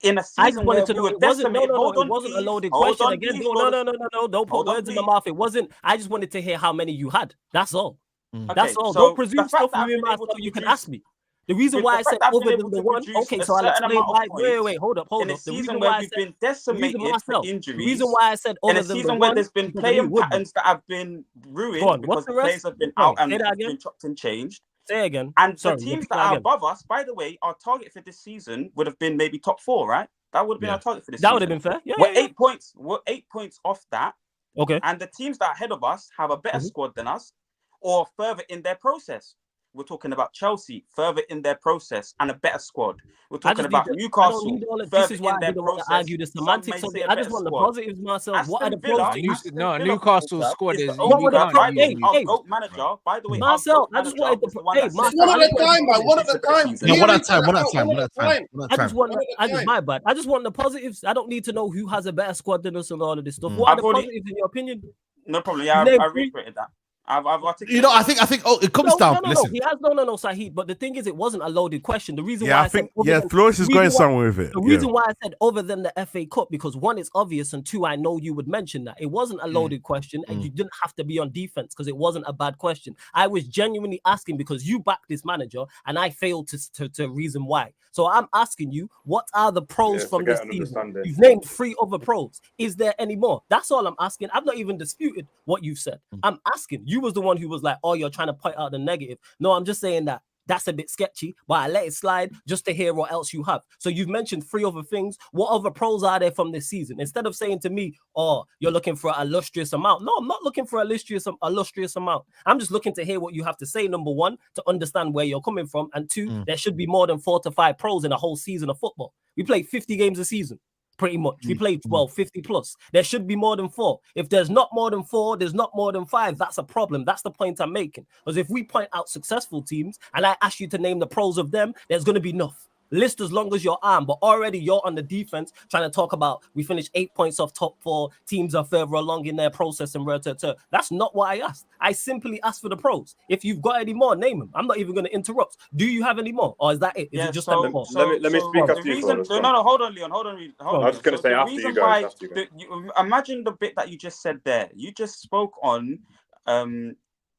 in a season where we were decimated. It wasn't a loaded question. Again, no. Don't put words in my mouth. It wasn't. I just wanted to hear how many you had. That's all. That's all. Don't presume stuff from me, myself. You can ask me. The reason why I said other than the one, okay, so I'll explain why. Wait, hold up. In a season where we've been decimated for injuries. The reason why I said other than the one. In a season where there's been playing patterns that have been ruined because the players have been out and been chopped and changed. Say again. And the teams that are above us, by the way, our target for this season would have been maybe top 4, right? That would have been our target for this season. That would have been fair. We're 8 points. We're 8 points off that. Okay. And the teams that are ahead of us have a better squad than us, or further in their process. We're talking about Chelsea further in their process and a better squad. We're talking about Newcastle further in their process. Argue the semantics of it. I just want the positives myself. What are the pros? No, Newcastle's squad is. Our GOAT manager, by the way. Marcel, I just wanted to. Hey, Marcel, one at a time, man. One at a time. One at a time. I just want the positives. I don't need to know who has a better squad than us and all of this stuff. What are the positives in your opinion? No problem. Yeah, I reiterated that. I've articulated. I think it comes down. Listen, he has no, Saeed. But the thing is, it wasn't a loaded question. The reason why I think Flores is going somewhere with it. The reason why I said other than the FA Cup, because one, it's obvious, and two, I know you would mention that it wasn't a loaded question, and you didn't have to be on defense because it wasn't a bad question. I was genuinely asking because you backed this manager, and I failed to reason why. So I'm asking you, what are the pros from this season? You've named 3 other pros. Is there any more? That's all I'm asking. I've not even disputed what you've said. I'm asking. You was the one who was like, oh, you're trying to point out the negative. No, I'm just saying that that's a bit sketchy, but I let it slide just to hear what else you have. So you've mentioned 3 other things. What other pros are there from this season? Instead of saying to me, oh, you're looking for an illustrious amount. No, I'm not looking for an illustrious amount. I'm just looking to hear what you have to say, number 1, to understand where you're coming from. And 2, there should be more than 4 to 5 pros in a whole season of football. We play 50 games a season. Pretty much. We played 50 plus. There should be more than 4. If there's not more than 4, there's not more than 5. That's a problem. That's the point I'm making. Because if we point out successful teams and I ask you to name the pros of them, there's going to be enough. List as long as your arm, but already you're on the defense trying to talk about we finished 8 points off top 4. Teams are further along in their process and That's not what I asked. I simply asked for the pros. If you've got any more, name them. I'm not even going to interrupt. Do you have any more, or is that it? Is it just let me speak after you. No, hold on, Leon. Hold on. I was going to say after you guys. Imagine the bit that you just said there. You just spoke on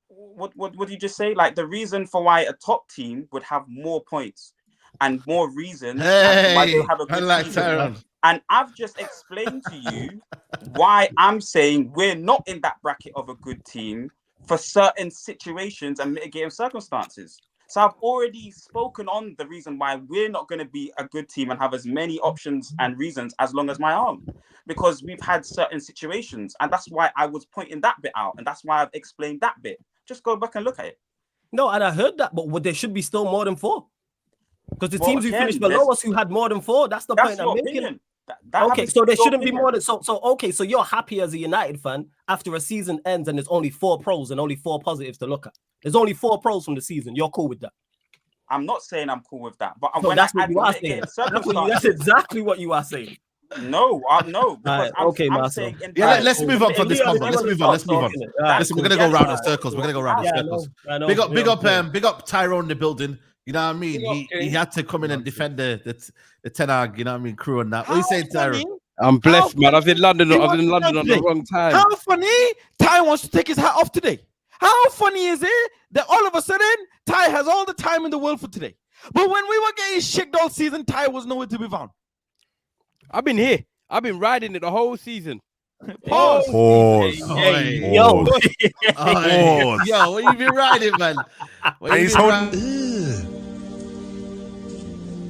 what did you just say? Like the reason for why a top team would have more points and more reasons why they have a good season. And I've just explained to you why I'm saying we're not in that bracket of a good team for certain situations and mitigating circumstances. So I've already spoken on the reason why we're not going to be a good team and have as many options and reasons as long as my arm, because we've had certain situations. And that's why I was pointing that bit out. And that's why I've explained that bit. Just go back and look at it. No, and I heard that, but there should be still more than 4. Because the teams who finished below us who had more than 4, that's the point I'm making. Okay, so there shouldn't be more than okay. So you're happy as a United fan after a season ends and there's only 4 pros and only 4 positives to look at. There's only 4 pros from the season. You're cool with that? I'm not saying I'm cool with that, but no, when that's what you are saying. That's exactly what you are saying. No, no. Because I'm saying. Let's move on from this convo. Let's move on. Listen, we're gonna go round in circles. Big up Tyrone in the building. You know what I mean? He had to come in and defend the Ten Hag, you know what I mean, crew and that. What are you saying, Tyrone? I'm blessed, man. I was in London on the wrong time. How funny Ty wants to take his hat off today. How funny is it that all of a sudden Ty has all the time in the world for today? But when we were getting shipped all season, Ty was nowhere to be found. I've been here. I've been riding it the whole season. Pause. Yo, what you been riding, man? And he's holding.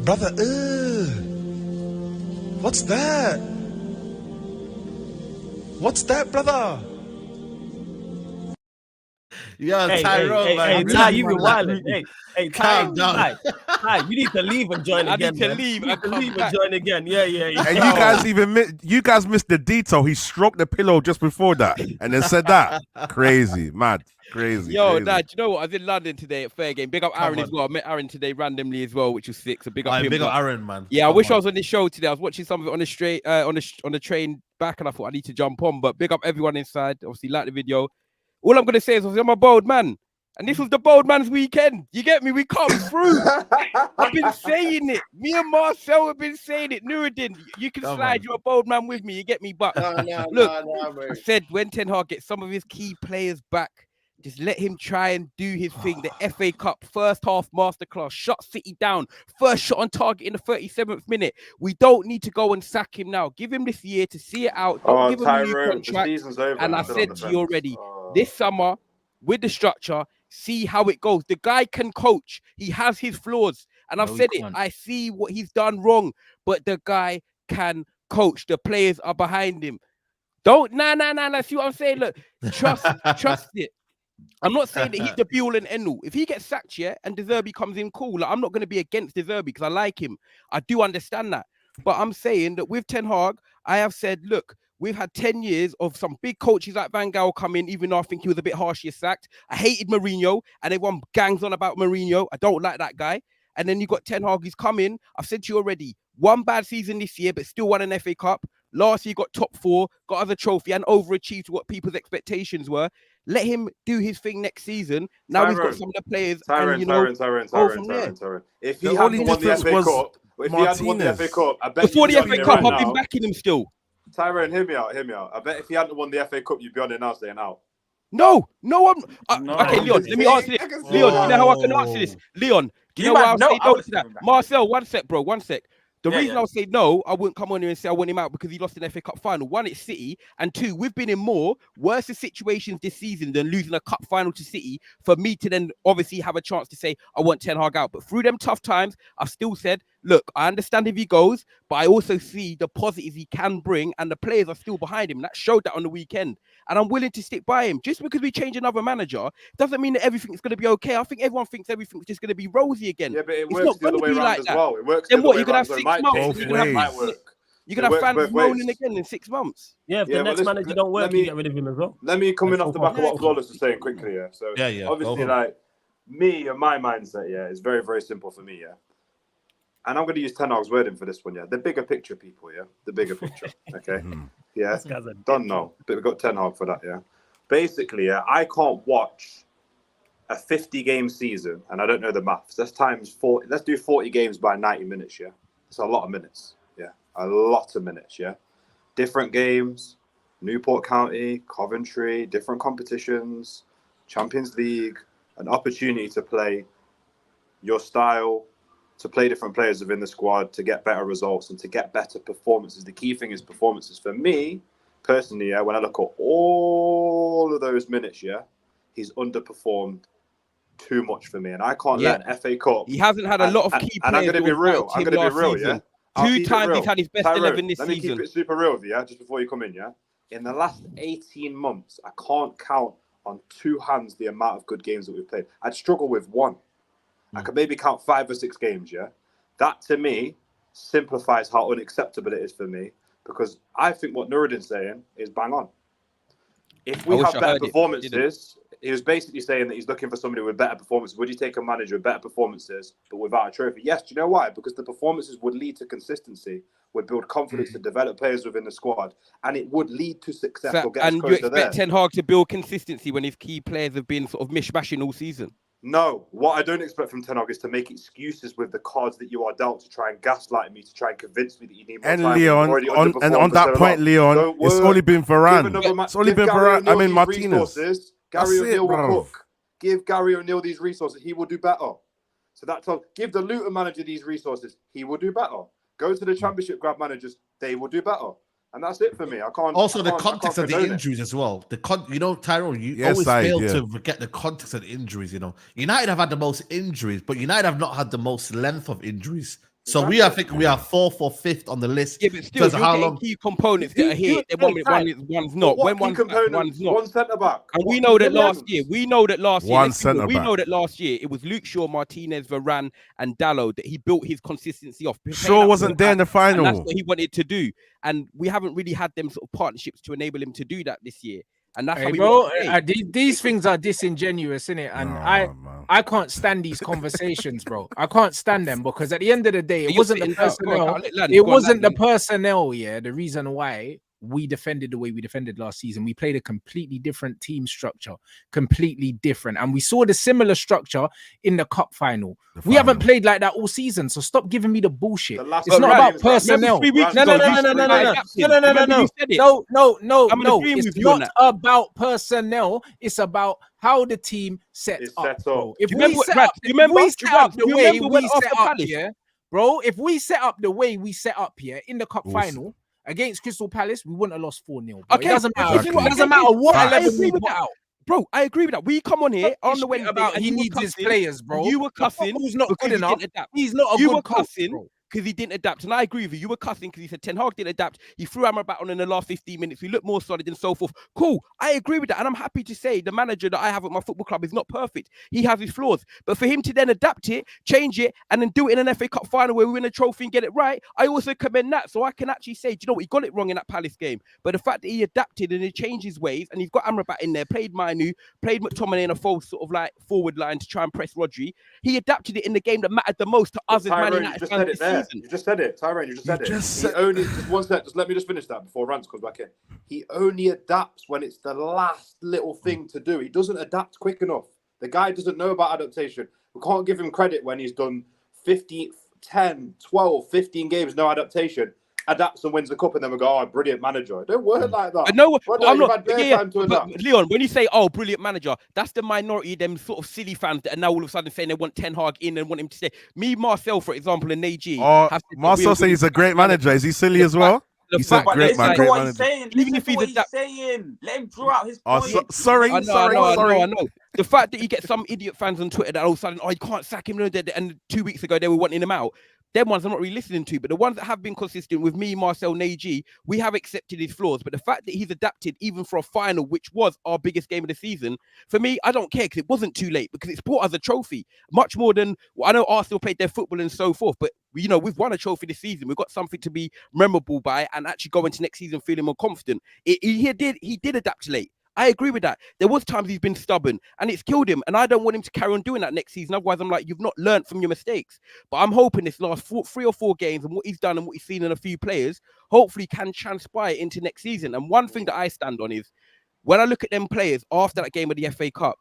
Brother, what's that? What's that, brother? Yo, Tyrone, man. Ty, you been wilding. Hey, calm down. Ty, you need to leave and join again. I need to leave and join again. Yeah. And you guys missed the detail. He stroked the pillow just before that, and then said that. Crazy, mad, crazy. Yo, crazy. Dad, you know what? I was in London today at Fair Game. Big up Aaron as well. I met Aaron today randomly as well, which was sick. So big up him. Big up Aaron, man. Yeah, I wish I was on this show today. I was watching some of it on the straight, on the train back, and I thought I need to jump on. But big up everyone inside. Obviously, like the video. All I'm gonna say is, I'm a bold man. And this was the bold man's weekend. You get me? We come through. I've been saying it. Me and Marcel have been saying it. Nuruddin, you can slide. You're a bold man with me. You get me? But look, I said when Ten Hag gets some of his key players back, just let him try and do his thing. The FA Cup first half masterclass, shut City down. First shot on target in the 37th minute. We don't need to go and sack him now. Give him this year to see it out. Don't give him a new contract. And I said to you already, this summer, with the structure, see how it goes. The guy can coach. He has his flaws. And I've said it. I see what he's done wrong. But the guy can coach. The players are behind him. Don't, nah. See what I'm saying? Look, trust it. I'm not saying that he's the be-all and end-all. If he gets sacked, and De Zerbi comes in, cool. Like, I'm not going to be against De Zerbi because I like him. I do understand that. But I'm saying that with Ten Hag, I have said, look, we've had 10 years of some big coaches like Van Gaal come in, even though I think he was a bit harsh, he sacked. I hated Mourinho, and everyone gangs on about Mourinho. I don't like that guy. And then you got Ten Hag, he's come in. I've said to you already, one bad season this year, but still won an FA Cup. Last year, got top 4, got other trophy, and overachieved what people's expectations were. Let him do his thing next season. Now we've got some of the players. Tyron. If he hadn't won the FA Cup, I bet before the FA Cup, I've been backing him still. Tyrone, hear me out. I bet if he hadn't won the FA Cup, you'd be on it now saying out. No, okay, Leon, let me answer this. Leon, you know how I can answer this? Leon, do you know why I'll say no to that? Marcel, one sec, bro, one sec. The reason I'll say no, I wouldn't come on here and say I want him out because he lost an FA Cup final. 1, it's City, and 2, we've been in more worse situations this season than losing a cup final to City for me to then obviously have a chance to say I want Ten Hag out. But through them tough times, I've still said, look, I understand if he goes, but I also see the positives he can bring, and the players are still behind him. That showed that on the weekend. And I'm willing to stick by him. Just because we change another manager doesn't mean that everything's going to be okay. I think everyone thinks everything's just going to be rosy again. Yeah, but it works the other way around as well. It works. Then what? You're going to have 6 months. You're going to have fans moaning again in 6 months. Yeah, if the next manager don't work, you get rid of him as well. Let me come in off the back of what Flawless was saying quickly. Yeah. So obviously, like me and my mindset, is very, very simple for me. Yeah. And I'm going to use Ten Hag's wording for this one, the bigger picture, people, the bigger picture, okay? Don't know, but we've got Ten Hag for that, Basically, I can't watch a 50-game season, and I don't know the maths. That's times 40. Let's do 40 games by 90 minutes, It's a lot of minutes, a lot of minutes, Different games, Newport County, Coventry, different competitions, Champions League, an opportunity to play your style, to play different players within the squad, to get better results and to get better performances. The key thing is performances. For me, personally, when I look at all of those minutes, he's underperformed too much for me. And I can't let an FA Cup... He hasn't had a lot of key players. And I'm going to be real. Two times he's had his best 11 this season. Let me keep it super real with you, just before you come in, In the last 18 months, I can't count on 2 hands the amount of good games that we've played. I'd struggle with 1. I could maybe count 5 or 6 games, That to me simplifies how unacceptable it is for me, because I think what Nuruddin's saying is bang on. If we have better performances, he was basically saying that he's looking for somebody with better performances. Would you take a manager with better performances but without a trophy? Yes. Do you know why? Because the performances would lead to consistency, would build confidence to develop players within the squad, and it would lead to success. And you expect Ten Hag to build consistency when his key players have been sort of mishmashing all season? No, what I don't expect from Ten Hag is to make excuses with the cards that you are dealt to try and gaslight me, to try and convince me that you need more time. Leon, on that point, Leon, it's only been Varane. It's only been Varane. I mean, Martinez. Gary O'Neill will cook. Give Gary O'Neill these resources, he will do better. So that's all. Give the Luton manager these resources, he will do better. Go to the Championship grab managers, they will do better. And that's it for me. Also, the context of the injuries as well. Tyrone, you always fail to forget the context of the injuries. United have had the most injuries, but United have not had the most length of injuries. So we are 4th or 5th on the list. Yeah, but still, how long key components that are here? One's not. When one's not. One centre back. And we know that last year. We know that last year it was Luke Shaw, Martinez, Varane, and Dalot that he built his consistency off. Shaw wasn't there in the final. That's what he wanted to do, and we haven't really had them sort of partnerships to enable him to do that this year. And that's these things are disingenuous, innit? And I can't stand these conversations, bro. I can't stand them, because at the end of the day, it wasn't the personnel. It wasn't the personnel. Yeah, the reason why we defended the way we defended last season. We played a completely different team structure, completely different, and we saw the similar structure in the cup final. We haven't played like that all season, so stop giving me the bullshit. It's not about personnel. No. It's not about personnel. It's about how the team set up. Bro. If we set up the way we set up here, bro, if we set up the way we set up here in the cup final against Crystal Palace, we wouldn't have lost 4-0. Okay, it doesn't matter. It doesn't matter what 11 we put out. Bro, I agree with that. We come on here on the Wednesday about he needs his players, bro. You were cussing. Who's not good enough? He's not a good coach, bro. Because he didn't adapt. And I agree with you. You were cussing because he said Ten Hag didn't adapt. He threw Amrabat on in the last 15 minutes. We looked more solid and so forth. Cool. I agree with that. And I'm happy to say the manager that I have at my football club is not perfect. He has his flaws. But for him to then adapt it, change it, and then do it in an FA Cup final where we win a trophy and get it right, I also commend that. So I can actually say, do you know what? He got it wrong in that Palace game. But the fact that he adapted and he changed his ways, and he's got Amrabat in there, played Mainu, played McTominay in a false sort of like forward line to try and press Rodri. He adapted it in the game that mattered the most to us as Man United fans this season. You just said it. Tyrone, you just said it. Just one sec. Just let me just finish that before Rance comes back in. He only adapts when it's the last little thing to do. He doesn't adapt quick enough. The guy doesn't know about adaptation. We can't give him credit when he's done 10, 12, 15 games, no adaptation. Adapts and wins the cup, and then we go, oh, brilliant manager. It don't work like that. No, I'm not. But Leon, when you say, oh, brilliant manager, that's the minority of them sort of silly fans that are now all of a sudden saying they want Ten Hag in and want him to stay. Me, Marcel, for example, and Neji. Marcel says he's a great manager. Is he silly as well? He's a great manager. Even if he's saying, let him draw out his point. Sorry. I know. The fact that you get some idiot fans on Twitter that all of a sudden, oh, you can't sack him, and 2 weeks ago they were wanting him out. Them ones I'm not really listening to, but the ones that have been consistent with me, Marcel, Neji, we have accepted his flaws. But the fact that he's adapted even for a final, which was our biggest game of the season, for me, I don't care because it wasn't too late because it's brought us a trophy. Much more than, I know Arsenal played their football and so forth, but we've won a trophy this season. We've got something to be memorable by and actually go into next season feeling more confident. He did adapt late. I agree with that. There was times he's been stubborn and it's killed him. And I don't want him to carry on doing that next season. Otherwise, I'm like, you've not learned from your mistakes. But I'm hoping this last 3 or 4 games and what he's done and what he's seen in a few players, hopefully can transpire into next season. And one thing that I stand on is when I look at them players after that game of the FA Cup,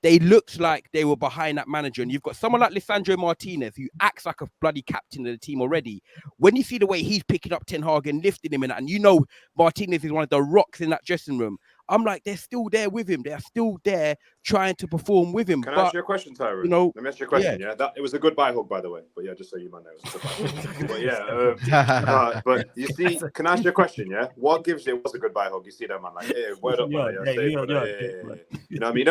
they looked like they were behind that manager. And you've got someone like Lisandro Martinez, who acts like a bloody captain of the team already. When you see the way he's picking up Ten Hag and lifting him in that, and you know Martinez is one of the rocks in that dressing room, I'm like, they're still there with him. They're still there trying to perform with him. Can I ask you a question, Tyrone? Let me ask you a question, yeah? It was a goodbye hug, by the way. But yeah, just so you might know. It was a goodbye hug. But you see, can I ask you a question, yeah? What gives it was a goodbye hug? You see that man like, hey, word up, man. You know what I mean? You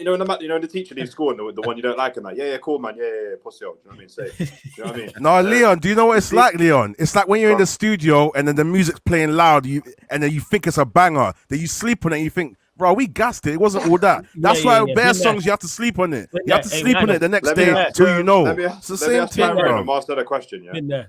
know when the teacher leaves school and the one you don't like and like, yeah, cool, man. Yeah, pussy up. Do you know what I mean? Say, you know what I mean? No, Leon, do you know what it's like, Leon? It's like when you're in the studio and then the music's playing loud, and then you think it's a banger, then you sleep on it and you think, Bro, we gassed it. It wasn't all that. That's why bare songs you have to sleep on it. You have to sleep on it the next day till you know. It's the same thing, bro. Marcelo question, yeah.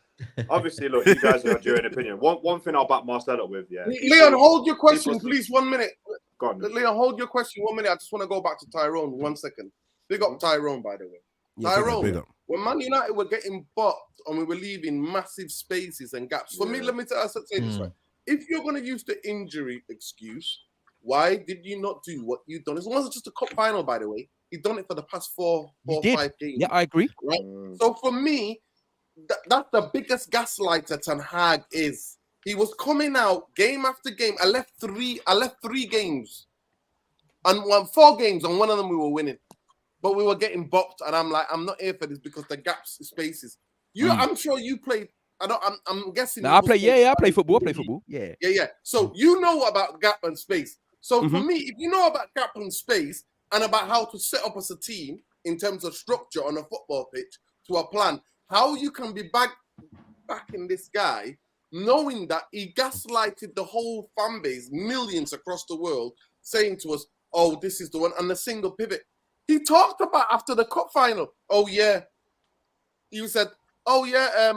Obviously, look, you guys have your own opinion. One thing I'll back Marcelo with, yeah. Leon, hold your question, please. 1 minute. Go on. Leon, hold your question 1 minute. I just want to go back to Tyrone 1 second. Big up Tyrone, by the way. Tyrone, when Man United were getting bopped and we were leaving massive spaces and gaps. For me, let me say this right. If you're going to use the injury excuse, why did you not do what you've done? As long as it's just a cup final, by the way. You've done it for the past four or 5 games. Yeah, I agree. Right? So for me, that's the biggest gaslighter Ten Hag is. He was coming out game after game. I left three games and won 4 games, and one of them we were winning. But we were getting bopped, and I'm like, I'm not here for this because the gaps, spaces. I'm sure you played. I'm guessing. I play. Yeah, I play football. Yeah. So you know about gap and space. So for me, if you know about gap and space and about how to set up as a team in terms of structure on a football pitch to a plan, how you can be backing this guy, knowing that he gaslighted the whole fan base, millions across the world, saying to us, "Oh, this is the one," and the single pivot. He talked about after the cup final. Oh yeah, he said, "Oh yeah,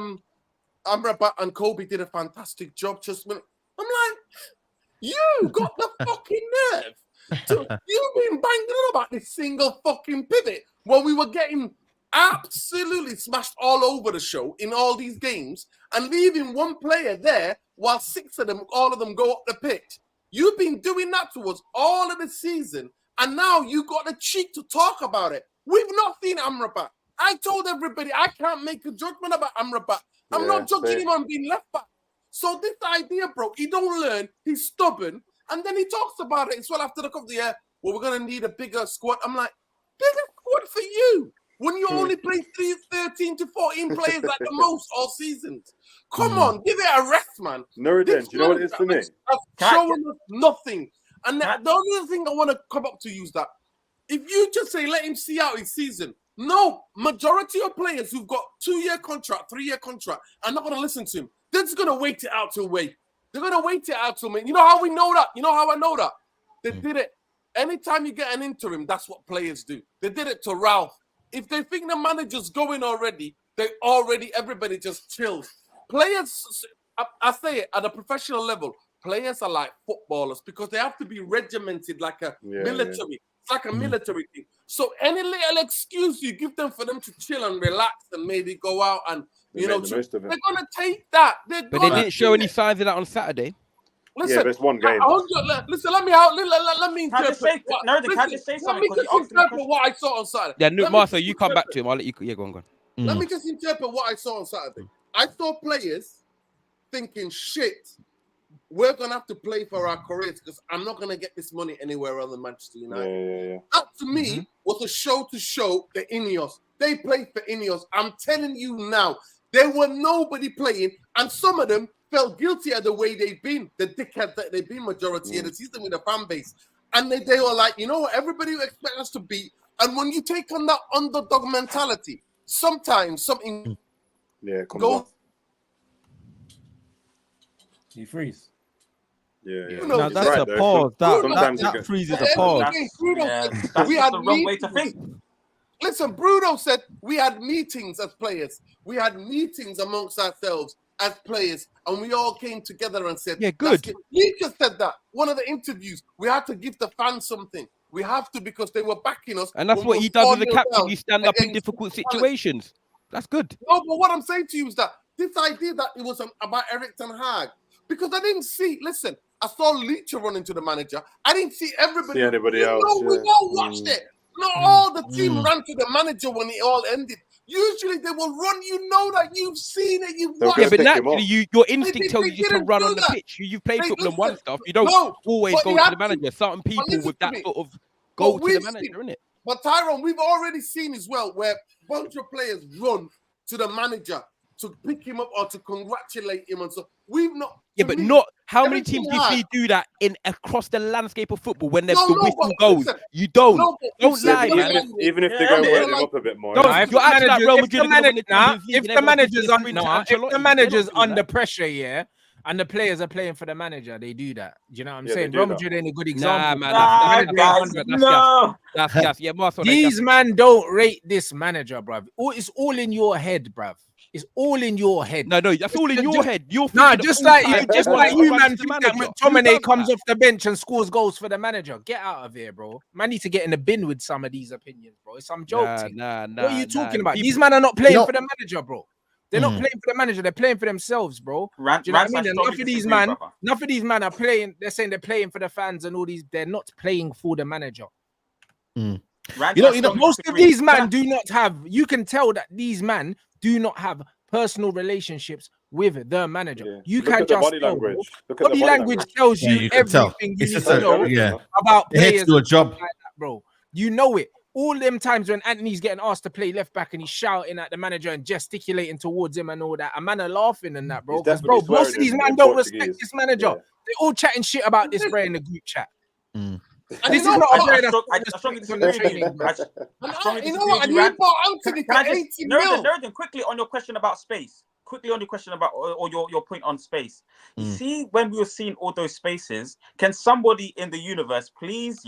Amrabat and Kobe did a fantastic job." I'm like, you got the fucking nerve. You've been banging on about this single fucking pivot when we were getting absolutely smashed all over the show in all these games and leaving one player there while 6 of them, all of them go up the pitch. You've been doing that to us all of the season, and now you got the cheek to talk about it. We've not seen Amrabat. I told everybody I can't make a judgment about Amrabat. I'm not judging him on being left back. So this idea, bro, he don't learn, he's stubborn, and then he talks about it as well after the cup of the year. Well, we're going to need a bigger squad. I'm like, bigger squad for you when you only play 13 to 14 players like the most all seasons. Come on, give it a rest, man. No, do you know what it is for me? Showing us nothing. And the only thing I want to come up to you is that if you just say, let him see out his season, no, majority of players who've got 2-year contract, 3-year contract, are not going to listen to him. They're just going to wait it out till May. They're going to wait it out till May. You know how we know that? You know how I know that? They did it. Anytime you get an interim, that's what players do. They did it to Ralph. If they think the manager's going already, everybody just chills. Players, I say it, at a professional level, players are like footballers because they have to be regimented like a military. It's like a military thing. So any little excuse you give them for them to chill and relax and maybe go out and, they're going to take that. But they didn't show any signs of that on Saturday. Listen, there's one game. Listen, let me interpret. Can I just say something? Let me just interpret what I saw on Saturday. Yeah, no, Marcel, you come back to him. I'll let you. Yeah, go on. Let me just interpret what I saw on Saturday. I saw players thinking, shit, we're going to have to play for our careers because I'm not going to get this money anywhere other than Manchester United. That, to me, was a show to show the INEOS. They played for INEOS. I'm telling you now, there were nobody playing, and some of them felt guilty of the way they've been, the dickheads that they've been majority of the season with the fan base. And they were like, you know what, everybody expects us to beat. And when you take on that underdog mentality, sometimes something goes. You freeze. No, that's right, a pause. That freezes a pause. We had the wrong way to think. Listen, Bruno said we had meetings as players. We had meetings amongst ourselves as players, and we all came together and said, "Yeah, good." He just said that. One of the interviews, we had to give the fans something. We have to because they were backing us. And that's what he does as a captain. You stand up in difficult situations. That's good. No, but what I'm saying to you is that this idea that it was about Erik Ten Hag, because I didn't see. Listen, I saw Leach run into the manager. I didn't see everybody. See anybody else? We all watched it. Not all the team ran to the manager when it all ended. Usually they will run. You know that you've seen it. You've watched but naturally, your instinct tells you just to run on the pitch. You've played football and won stuff. You don't always go to the manager. Certain people with that sort of go to the manager, isn't it? But Tyrone, we've already seen as well where a bunch of players run to the manager to pick him up or to congratulate him and so we've not. Yeah, but not how many teams do you see do that in across the landscape of football when the whistle goes? You don't. Don't lie, man. Even if they go wet him up a bit more. If the manager's under pressure, And the players are playing for the manager. They do that. Do you know what I'm Yeah, saying? they do Real that. Madrid ain't a good Nah, example. man. That's gas. Yeah, Marcel, These man don't rate this manager, bruv. It's all in your head, bruv. It's all in your head. No, that's all in your head. You're nah, thinking just all like time, you, just everyone like you, runs man. the Think that manager. McTominay comes off the bench and scores goals for the manager. Get out of here, bro. Man, need to get in the bin with some of these opinions, bro. It's some joke. What are you talking about? These men are not playing for the manager, bro. They're not playing for the manager. They're playing for themselves, bro. Do you know what I mean? Enough of these men are playing. They're saying they're playing for the fans and all these. They're not playing for the manager. Most of these men do not have. You can tell that these men do not have personal relationships with the manager. Yeah. You Look can at the just body tell, language. Look at body the body language language. tells Yeah, you you can tell. everything you It's need just to know about It hits players. to a job. Like that, bro. You know it. All them times when Anthony's getting asked to play left back and he's shouting at the manager and gesticulating towards him and all that, a man are laughing and that, bro. Because, bro, most of these men don't respect this manager. They're all chatting shit about this bro in the group chat. And this is not a player that's on the training, bro. You know what? And you bought Anthony for 80 mil. Nerden, quickly on your question about space. Quickly on your question about or your point on space. You see, when we were seeing all those spaces, can somebody in the universe please,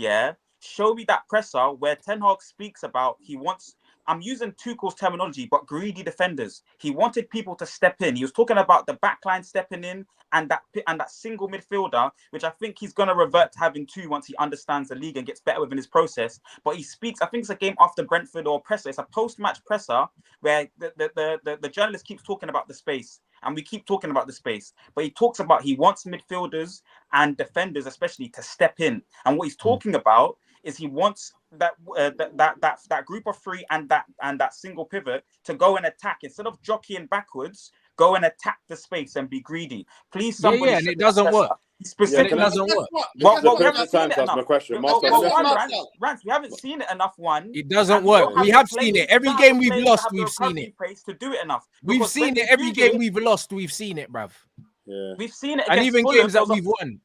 show me that presser where Ten Hag speaks about he wants, I'm using Tuchel's terminology, but greedy defenders. He wanted people to step in. He was talking about the backline stepping in and that single midfielder, which I think he's going to revert to having two once he understands the league and gets better within his process. But he speaks, I think it's a game after Brentford or presser. It's a post-match presser where the journalist keeps talking about the space. And we keep talking about the space. But he talks about he wants midfielders and defenders especially to step in. And what he's talking about is he wants that group of three and that single pivot to go and attack instead of jockeying backwards. Go and attack the space and be greedy. Please, somebody. And it doesn't work. Specifically, it doesn't work. Well, we haven't seen it enough. Rants, we haven't seen it enough. It doesn't work. We have seen it. Every game we've lost, we've seen it. To do it enough. We've seen it. Every game we've lost, we've seen it, bruv. Yeah. We've seen it, and even games that we've won.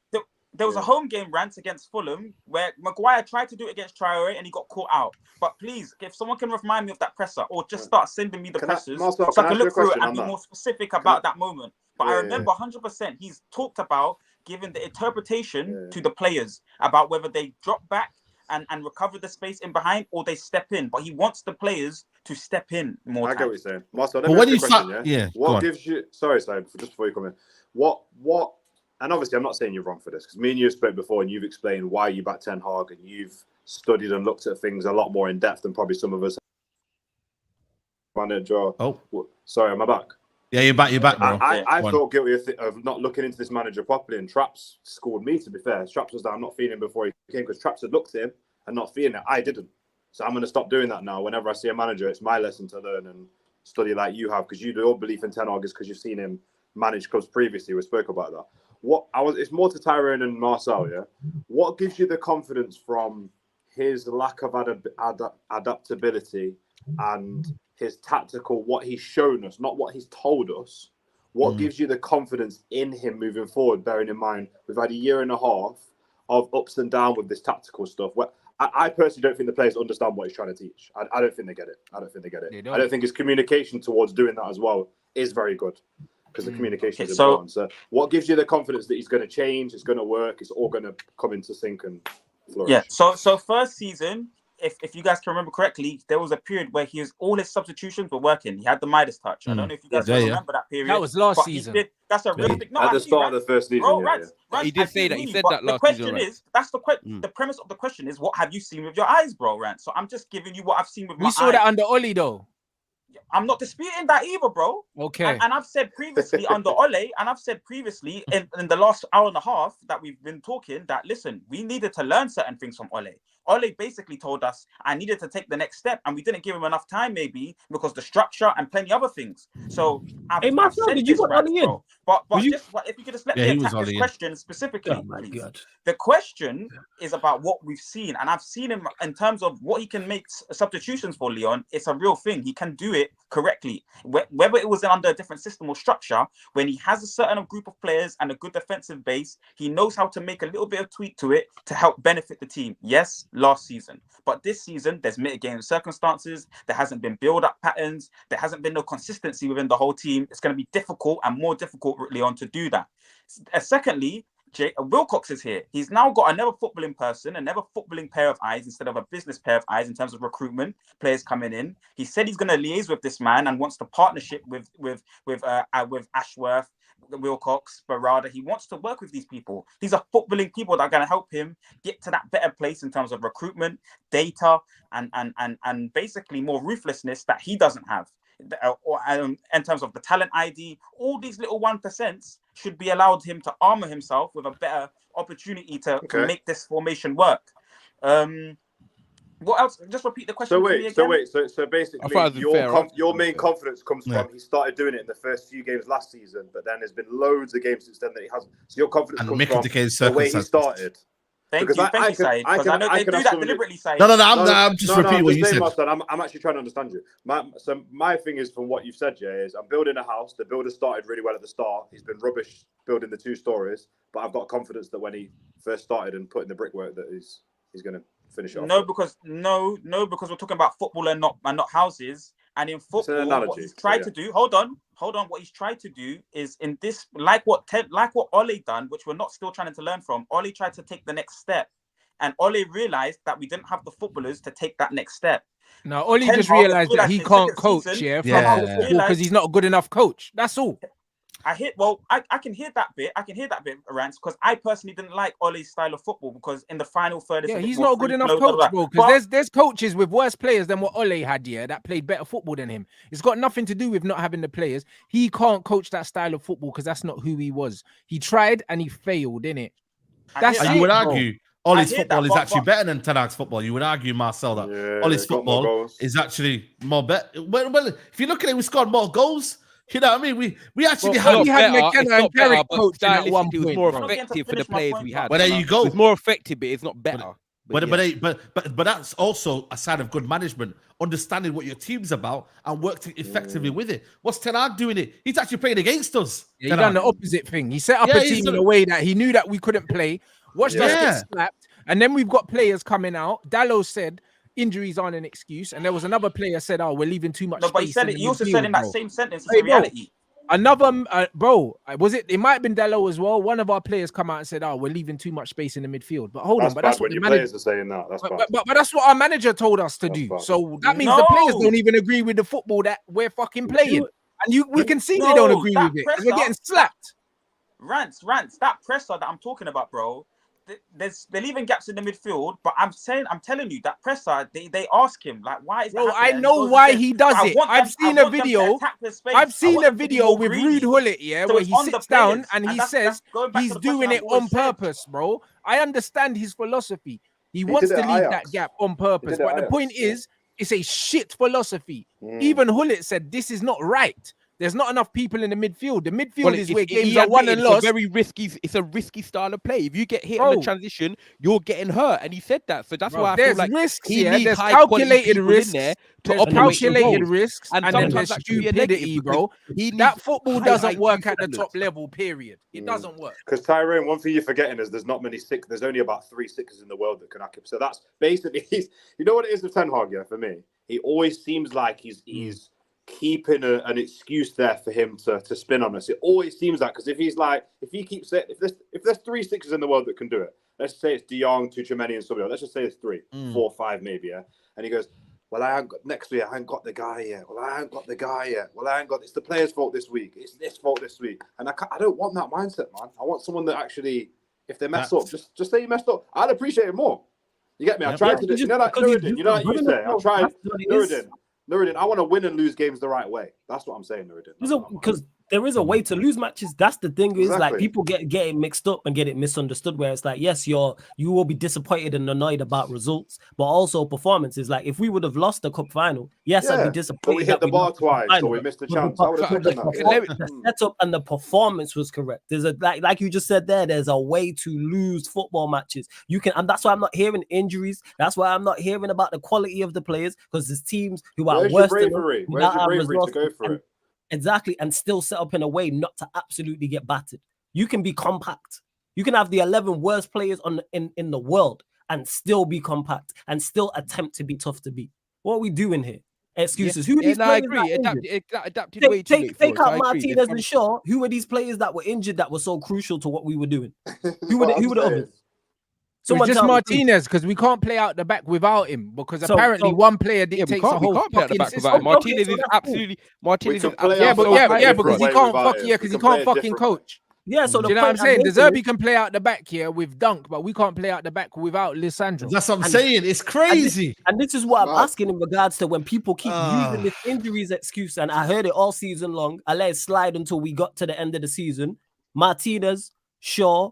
There was a home game rant against Fulham where Maguire tried to do it against Traore and he got caught out. But please, if someone can remind me of that presser or just start sending me the pressers so I can look through it and be more specific about that moment. But I remember 100% he's talked about giving the interpretation to the players about whether they drop back and recover the space in behind or they step in. But he wants the players to step in more. I get what you're saying. Marcel, but when you start, what gives you, sorry, just before you come in, what, and obviously I'm not saying you're wrong for this because me and you spoke before and you've explained why you back Ten Hag and you've studied and looked at things a lot more in depth than probably some of us. Manager. Oh, sorry, am I back? Yeah, you're back, bro. I felt guilty of not looking into this manager properly, and Traps scored me, to be fair. Traps was that I'm not feeling him before he came because Traps had looked at him and not feeling it. I didn't. So I'm going to stop doing that now. Whenever I see a manager, it's my lesson to learn and study like you have because you do your belief in Ten Hag is because you've seen him manage clubs previously. We spoke about that. It's more to Tyrone and Marcel, yeah? What gives you the confidence from his lack of adaptability and his tactical, what he's shown us, not what he's told us? What gives you the confidence in him moving forward, bearing in mind we've had a year and a half of ups and downs with this tactical stuff? I personally don't think the players understand what he's trying to teach. I don't think they get it. I don't think his communication towards doing that as well is very good because the communication is important. So what gives you the confidence that he's going to change, it's going to work, it's all going to come into sync and flourish? Yeah, so first season, if you guys can remember correctly, there was a period where all his substitutions were working. He had the Midas touch. I don't know if you guys remember that period. That was last season. That's a realistic. No, at the start of the first season. He did say that. He said that last season. The question is, that's the premise of the question is, what have you seen with your eyes, bro, Rant? So I'm just giving you what I've seen with my eyes. We saw that under Oli, though. I'm not disputing that either, bro. Okay. And I've said previously under Ole, and I've said previously in the last hour and a half that we've been talking that, listen, we needed to learn certain things from Ole. Ole basically told us I needed to take the next step, and we didn't give him enough time, maybe because the structure and plenty other things. So, hey, Marcel, did you put Ole in? But if you could just let me attack this question specifically, please. God. The question is about what we've seen, and I've seen him in terms of what he can make substitutions for Leon. It's a real thing. He can do it correctly. Whether it was under a different system or structure, when he has a certain group of players and a good defensive base, he knows how to make a little bit of tweak to it to help benefit the team. Yes, last season. But this season, there's mitigating circumstances. There hasn't been build-up patterns. There hasn't been no consistency within the whole team. It's going to be difficult and more difficult support Leon to do that. Secondly, Wilcox is here. He's now got another footballing person, another footballing pair of eyes instead of a business pair of eyes in terms of recruitment, players coming in. He said he's going to liaise with this man and wants the partnership with Ashworth, Wilcox, Barada. He wants to work with these people. These are footballing people that are going to help him get to that better place in terms of recruitment, data, and basically more ruthlessness that he doesn't have. In terms of the talent ID, all these little 1% should be allowed him to armor himself with a better opportunity to make this formation work. What else? Just repeat the question. So basically, your main confidence comes from he started doing it in the first few games last season, but then there's been loads of games since then that he hasn't. So your confidence comes from the way he started. Thank you, Saeed. Because I know they do that deliberately, Saeed. No, I'm just repeating what you said. I'm actually trying to understand you. My thing is, from what you've said, Jay, is I'm building a house. The builder started really well at the start. He's been rubbish building the 2 stories, but I've got confidence that when he first started and put in the brickwork, that he's going to finish it off. Because we're talking about football and not houses. And in football, what he's tried to do, hold on. What he's tried to do is in this, like what Ole done, which we're not still trying to learn from. Ole tried to take the next step, and Ole realized that we didn't have the footballers to take that next step. No, Ole just realized that he can't coach, because he's not a good enough coach. That's all. I can hear that bit. Rance, because I personally didn't like Ole's style of football because in the final third, he's not a good enough coach, bro. Because there's coaches with worse players than what Ole had that played better football than him. It's got nothing to do with not having the players. He can't coach that style of football because that's not who he was. He tried and he failed, innit? You would argue Ole's football is actually better than Ten Hag's football. You would argue, Marcel, that Ole's football is actually more better. Well, if you look at it, we scored more goals. You know what I mean? We actually had McKenna and Carrick coach at one point. It was more effective for the players we had. But there you go. It's more effective, but it's not better. But that's also a sign of good management, understanding what your team's about and working effectively with it. What's Ten Hag doing it? He's actually playing against us. He done the opposite thing. He set up a team in a way that he knew that we couldn't play. Watched us get slapped, and then we've got players coming out. Dallo said injuries aren't an excuse, and there was another player said, "Oh, we're leaving too much." No, but he said it. He also said in that same sentence, it's a reality. Another was it? It might have been Dallo as well. One of our players come out and said, "Oh, we're leaving too much space in the midfield." But hold on, but that's what the players are saying that. But that's what our manager told us to do. So that means the players don't even agree with the football that we're fucking playing, and we can see they don't agree with it. We're getting slapped. Rants. That presser that I'm talking about, bro. They're leaving gaps in the midfield, but I'm telling you that presser, they ask him like, why is that? Bro, I know why he does it. I've seen a video. I've seen a video with Ruud Gullit, where he sits down and he says he's doing it on purpose, bro. I understand his philosophy. He wants to leave that gap on purpose, but the point is, it's a shit philosophy. Even Gullit said this is not right. There's not enough people in the midfield. The midfield is where games are won and lost. It's a risky style of play. If you get hit in the transition, you're getting hurt. And he said that. So that's why I feel like risks, he needs there's calculated risks in there to there's operate calculated risks, and then there's that could be a stupidity, bro. That football doesn't work at the top level, period. It doesn't work. Because Tyrone, one thing you're forgetting is there's not many six. There's only about 3 6ers in the world that can occupy. So that's basically, you know what it is with Ten Hag, for me? He always seems like he's keeping an excuse there for him to spin on us. It always seems that, because if he keeps it, if there's 3 6ers in the world that can do it, let's say it's De Jong, Tuchemani, and somebody else. Let's just say it's 3, 4, 5 maybe, and he goes, well, I ain't got the guy yet. Well, I ain't got the guy yet. Well, I ain't got. It's the player's fault this week. It's this fault this week. And I don't want that mindset, man. I want someone that actually, if they mess up, just say you messed up. I'd appreciate it more. You get me? I tried to do. You know, like Nuruddin. You know, like you say. I tried Nuruddin. I want to win and lose games the right way. That's what I'm saying, Nuruddin. Because there is a way to lose matches. That's the thing. Is like people get it mixed up and get it misunderstood. Where it's like, yes, you will be disappointed and annoyed about results, but also performances. Like if we would have lost the cup final, yes, I'd be disappointed. But we hit the bar twice, so we missed the chance. I would have taken that. The setup and the performance was correct. There's like you just said there. There's a way to lose football matches. You can, and that's why I'm not hearing injuries. That's why I'm not hearing about the quality of the players, because there's teams who are worse than them. Where's your bravery to go for it? Exactly, and still set up in a way not to absolutely get battered. You can be compact. You can have the 11 worst players in the world and still be compact and still attempt to be tough to beat. What are we doing here? excuses. Who are these players? I agree. Adapted way too late. Take out Martinez and Shaw. Who were these players that were injured that were so crucial to what we were doing? Who were the others? It's just Martinez because we can't play out the back without him because apparently one player dictates the whole fucking system. Martinez is absolutely Martinez. Because he can't fucking coach. Yeah, so do you know what I'm saying? De Zerbi can play out the back here with Dunk, but we can't play out the back without Lisandro. That's what I'm saying. It's crazy. And this is what I'm asking in regards to when people keep using this injuries excuse, and I heard it all season long. I let it slide until we got to the end of the season. Martinez, Shaw,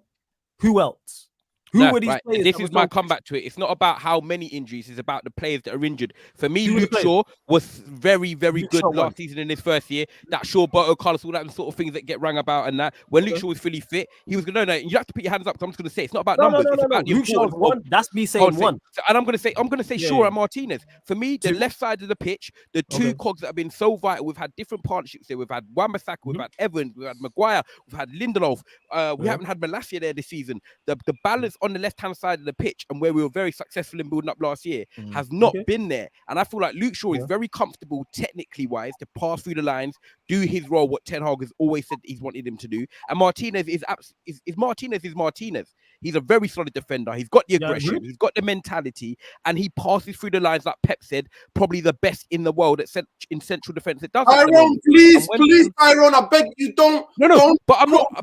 who else? Who were these players? This is my comeback to it. It's not about how many injuries, it's about the players that are injured. For me, Luke Shaw was very, very good last season in his first year. That Shaw, Boto, Carlos, all that sort of things that get rung about and that. When Luke Shaw was fully fit, he was going, no, you have to put your hands up. So I'm just going to say, it's not about numbers. It's about the importance one. That's me saying one. And I'm going to say Shaw and Martinez. For me, the left side of the pitch, the two cogs that have been so vital. We've had different partnerships there. We've had Wan-Bissaka, we've had Evans, we've had Maguire, we've had Lindelof. We haven't had Malacia there this season. The balance on the left-hand side of the pitch and where we were very successful in building up last year has not been there. And I feel like Luke Shaw is very comfortable technically wise to pass through the lines, do his role, what Ten Hag has always said he's wanted him to do. And Martinez is Martinez. He's a very solid defender. He's got the aggression, he's got the mentality, and he passes through the lines like Pep said, probably the best in the world in central defense. It does. Tyrone, please, Tyrone, I beg you, don't. But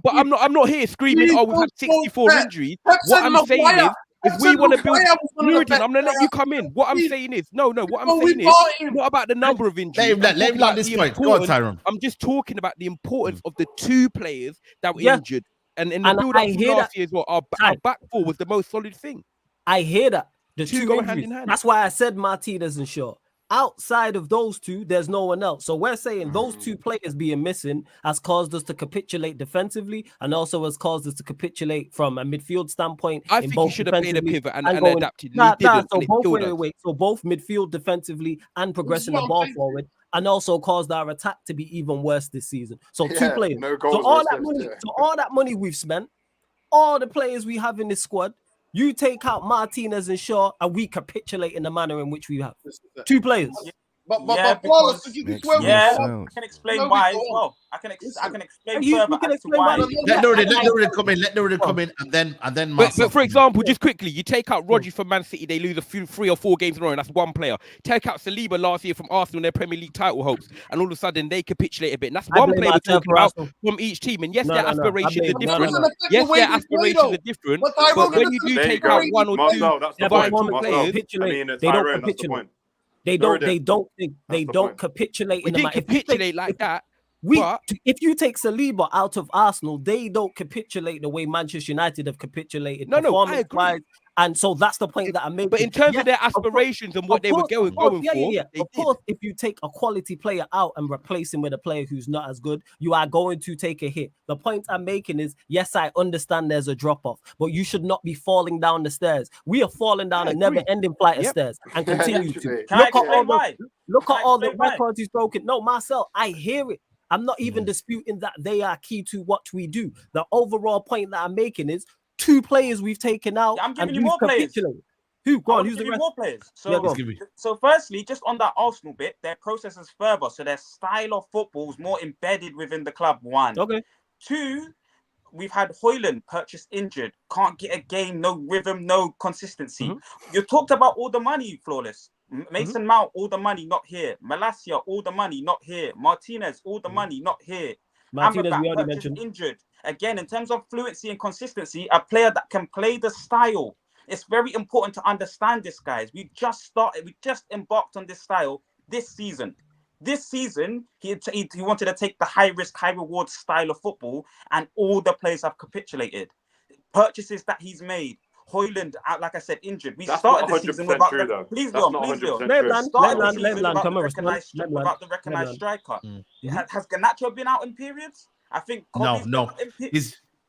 I'm not here screaming. We've had 64 injuries. What I'm saying is, if we want to build, Nuruddin, I'm gonna let you come in. What I'm saying is, what I'm saying is, not about the number of injuries. Let him land this point. Go on, Tyrone. I'm just talking about the importance of the two players that were injured, and in the build up from last year as well, our back four was the most solid thing. I hear that. The two go hand in hand. That's why I said Martinez and Shaw. Outside of those two, there's no one else. So we're saying those two players being missing has caused us to capitulate defensively and also has caused us to capitulate from a midfield standpoint. I think he should have played a pivot and adapted. So both midfield defensively and progressing the ball forward, and also caused our attack to be even worse this season. So two players. So all that money we've spent, all the players we have in this squad, you take out Martinez and Shaw, and we capitulate in the manner in which we have. Two players. But I can explain why as well. I can explain further as to why. Let Nuruddin come in, and then but for example, just quickly, you take out Rodri from Man City, they lose a few 3 or 4 games in a row, and that's one player. Take out Saliba last year from Arsenal in their Premier League title hopes, and all of a sudden they capitulate a bit. And that's one player we're talking about from each team. And yes, their aspirations are different. But when you do take out one or two vital players, they don't capitulate. They don't capitulate. We didn't capitulate like that. If you take Saliba out of Arsenal, they don't capitulate the way Manchester United have capitulated. No, I agree. And so that's the point that I'm making. But in terms of their aspirations and what they were going for, of course, if you take a quality player out and replace him with a player who's not as good, you are going to take a hit. The point I'm making is, yes, I understand there's a drop-off, but you should not be falling down the stairs. We are falling down a never-ending flight of stairs and continue to. Look at all the records he's broken. No, Marcel, I hear it. I'm not even disputing that they are key to what we do. The overall point that I'm making is, two players we've taken out. I'm giving you more players. Who? Go on. Who's the rest? More players. So firstly, just on that Arsenal bit, their process is further. So their style of football is more embedded within the club. 1. Okay. 2, we've had Højlund purchased injured. Can't get a game, no rhythm, no consistency. You talked about all the money, Flawless. Mason Mount, all the money, not here. Malacia, all the money, not here. Martinez, all the money, not here. Martinez, we already mentioned. Injured. Again, in terms of fluency and consistency, a player that can play the style. It's very important to understand this, guys. We just embarked on this style this season. This season, he wanted to take the high-risk, high-reward style of football, and all the players have capitulated. Purchases that he's made. Højlund, like I said, injured. We started the season without the recognised striker. Has Garnacho been out in periods? I think no.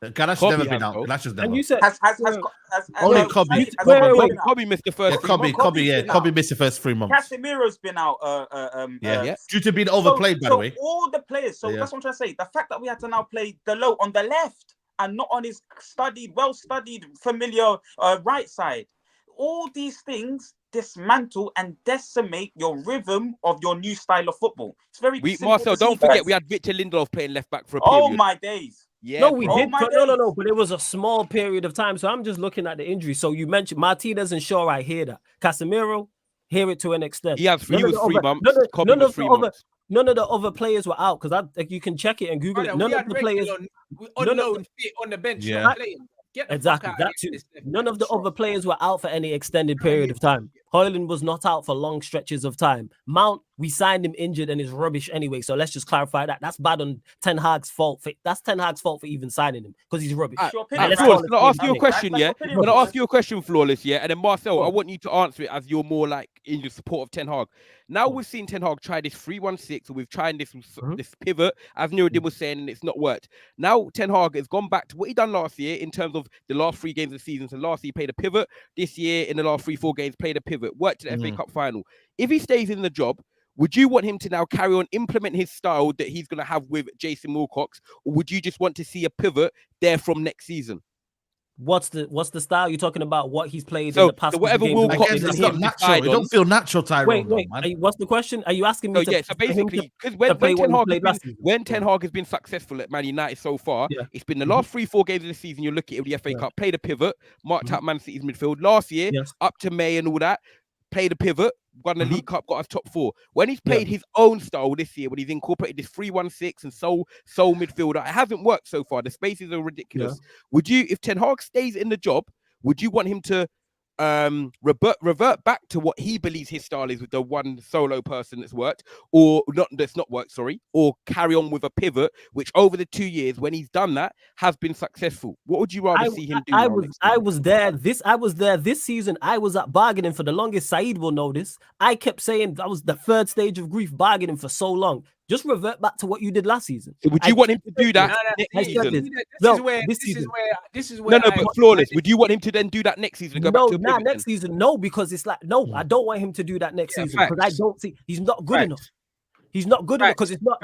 Garnacho's never been out. Garnacho's never. And you said only Kobe. Kobe missed the first. Kobe missed the first 3 months. Casemiro's been out. Due to being overplayed, by the way. All the players. So that's what I'm trying to say. The fact that we had to now play Dalot on the left and not on his well-studied, familiar right side. All these things dismantle and decimate your rhythm of your new style of football. It's very simple. Marcel, don't forget we had Victor Lindelof playing left back for a period. Oh my days. Yeah, no, we did. No, but it was a small period of time. So I'm just looking at the injury. So you mentioned Martinez and Shaw. I hear that. Casemiro, hear it to an extent. He was 3 months. None of the other players were out because you can check it and Google it. None of the players on the bench. Yeah. Exactly. None of the other players were out for any extended period of time. Højlund was not out for long stretches of time. Mount, we signed him injured and is rubbish anyway. So let's just clarify that. That's bad on Ten Hag's fault. That's Ten Hag's fault for even signing him because he's rubbish. Can I ask you a question, yeah? Can I ask you a question, Flawless, yeah? And then Marcel, I want you to answer it as you're more like in the support of Ten Hag. Now we've seen Ten Hag try this 3-1-6, or we've tried this pivot, as Nuruddin was saying, and it's not worked. Now Ten Hag has gone back to what he done last year in terms of the last 3 games of the season. So last year he played a pivot. This year, in the last 3-4 games, played a pivot. Worked in the FA Cup final. If he stays in the job, would you want him to now carry on implement his style that he's going to have with Jason Wilcox, or would you just want to see a pivot there from next season? What's the style you're talking about? What he's played in the past? Whatever Wilcox is not natural. It don't feel natural, Tyrone. Wait. What's the question? Are you asking me? So basically, because when Ten Hag has been successful at Man United so far, it's been the last 3-4 games of the season. You look at it with the FA Cup, played a pivot, marked out Man City's midfield last year, up to May and all that. Played a pivot, won the League Cup, got us top 4. When he's played his own style this year, when he's incorporated this 3-1-6 and sole midfielder, it hasn't worked so far. The spaces are ridiculous. Would you, if Ten Hag stays in the job, would you want him to revert back to what he believes his style is with the one solo person that's worked, or that's not worked, or carry on with a pivot, which over the 2 years when he's done that has been successful? What would you rather see him do? I was there this season. I was at bargaining for the longest. Saeed will know this. I kept saying that was the third stage of grief, bargaining for so long. Just revert back to what you did last season. Would you want him to do that next season? This is where. But Flawless. Would you want him to then do that next season? Next season, no, because it's like I don't want him to do that next season because I don't see he's not good enough. He's not good enough because it's not.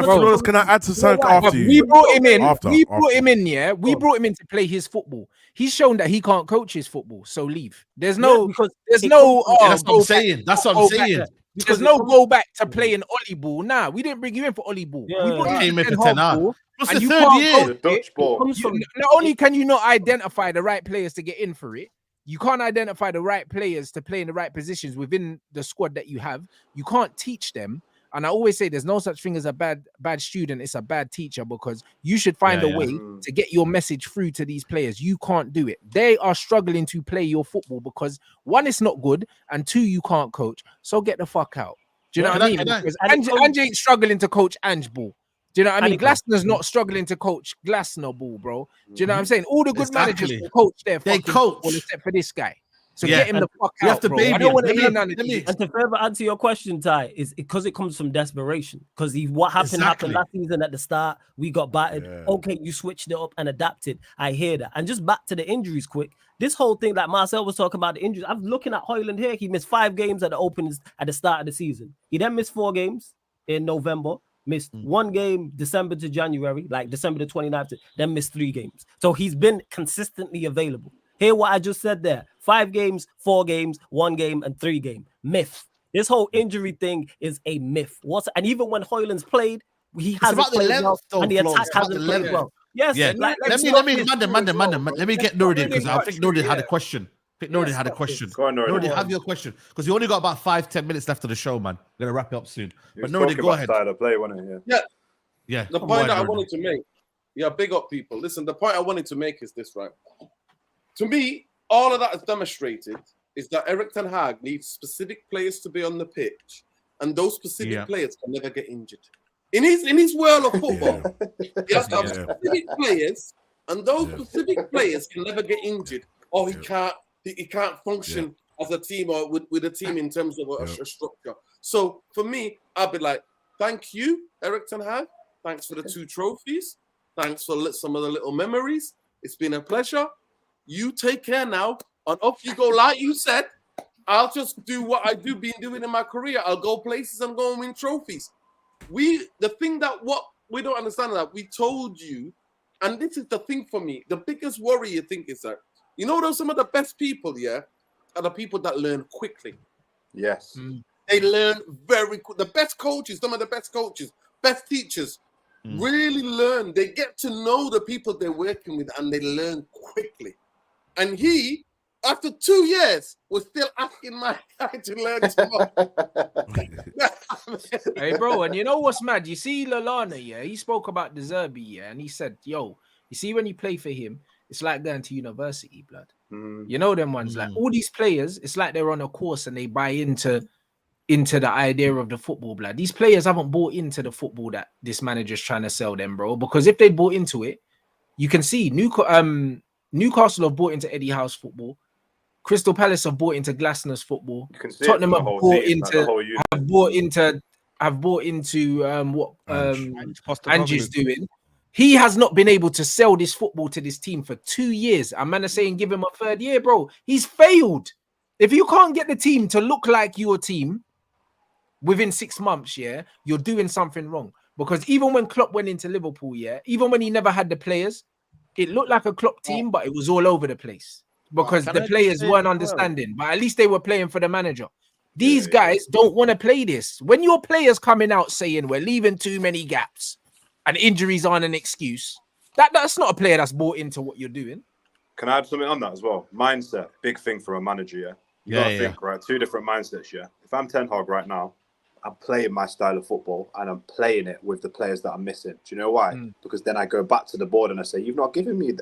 Flawless, can I add to something after you? We brought him in. We brought him in. Yeah, we brought him in to play his football. He's shown that he can't coach his football, so leave. There's no. That's what I'm saying. That's what I'm saying. There's no go back to playing Ollie ball. Nah, we didn't bring you in for Ollie ball. We brought him in for Ten Hag. What's the you third year? Dutch ball. Not only can you not identify the right players to get in for it, you can't identify the right players to play in the right positions within the squad that you have. You can't teach them. And I always say there's no such thing as a bad student. It's a bad teacher, because you should find a way to get your message through to these players. You can't do it. They are struggling to play your football because 1, it's not good, and 2, you can't coach. So get the fuck out. Do you know what I mean? Because Ange ain't struggling to coach Ange ball. Do you know what I mean? Glasner's not struggling to coach Glasner ball, bro. Do you know what I'm saying? All the good managers can coach their fucking football except for this guy. So get him the fuck out, bro. I don't want to hear none of these. And to further answer your question, Ty, is because it comes from desperation. Because what happened last season at the start. We got battered. Okay, you switched it up and adapted. I hear that. And just back to the injuries quick. This whole thing that Marcel was talking about, the injuries. I'm looking at Højlund here. He missed 5 games at the openings at the start of the season. He then missed 4 games in November. Missed 1 game December to January, like December the 29th, then missed 3 games. So he's been consistently available. Hear what I just said there. 5 games, 4 games, 1 game, and 3 game. Myth. This whole injury thing is a myth. And even when Højlund's played, he hasn't played well, and the attack hasn't played well. Yes. Yeah. Let me get Nuruddin, because I think Nuruddin had a question. Had a question. Go on, Nuruddin, have your question, because you only got about 5-10 minutes left of the show, man. We're gonna wrap it up soon. But Nuruddin, go ahead. Play, wasn't it? Yeah. The point that I wanted to make. Yeah, big up people. Listen, the point I wanted to make is this, right? To me, all of that has demonstrated is that Erik Ten Hag needs specific players to be on the pitch, and those specific players can never get injured. In his world of football, he has to have specific players, and those specific players can never get injured, or he can't function as a team or with a team in terms of a structure. So for me, I'd be like, thank you, Erik Ten Hag. Thanks for the 2 trophies. Thanks for some of the little memories. It's been a pleasure. You take care now, and off you go. Like you said, I'll just do what I've been doing in my career. I'll go places and go and win trophies. The thing that what we don't understand is that we told you, and this is the thing for me. The biggest worry you think is that, you know, those some of the best people, are the people that learn quickly. Yes. They learn very quick. The best coaches, some of the best coaches, best teachers, really learn. They get to know the people they're working with, and they learn quickly. And he, after 2 years, was still asking my guy to learn tomorrow. Hey, bro, and you know what's mad? You see Lallana, yeah? He spoke about De Zerbi, yeah? And he said, yo, you see when you play for him, it's like going to university, blood. You know them ones? Like, all these players, it's like they're on a course and they buy into the idea of the football, blood. These players haven't bought into the football that this manager's trying to sell them, bro. Because if they bought into it, you can see Newcastle have bought into Eddie Howe's football. Crystal Palace have bought into Glasner's football. Tottenham have bought into what Angie's doing. He has not been able to sell this football to this team for 2 years. And man are saying give him a third year, bro. He's failed. If you can't get the team to look like your team within 6 months, yeah, you're doing something wrong. Because even when Klopp went into Liverpool, yeah, even when he never had the players, it looked like a Klopp team, but it was all over the place because the players weren't understanding. But at least they were playing for the manager. These guys don't want to play this. When your players coming out saying we're leaving too many gaps and injuries aren't an excuse, that's not a player that's bought into what you're doing. Can I add something on that as well? Mindset, big thing for a manager, yeah? You gotta think, right? 2 different mindsets, yeah? If I'm Ten Hag right now, I'm playing my style of football and I'm playing it with the players that I'm missing. Do you know why? Because then I go back to the board and I say, you've not given me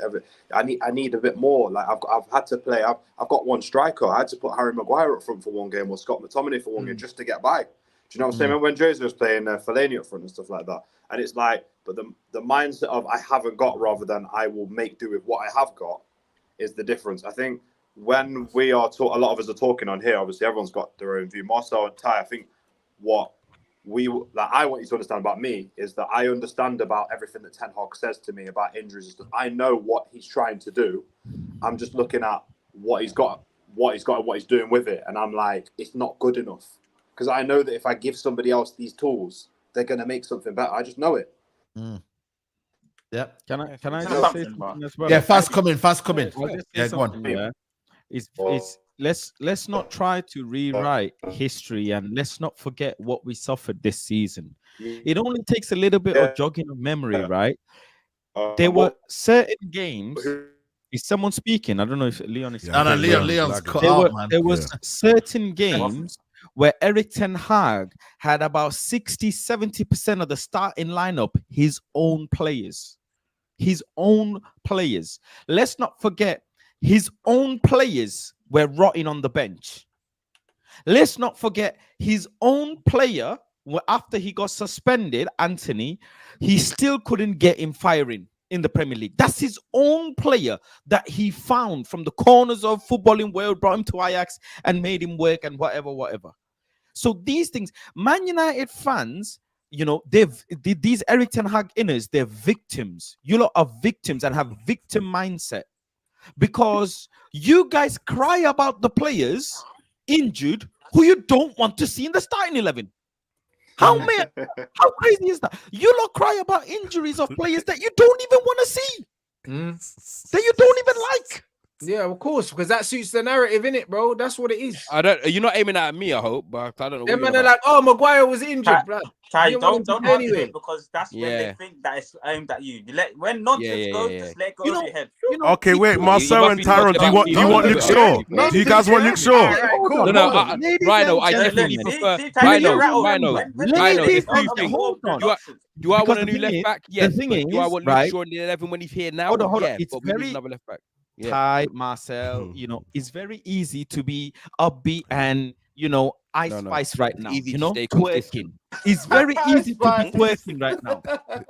I need a bit more. Like I've had to play. I've got one striker. I had to put Harry Maguire up front for one game or Scott McTominay for one game just to get by. Do you know what I'm saying? When Jose was playing Fellaini up front and stuff like that. And it's like, but the mindset of I haven't got rather than I will make do with what I have got is the difference. I think when we are a lot of us are talking on here, obviously everyone's got their own view. Marcel and Ty, I think what I want you to understand about me is that I understand about everything that Ten Hag says to me about injuries and stuff. I know what he's trying to do. I'm just looking at what he's got and what he's doing with it. And I'm like, it's not good enough. Because I know that if I give somebody else these tools, they're going to make something better. I just know it. Yep. Can I just say something as well? Yeah, fast coming. Yeah, go on. Yeah. Let's not try to rewrite history and let's not forget what we suffered this season. It only takes a little bit of jogging of memory, right? There were certain games. Is someone speaking? I don't know if Leon is. No, Leon's cut out, man. There was certain games where Eric Ten Hag had about 60-70% of the starting lineup his own players. Let's not forget his own players were rotting on the bench. Let's not forget his own player, after he got suspended, Anthony, he still couldn't get him firing in the Premier League. That's his own player that he found from the corners of footballing world, brought him to Ajax and made him work and whatever. So these things, Man United fans, you know, these Eric Ten Hag inners, they're victims. You lot are victims and have victim mindset. Because you guys cry about the players injured who you don't want to see in the starting 11. How crazy is that? You lot cry about injuries of players that you don't even want to see, that you don't even like. Yeah, of course, because that suits the narrative, innit, bro? That's what it is. You're not aiming at me, I hope, but I don't know. Them man are like, oh, Maguire was injured, bro. Don't anyway, because that's when they think that it's aimed at you. When nonsense goes, just let go of your head. Okay, wait, Marcel and Tyrone, do you want Luke Shaw? Do you guys want Luke Shaw? No, Rhino, I definitely prefer Rhino. There's two things. Do I want a new left back? Yes. Do I want Luke Shaw in the 11 when he's here now? Hold on. Yeah, It's very another left back. Ty, Marcel, you know, it's very easy to be upbeat and, you know, spice right now. Easy you know, to stay consistent. It's very easy to be twerking right now.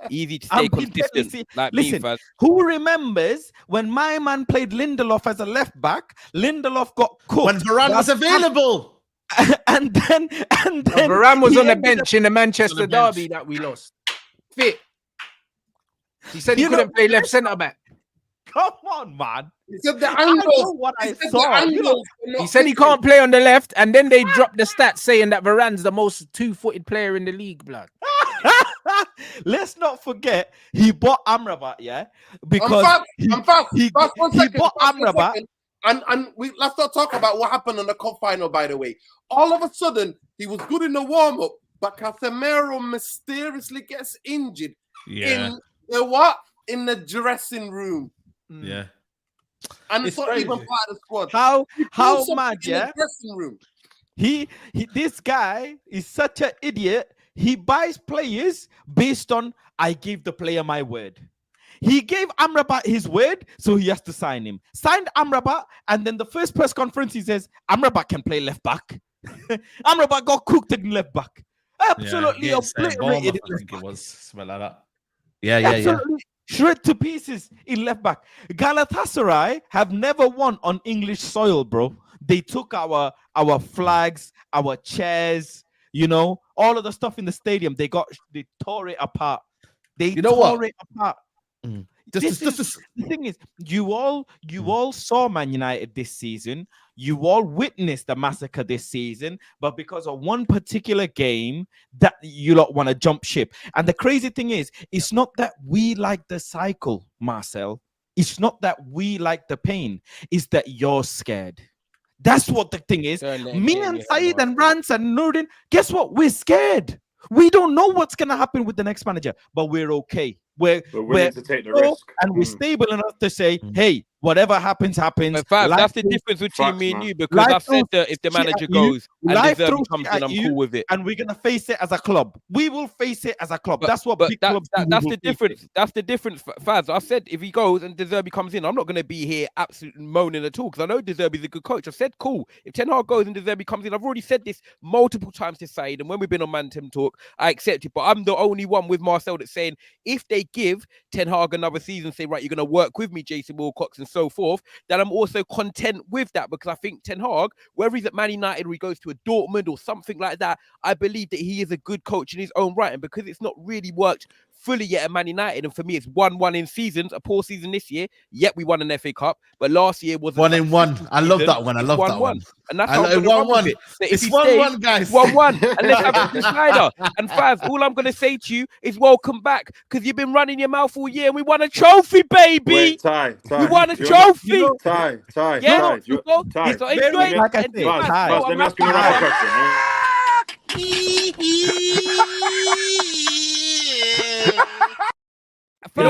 Easy to stay consistent. Listen, who remembers when my man played Lindelof as a left back? Lindelof got cooked when Varane was available, and then Varane was on the bench in the Manchester derby that we lost. Fit. He said he couldn't play left centre back. Come on, man. He said the angles. He said he can't play on the left, and then they dropped the stats saying that Varane's the most two-footed player in the league, blood. Let's not forget he bought Amrabat, yeah, because he bought Amrabat. And let's not talk about what happened in the cup final, by the way. All of a sudden, he was good in the warm-up, but Casemiro mysteriously gets injured in the what? In the dressing room. Yeah. And it's not crazy. even part of the squad. How mad, in yeah? the dressing room. He this guy is such an idiot. He buys players based on I give the player my word. He gave Amrabat his word, so he has to sign him. Signed Amrabat, and then the first press conference he says Amrabat can play left back. Amrabat got cooked in left back. Absolutely obliterated. I think it was something like that. Yeah. Shred to pieces in left back. Galatasaray have never won on English soil, bro. They took our flags, our chairs, you know, all of the stuff in the stadium. They tore it apart. They tore it apart. The thing is, you all saw Man United this season. You all witnessed the massacre this season, but because of one particular game, that you lot want to jump ship. And the crazy thing is, it's not that we like the cycle, Marcel. It's not that we like the pain. It's that you're scared. That's what the thing is. Me and Saeed and Rance and Nurdin, guess what? We're scared. We don't know what's going to happen with the next manager, but we're okay. We're willing to take the risk. And we're stable enough to say, hey, whatever happens, happens. That's the difference between me and you, because I've said that if the manager goes and Deserbi comes in, I'm cool with it. And we're going to face it as a club. We will face it as a club. That's what big clubs do. That's the difference. That's the difference, Faz. I said if he goes and Deserbi comes in, I'm not going to be here absolutely moaning at all, because I know Deserbi's a good coach. I said, cool. If Ten Hag goes and Deserbi comes in, I've already said this multiple times to Saeed, and when we've been on Mandem Talk, I accept it. But I'm the only one with Marcel that's saying, if they give Ten Hag another season, say, right, you're going to work with me, Jason Wilcox, and so forth, then I'm also content with that, because I think Ten Hag, whether he's at Man United or he goes to a Dortmund or something like that, I believe that he is a good coach in his own right. And because it's not really worked fully yet at Man United, and for me it's 1-1 in seasons, a poor season this year, yet we won an FA Cup, but last year was 1-1. I love that one. I love that one. And that's how 1-1. It's 1-1, guys. 1-1. And let's have it Snyder. And Faz, all I'm going to say to you is welcome back, because you've been running your mouth all year and we won a trophy, baby. Wait, Ty. We won a trophy. Ty. Yeah, Ty. So enjoy it. Like I said, let me ask you another question. Let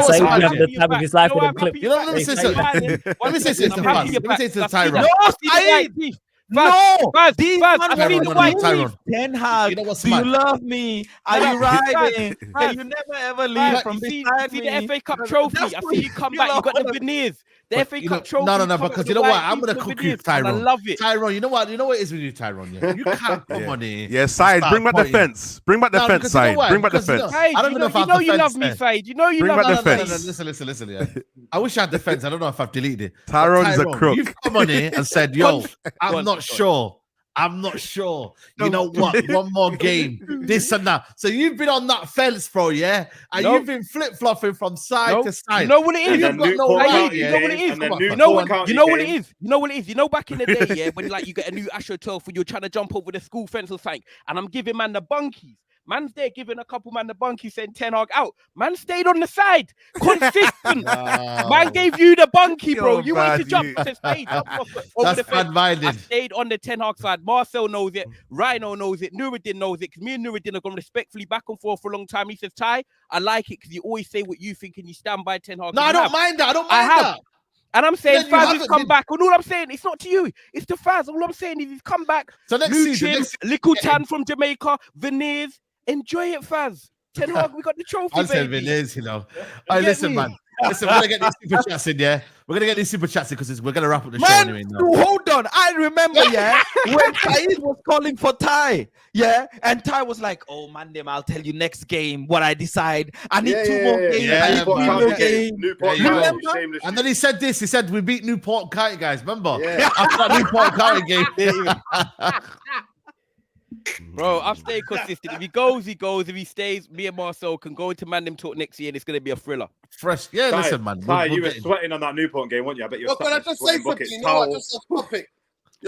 me say to Tyrone. No, Ten Hag, do you love me? Are you riding? Can you never ever leave from beside me? The FA Cup trophy. I see you come back. You got the veneers. The FA Cup trophy. No, because you know what? I'm gonna cook you, Tyrone. I love it. Tyrone, you know what? You know what it is with you, Tyrone? Yeah? You can't come on here. Yeah, Saeed, bring back the fence. Bring back the fence, Saeed. Bring back the fence. I don't know if you know you love me, Saeed. You know you love me. No, listen. Yeah. I wish I had the fence. I don't know if I've deleted it. Tyrone is a crook. You've come on here and said, yo, I'm not sure. You know what? One more game. This and that. So you've been on that fence, bro, yeah? And you've been flip-flopping from side to side. You know what it is? You know what it is? You know back in the day, yeah, when like you get a new AstroTurf and you're trying to jump over the school fence or something, and I'm giving man the bunkies. Man's there giving a couple man the bunkie, saying Ten Hag out. Man stayed on the side, consistent. Man gave you the bunkie, bro. You went to jump to stage. That's bad-minded. I stayed on the Ten Hag side. Marcel knows it. Rhino knows it. Nuruddin knows it. Because me and Nuruddin have gone respectfully back and forth for a long time. He says, Ty, I like it because you always say what you think and you stand by Ten Hag. No, I don't mind that. I don't mind that. And I'm saying Faz has come back. And all I'm saying, it's not to you. It's to Faz. All I'm saying is he's come back. So next season, Little Tan from Jamaica, veneers. Enjoy it, Faz. Ten Hag, we got the trophy, I said veneers, you know. All right, listen, man. Listen, we're going to get these super chats in, yeah? We're going to get these super chats in because we're going to wrap up the show anyway. Hold on. I remember, yeah, when Saeed was calling for Ty, yeah? And Ty was like, oh, Mandem, I'll tell you next game what I decide. I need two more games. I need 3 more games. And then he said this. He said, we beat Newport County, guys. Remember? Yeah. After that Newport County game. Bro, I've stayed consistent. If he goes, he goes. If he stays, me and Marcel can go into Mandem Talk next year and it's going to be a thriller. Fresh. Yeah, listen, man. Ty, you were sweating on that Newport game, weren't you? I bet you were can I just say something? You know what? Just a topic.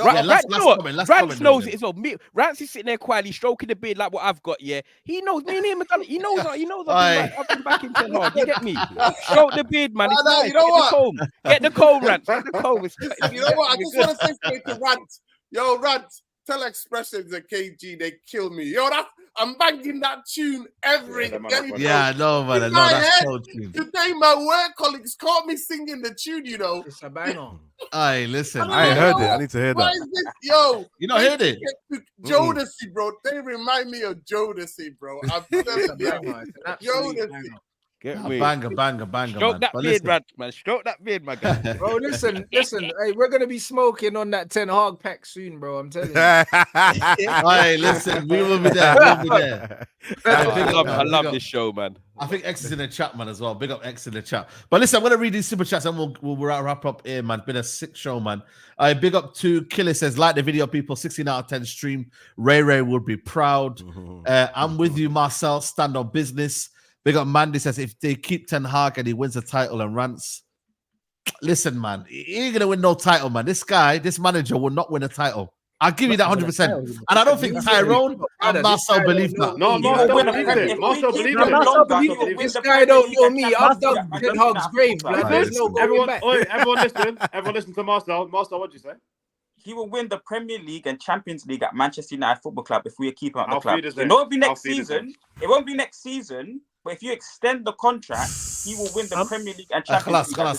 Rance knows it as well. Rance is sitting there quietly stroking the beard like what I've got. Yeah, he knows. Me and him have done it. He knows. I've been back in Ten Hag. You get me? Stroke the beard, man. It's nice. You know what? Get the comb, Rance. Get the comb. You know what? I just want to say something to Rance. Yo, Rance, tell Expressions and KG they kill me. Yo, I'm banging that tune every day. Yeah, I know, man. I know that's so true. Today, my work colleagues caught me singing the tune, you know. It's a bang on. Aye, listen. I ain't heard it. I need to hear Why that. is this? Yo, you not heard it? Jodeci, bro. They remind me of Jodeci, bro. I'm telling you. Jodeci. Banger. Stroke that beard, man. Stroke that beard, my guy. Bro, listen. Hey, we're gonna be smoking on that Ten Hag pack soon, bro. I'm telling you. Hey, listen, we will be there. I love this show, man. I think X is in the chat, man, as well. Big up X in the chat. But listen, I'm gonna read these super chats and we'll wrap up here, man. Been a sick show, man. Big up to Killer says, like the video, people. 16 out of 10 stream. Ray would be proud. I'm with you, Marcel. Stand on business. Big up Mandy says, if they keep Ten Hag and he wins the title and Rants, listen, man, he ain't gonna win no title, man. This manager will not win a title. I'll give you that 100%. And I don't think Tyrone and Marcel believe that. No, Marcel believes it. This guy don't know me. I've done Ten Hag's grave. There's no going back. Everyone listen to Marcel. Marcel, what'd you say? He will win the Premier League and Champions League at Manchester United Football Club if we keep him at the club. It won't be next season. It won't be next season. But if you extend the contract, he will win the Premier League and Champions League. Eric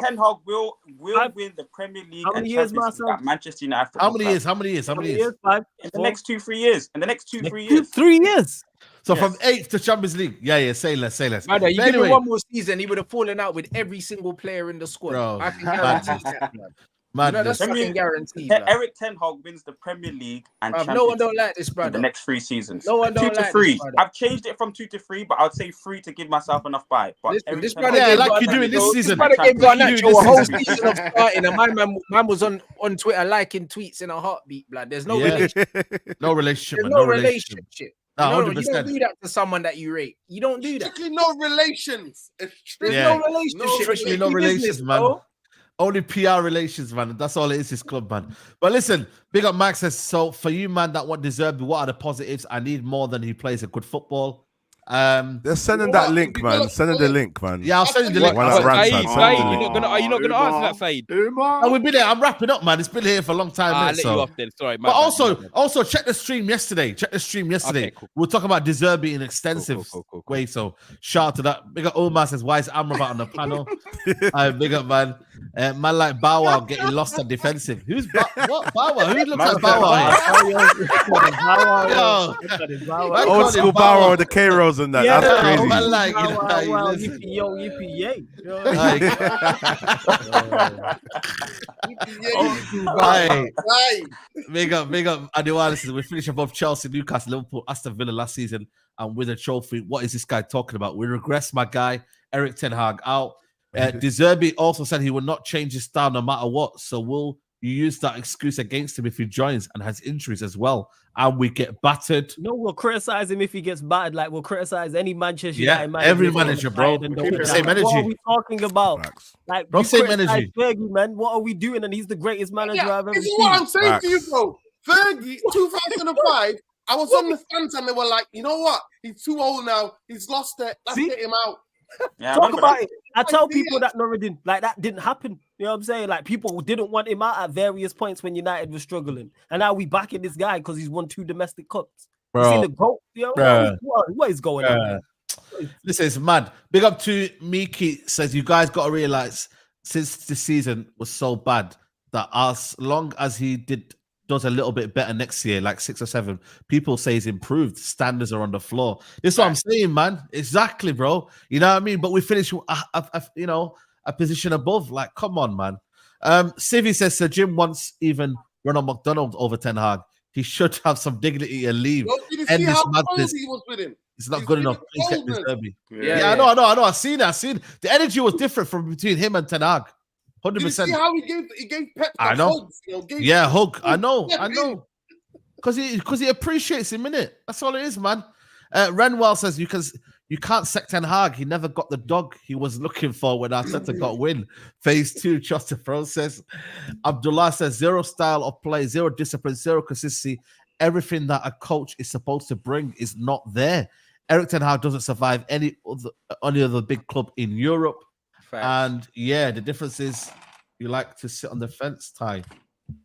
Ten Hag will win the Premier League and Champions League at Manchester United. How many years? How many years? In the next 2-3 years. In the next 2-3 years. 3 years. So from 8th to Champions League. Yeah, say less. Brother, you give him one more season, he would have fallen out with every single player in the squad. Bro, I can guarantee that, man. That's fucking guaranteed. Eric Ten Hag wins the Premier League and Champions no one don't like this, brother. The next 3 seasons. No one don't 2 to like 3. This, I've changed it from 2 to 3, but I'd say 3 to give myself enough buy. But listen, this brother, like you doing this season. This brother gave Garnacho a whole season of starting, and my man was on Twitter liking tweets in a heartbeat, blood. There's no relationship. No relationship. There's no relationship. No, you don't do that to someone that you rate. You don't do that. Strictly no relations. There's no relationship. Strictly no relations, man. Only PR relations, man. That's all it is, this club, man. But listen, big up Max says, so for you, man, that want Deserby, what are the positives? I need more than he plays a good football. They're sending that link, man. Sending the link, man. Yeah, I'll send you the link. Are you not gonna answer that, Saeed? Oh, we've been there. I'm wrapping up, man. It's been here for a long time. I'll let you off then. Sorry, but also check the stream yesterday. Okay, cool. We'll talk about Deserby in extensive way. So shout out to that. Big up Omar says, why is Amrabat on the panel? Big up, man. Man like Bow Wow getting lost at defensive. Who's what? Bow Wow? Who looks like Bow Wow? Old school Bow Wow with the K-Rolls and that. That's crazy. Man like, yippee-yo. Big up. Adiwala says, we finished above Chelsea, Newcastle, Liverpool, Aston Villa last season and with a trophy. What is this guy talking about? We regress, my guy. Eric Ten Hag out. Deserby also said he will not change his style no matter what. So will you use that excuse against him if he joins and has injuries as well? And we get battered. No, we'll criticize him if he gets battered. Like we'll criticize any Manchester United manager. Every manager, bro. Same energy. What are we talking about? Like, bro, same energy. Fergie, man. What are we doing? And he's the greatest manager I've ever seen. This is what I'm saying to you, bro. Fergie, 2005. I was on the fence and they were like, you know what? He's too old now. He's lost it. Let's get him out. Talk about it. I tell people that Norridin, like that didn't happen. You know what I'm saying? Like people didn't want him out at various points when United was struggling, and now we backing this guy because he's won 2 domestic cups. Bro, you see the goal, you know? What is going on? This is mad. Big up to Miki says, you guys got to realize since the season was so bad that as long as he does a little bit better next year, like 6 or 7, people say he's improved. Standards are on the floor. This is what I'm saying, man. Exactly, bro. You know what I mean? But we finish, a position above. Like, come on, man. Civi says, Sir Jim wants even Ronald McDonald over Ten Hag. He should have some dignity and leave. Did you see how close he was with him? It's not good enough. Yeah, I know. I've seen it. The energy was different from between him and Ten Hag. 100%. Did you see how he gave Pep the hugs? Hug. I know. Because he appreciates him, innit? That's all it is, man. Renwell says you You can't sack Ten Hag. He never got the dog he was looking for when Arteta got win. Phase 2, trust the process. Abdullah says 0 style of play, 0 discipline, 0 consistency. Everything that a coach is supposed to bring is not there. Eric Ten Hag doesn't survive any other big club in Europe. Facts. And yeah, the difference is you like to sit on the fence, Ty.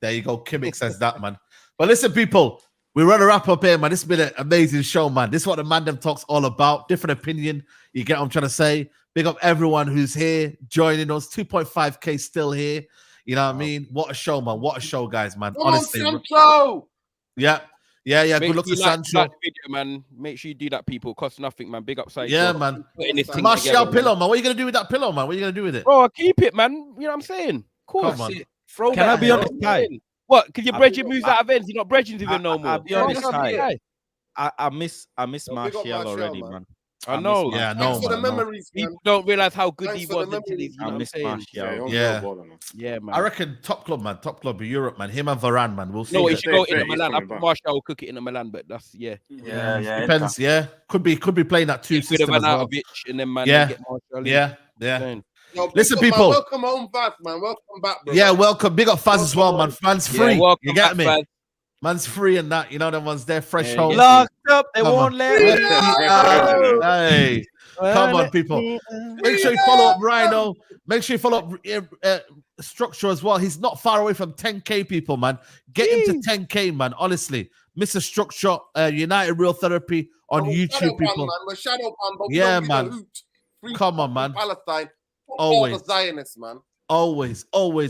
There you go. Kimmich says that, man. But listen, people, we're going to wrap up here, man. This has been an amazing show, man. This is what the Mandem Talk's all about. Different opinion. You get what I'm trying to say? Big up everyone who's here, joining us. 2.5K still here. You know what I mean? What a show, man. What a show, guys, man. Come honestly. on, Sancho! Yeah. Good luck to Sancho. Video, man. Make sure you do that, people. Costs nothing, man. Big up, Saeed. Yeah, man. Martial pillow, man. What are you going to do with that pillow, man? What are you going to do with it? Bro, keep it, man. You know what I'm saying? Of course. Can I be honest, Ty? What? Because your brethren moves out of ends. You're not brethren with him no more. I'll be honest, Ty. I miss Martial already, man. I know. Yeah, I know. Thanks for the memories, man. People don't realize how good he was. I miss Martial. Yeah, man. I reckon top club, man. Top club in Europe, man. Him and Varane, man. We'll see. No, he should go in Milan. I think Martial will cook it in Milan, but that's Depends. Yeah, could be playing that 2 system as well. And then man, Yeah. Yo, listen, up, people. Man. Welcome home, Faz, man. Welcome back, bro. Yeah, welcome. Big up Faz as well, man. Man's free. You get back, me? Faz. Man's free and that. You know, the ones there, fresh home. Locked up. They won't let me out. Hey, come on, people. Make sure you follow up Rhino. Make sure you follow up Structure as well. He's not far away from 10K, people, man. Get him to 10K, man. Honestly. Mr. Structure, United Real Therapy on YouTube, people. We're shadow ban, but yeah, man. Come on, man. Palestine. Always. Zionists, man. Always,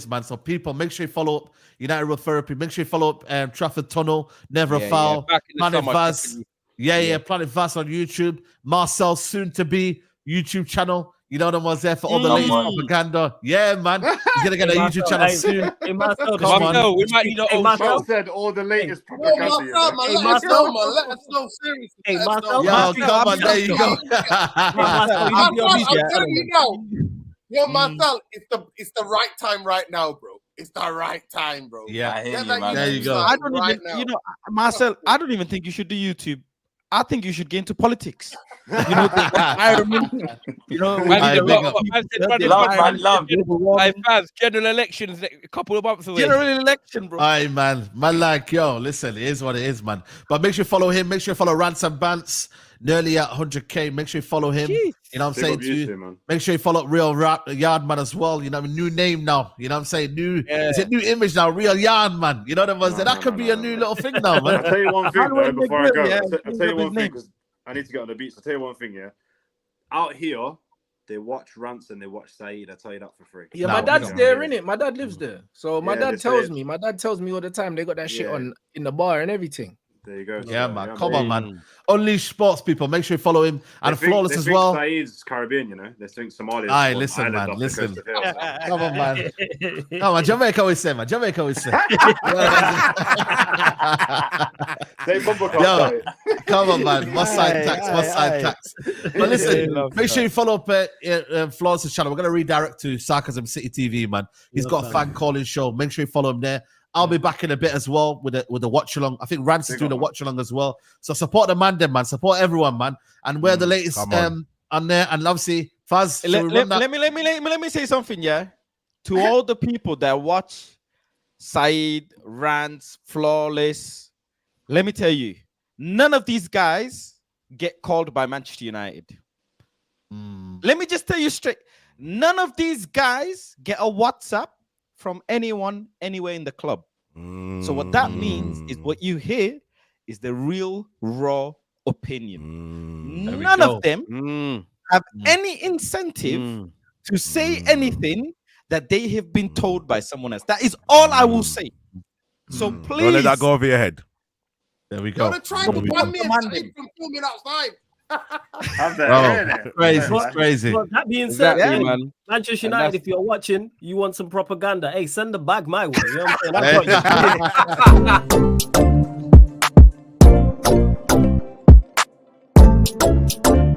man. So people, make sure you follow up United Real Therapy. Make sure you follow up Trafford Tunnel, Never a Foul, Planet Vaz. Planet Vaz on YouTube. Marcel soon to be YouTube channel. You know the ones there for all the latest propaganda. Yeah, man. He's gonna get a YouTube channel soon. Come on. We might need Marcel said all the latest propaganda. Let us know seriously. Hey, Marcel. Yo, come on, there you go. I'm telling you now. Yo, Marcel, it's the right time right now, bro. It's the right time, bro. Yeah, there you go. I don't even, Marcel, I don't even think you should do YouTube. I think you should get into politics. You know, the environment. You know, general elections a couple of months away. General election, bro. Aye, man. Listen, it is what it is, man. But make sure you follow him. Make sure you follow Ransom Bants. Nearly at 100K. Make sure you follow him. Jeez. You know what I'm saying to you? Make sure you follow Real Yardman as well. You know, new name now. You know what I'm saying? It's a new image now. Real Yardman. You know what I'm saying? That could be a new little thing now, man. I'll tell you one thing though, before I go. I'll tell you one thing because I need to get on the beach. I'll tell you one thing, yeah. Out here, they watch Rants and they watch Saeed. I tell you that for free. Yeah, my dad's there, innit? My dad lives there. So my dad tells me all the time they got that shit on in the bar and everything. There you go. Yeah, man. Come on, man. Unleash Sports, people. Make sure you follow him. And Flawless as well. Saeed's Caribbean, you know. They think Somalia. Aye, listen, man. Listen. Come on, man. Come on. Jamaica always say, man. Jamaica always say. Yo, come on, man. Must side tax. But listen, make sure you follow up Flawless' channel. We're going to redirect to Sarcasm City TV, man. He's got a fan calling show. Make sure you follow him there. I'll be back in a bit as well with the watch along. I think Rance is doing a watch along as well. So support the Mandem, man. Support everyone, man. And we're the latest on there. And obviously, Faz. Let me say something, yeah. To all the people that watch Saeed, Rance, Flawless, let me tell you, none of these guys get called by Manchester United. Let me just tell you straight. None of these guys get a WhatsApp from anyone anywhere in the club. So what that means is what you hear is the real raw opinion. None of them have any incentive to say anything that they have been told by someone else. That is all I will say. So please don't let that go over your head. There we go. You're trying to ban me from filming outside. Crazy. Well, that being said, Manchester United, if you're watching, you want some propaganda. Hey, send the bag my way. You know what I'm saying?